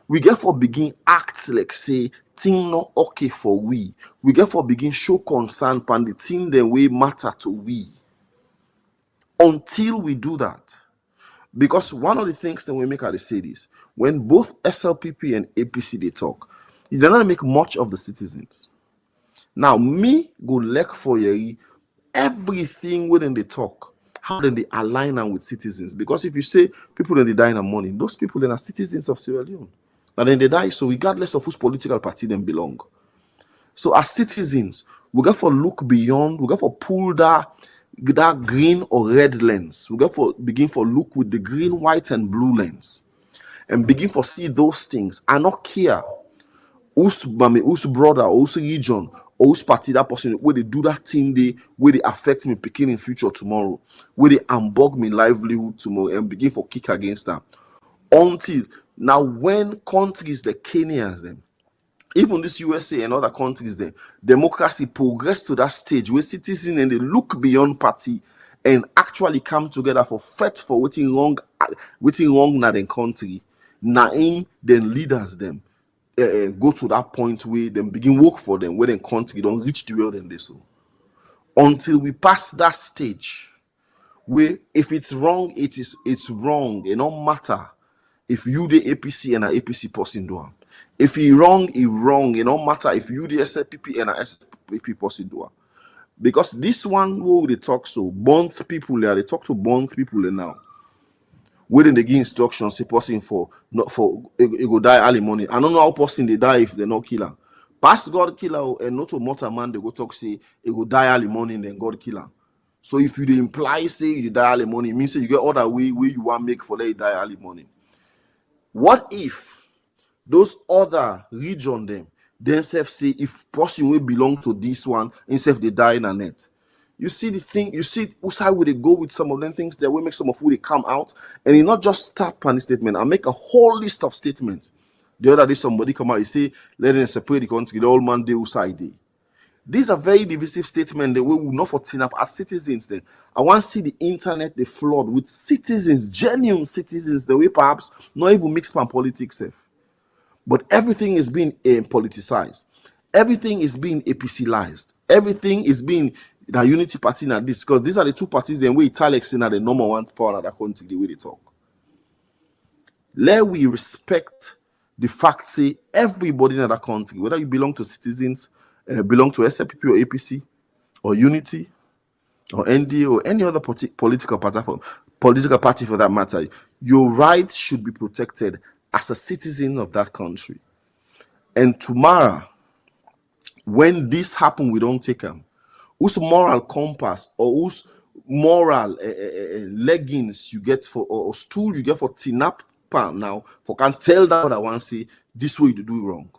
We get for begin act like say thing not okay for we. We get for begin show concern pan the thing the way matter to we. Until we do that, because one of the things that we make at the say this, when both SLPP and APC they talk, they don't make much of the citizens. Now me go look for you. Everything within the talk, how then they align them with citizens? Because if you say people then they die in the morning, those people then are citizens of Sierra Leone. And then they die, so regardless of whose political party them belong. So as citizens, we got for look beyond, we got for pull that green or red lens. We got for begin for look with the green, white, and blue lens. And begin for see those things and not care whose brother, or whose region, or whose party that person, where they do that thing, where they affect me picking in future tomorrow, where they unbug me livelihood tomorrow and begin for kick against them. Until now, when countries like Kenyans, them, even this USA and other countries, them, democracy progress to that stage where citizens and they look beyond party and actually come together for fight for waiting wrong na the country. Naim then leaders them. Go to that point where them begin work for them, where the country don't reach the world and they so. Until we pass that stage, where if it's wrong, it's wrong. It don't matter if you the APC and an APC person do it. If he wrong, he wrong. It don't matter if you the SLPP and an SLPP person do it. Because this one who they talk so, Bonthe people there, they talk to Bonthe people there now. Waiting they give instructions, say person for not for it go die early morning. I don't know how person they die if they're not killer. Past God killer and not to mortal man they go talk say it go die early morning then God killer. So if you dey imply say you die early morning, it means say you get other way you want make for let it die early morning. What if those other region them themselves say if person will belong to this one instead they die in a net? You see the thing, you see how would they go with some of them things that will make some of who they come out and it not just start pan statement and make a whole list of statements. The other day somebody come out and say, let them separate the country, the old man they side day. These are very divisive statements that we will not for enough as citizens then. I want to see the internet they flood with citizens, genuine citizens, the way perhaps not even mixed pan politics safe. But everything is being politicized. Everything is being APCized. Everything is being the unity party na this, because these are the two parties and we Italics in the number one power in that country the way they talk. Let we respect the fact say everybody in that country, whether you belong to citizens, belong to SLPP or APC or Unity or NDA or any other political party for that matter, your rights should be protected as a citizen of that country. And tomorrow, when this happen, we don't take them. Whose moral compass or whose moral leggings you get for or stool you get for tinap pan now for can tell that I want to say this way you do wrong.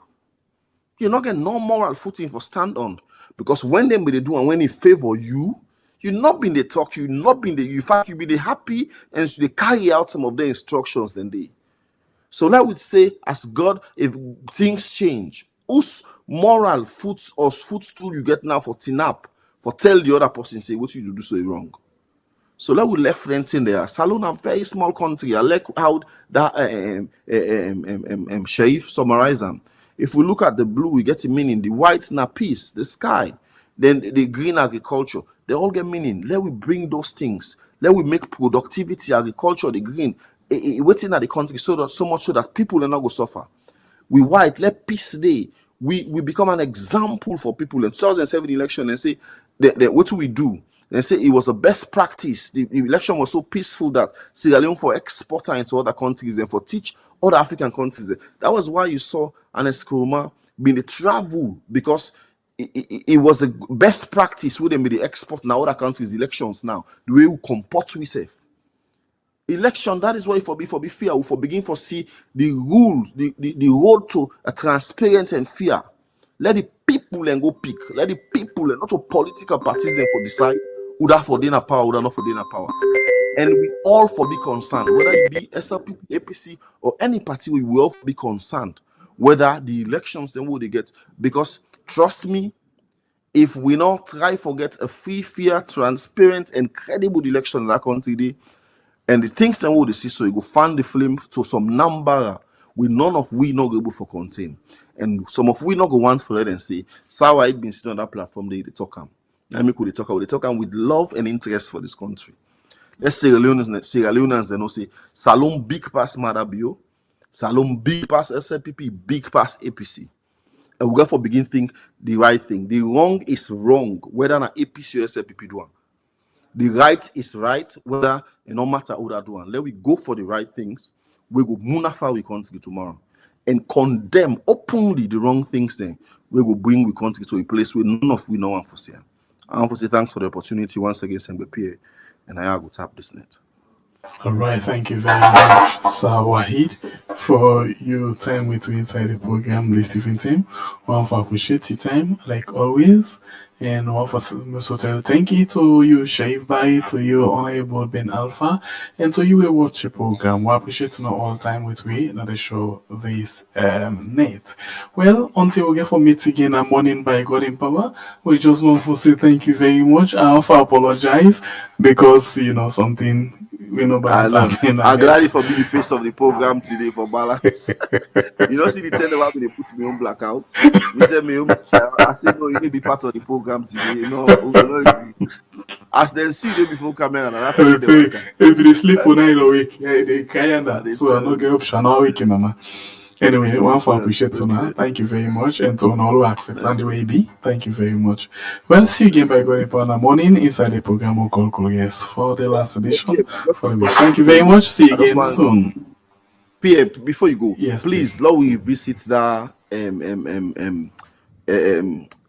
You're not getting no moral footing for stand on because when them they do and when they favor you, you not been the talk, you not been the you fact you be the happy and so they carry out some of the instructions then they. So that would say as God if things change, whose moral footstool you get now for tinap. For tell the other person say what you do so wrong. So let we left rent in there. Salon a very small country. I like how that Sharif summarize them. If we look at the blue, we get a meaning. The white na peace, the sky. Then the green agriculture. They all get meaning. Let we bring those things. Let we make productivity, agriculture, the green. Waiting at the country so much so that people are not go suffer. We white, let peace day. We become an example for people. In 2007 election, and say what do we do? They say it was the best practice. The election was so peaceful that Sierra Leone for exporter into other countries and for teach other African countries. That was why you saw Anes Nkrumah being the travel because it was the best practice with them be the export now other countries elections now the way we comport we safe. election, that is why for be fear, we for begin for see the rules, the road to a transparent and fair. Let the people and go pick. Let the people and not to political parties then for decide who that for dinner power, who that not for dinner power. And we all for be concerned, whether it be SLP, APC, or any party, we will all be concerned whether the elections then will they get. Because trust me, if we not try to get a free, fair, transparent, and credible election in that country, and the things that we see, so you go fan the flame to some number we none of we not able for contain, and some of we not go want for it and say, so I been sitting on that platform they talk am. I mean, could they talk am with love and interest for this country. Let's say Sierra Leoneans, they know say Salon big pass Madabio, Salon big pass SLPP, big pass APC. And we got for begin think the right thing. The wrong is wrong, whether an APC or SLPP do one. The right is right, whether no matter who that do one. Let we go for the right things. We go munafa we country tomorrow and condemn openly the wrong things. Then we go bring we country to a place where none of we know one for say. I want to say thanks for the opportunity once again, Sembepie, and I will tap this net. All right, thank you very much, Sir Wahid, for your time with me inside the program this evening. One for appreciate your time, like always, and one for so tell thank you to you, Shaif Bai, to you, Honorable Ben Alpha, and to you, who watch the program. We appreciate you know all time with me, and the show this net. Well, until we get for meet again a morning by God in power, we just want to say thank you very much. I have to apologize because you know something. We know balance. I'm glad for being the face of the program today for balance. You know, see the tell them how they put me on blackout. You said me, I said no, you need to be part of the program today. You know, as they see you before camera, and that's it. If they sleep all night awake, yeah, they cry and that. So I'm not get option all week, mama. Anyway, one for appreciate Tuna. Thank you very much. And to all who accept and the way be, thank you very much. Well, see you again by God upon the morning inside the program we'll call yes for the last edition. For the week. Thank you very much. See you again soon. Pierre, before you go, yes, please, let we visit that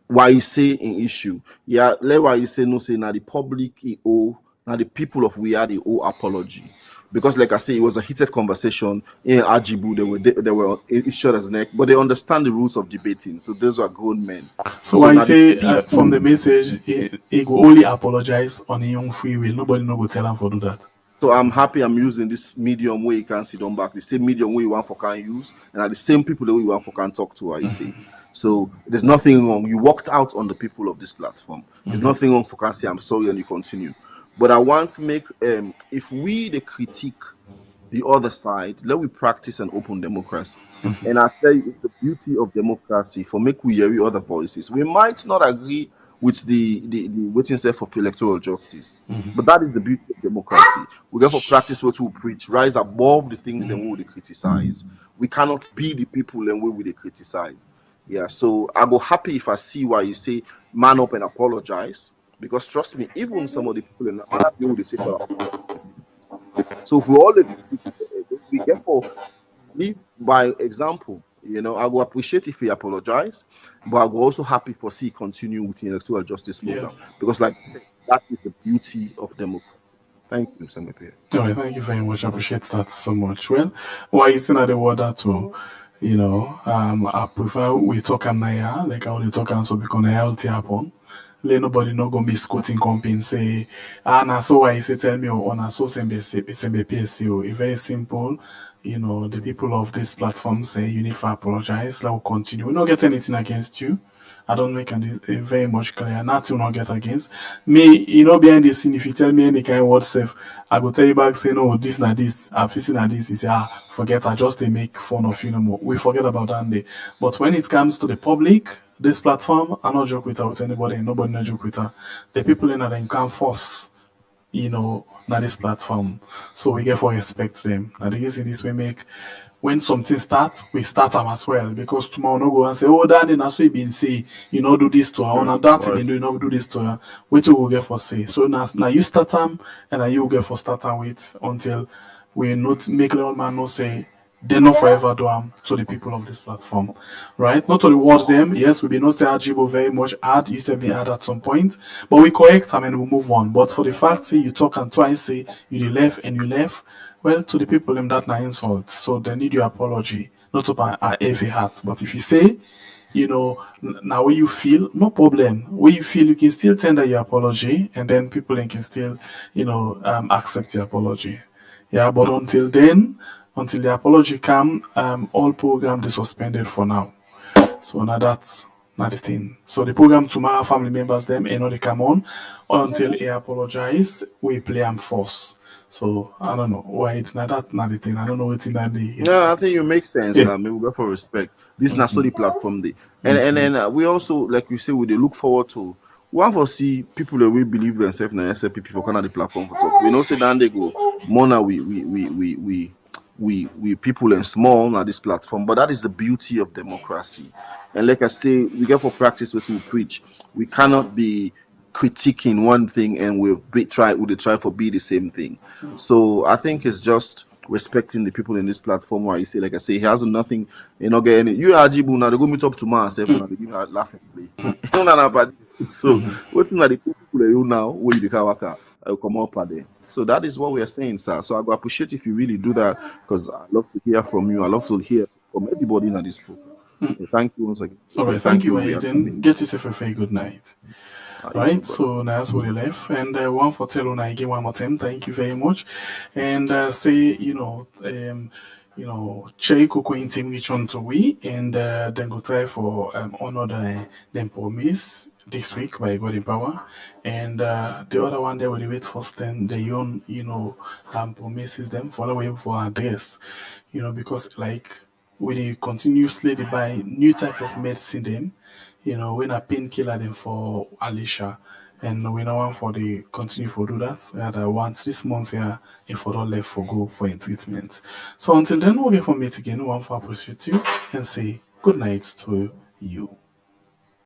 why you say in issue. Yeah, let why you say no say now the public now the people of we are the apology. Because, like I say, it was a heated conversation in Ajibu. They were on each other's neck, but they understand the rules of debating. So those are grown men. So I say from the message, he will only apologize on a young free will. Nobody no go tell him for do that. So I'm happy I'm using this medium way you can sit on back. The same medium way you want for can use, and are the same people that we want for can talk to. You see. So there's nothing wrong. You walked out on the people of this platform. There's nothing wrong for can say I'm sorry and you continue. But I want to make, if we the critique the other side, let we practice an open democracy. And I tell you, it's the beauty of democracy for make we hear other voices. We might not agree with the waiting set for electoral justice, but that is the beauty of democracy. We therefore practice what we preach, rise above the things and we will criticize. We cannot be the people and we will criticize. Yeah, so I go happy if I see why you say man up and apologize. Because trust me, even some of the people in other people they say for so if we all we get for live by example, you know, I will appreciate if we apologize, but I will also happy for see continue with the electoral justice program. Because like I said, that is the beauty of democracy. Thank you, Senator. All right, thank you very much. I appreciate that so much. Well, why is not the word to you know, I prefer we talk and like I only talk and so become a healthy happen. Let nobody not go misquoting company say, na so why say tell me on a so PSCO. It's very simple. You know, the people of this platform say you need to apologize. Let we continue. We don't get anything against you. I don't make it very much clear. Nothing will not get against me. You know, behind the scene, if you tell me any kind of word self, I will tell you back say no, this na this, I'm facing at this. You say forget. I just they make fun of you no more. We forget about that day. But when it comes to the public, this platform, I not joke with anybody. Nobody not joke with her. The people in them can't force, you know, na this platform. So we get for respect them. Now the reason is we make. When something starts, we start them as well. Because tomorrow no go and say, oh, Danny, that's what you been say, you know, do this to her. Or that you been doing, you know, do this to her. Which we will get for say. So now you start them, and now you will get for start them with until we not make the old man no say, they not forever do to the people of this platform, right? Not to reward them. Yes, we be not say Ajibo very much hard. You said be hard at some point, but we correct them and we move on. But for the fact, say you talk and twice say you the left and you left, well, to the people them that na insult. So they need your apology, not to a heavy heart. But if you say, you know, now where you feel, no problem. Where you feel, you can still tender your apology, and then people can still, you know, accept your apology. Yeah, but until then, until the apology come, all program is suspended for now. So now that's not the thing. So the program tomorrow, family members them, you know, they come on until he apologize. We play them force. So I don't know why. Now that's not the thing. I don't know what's in that day. No, I think you make sense. Yeah. We go for respect. This is not so the platform day, and then we also, like you say, we look forward to. One for see people that we believe themselves in the SLPP for kind of the platform for talk. We know say down they go more now we people and small now this platform, but that is the beauty of democracy. And like I say, we get for practice what we preach. We cannot be critiquing one thing and we'll try for be the same thing. So I think it's just respecting the people in this platform where you say, like I say, he has nothing, you know, get any. You are Jibu now, they go meet up to myself and they give me a laughing play. So what's not the people you now where you can I'll come up at them. So that is what we are saying, sir. So I would appreciate if you really do that because I love to hear from you. I love to hear from everybody in this program. So thank you once again. All right, thank you, Aiden. Get yourself a very good night. Right, so now that's what we left. And one for tell on again one more time. Thank you very much. And say, Cherry Coco in team reach on to we and then go try for honor them promise this week by God in power. And the other one they will wait first then they own, promises them for the way for address. Because like we continuously buy new type of medicine them. When a painkiller them for Alicia, and we don't want for the continue for do that. Once this month here, if we don't left for go for a treatment. So until then, we'll get for meet again. We want to appreciate you and say good night to you.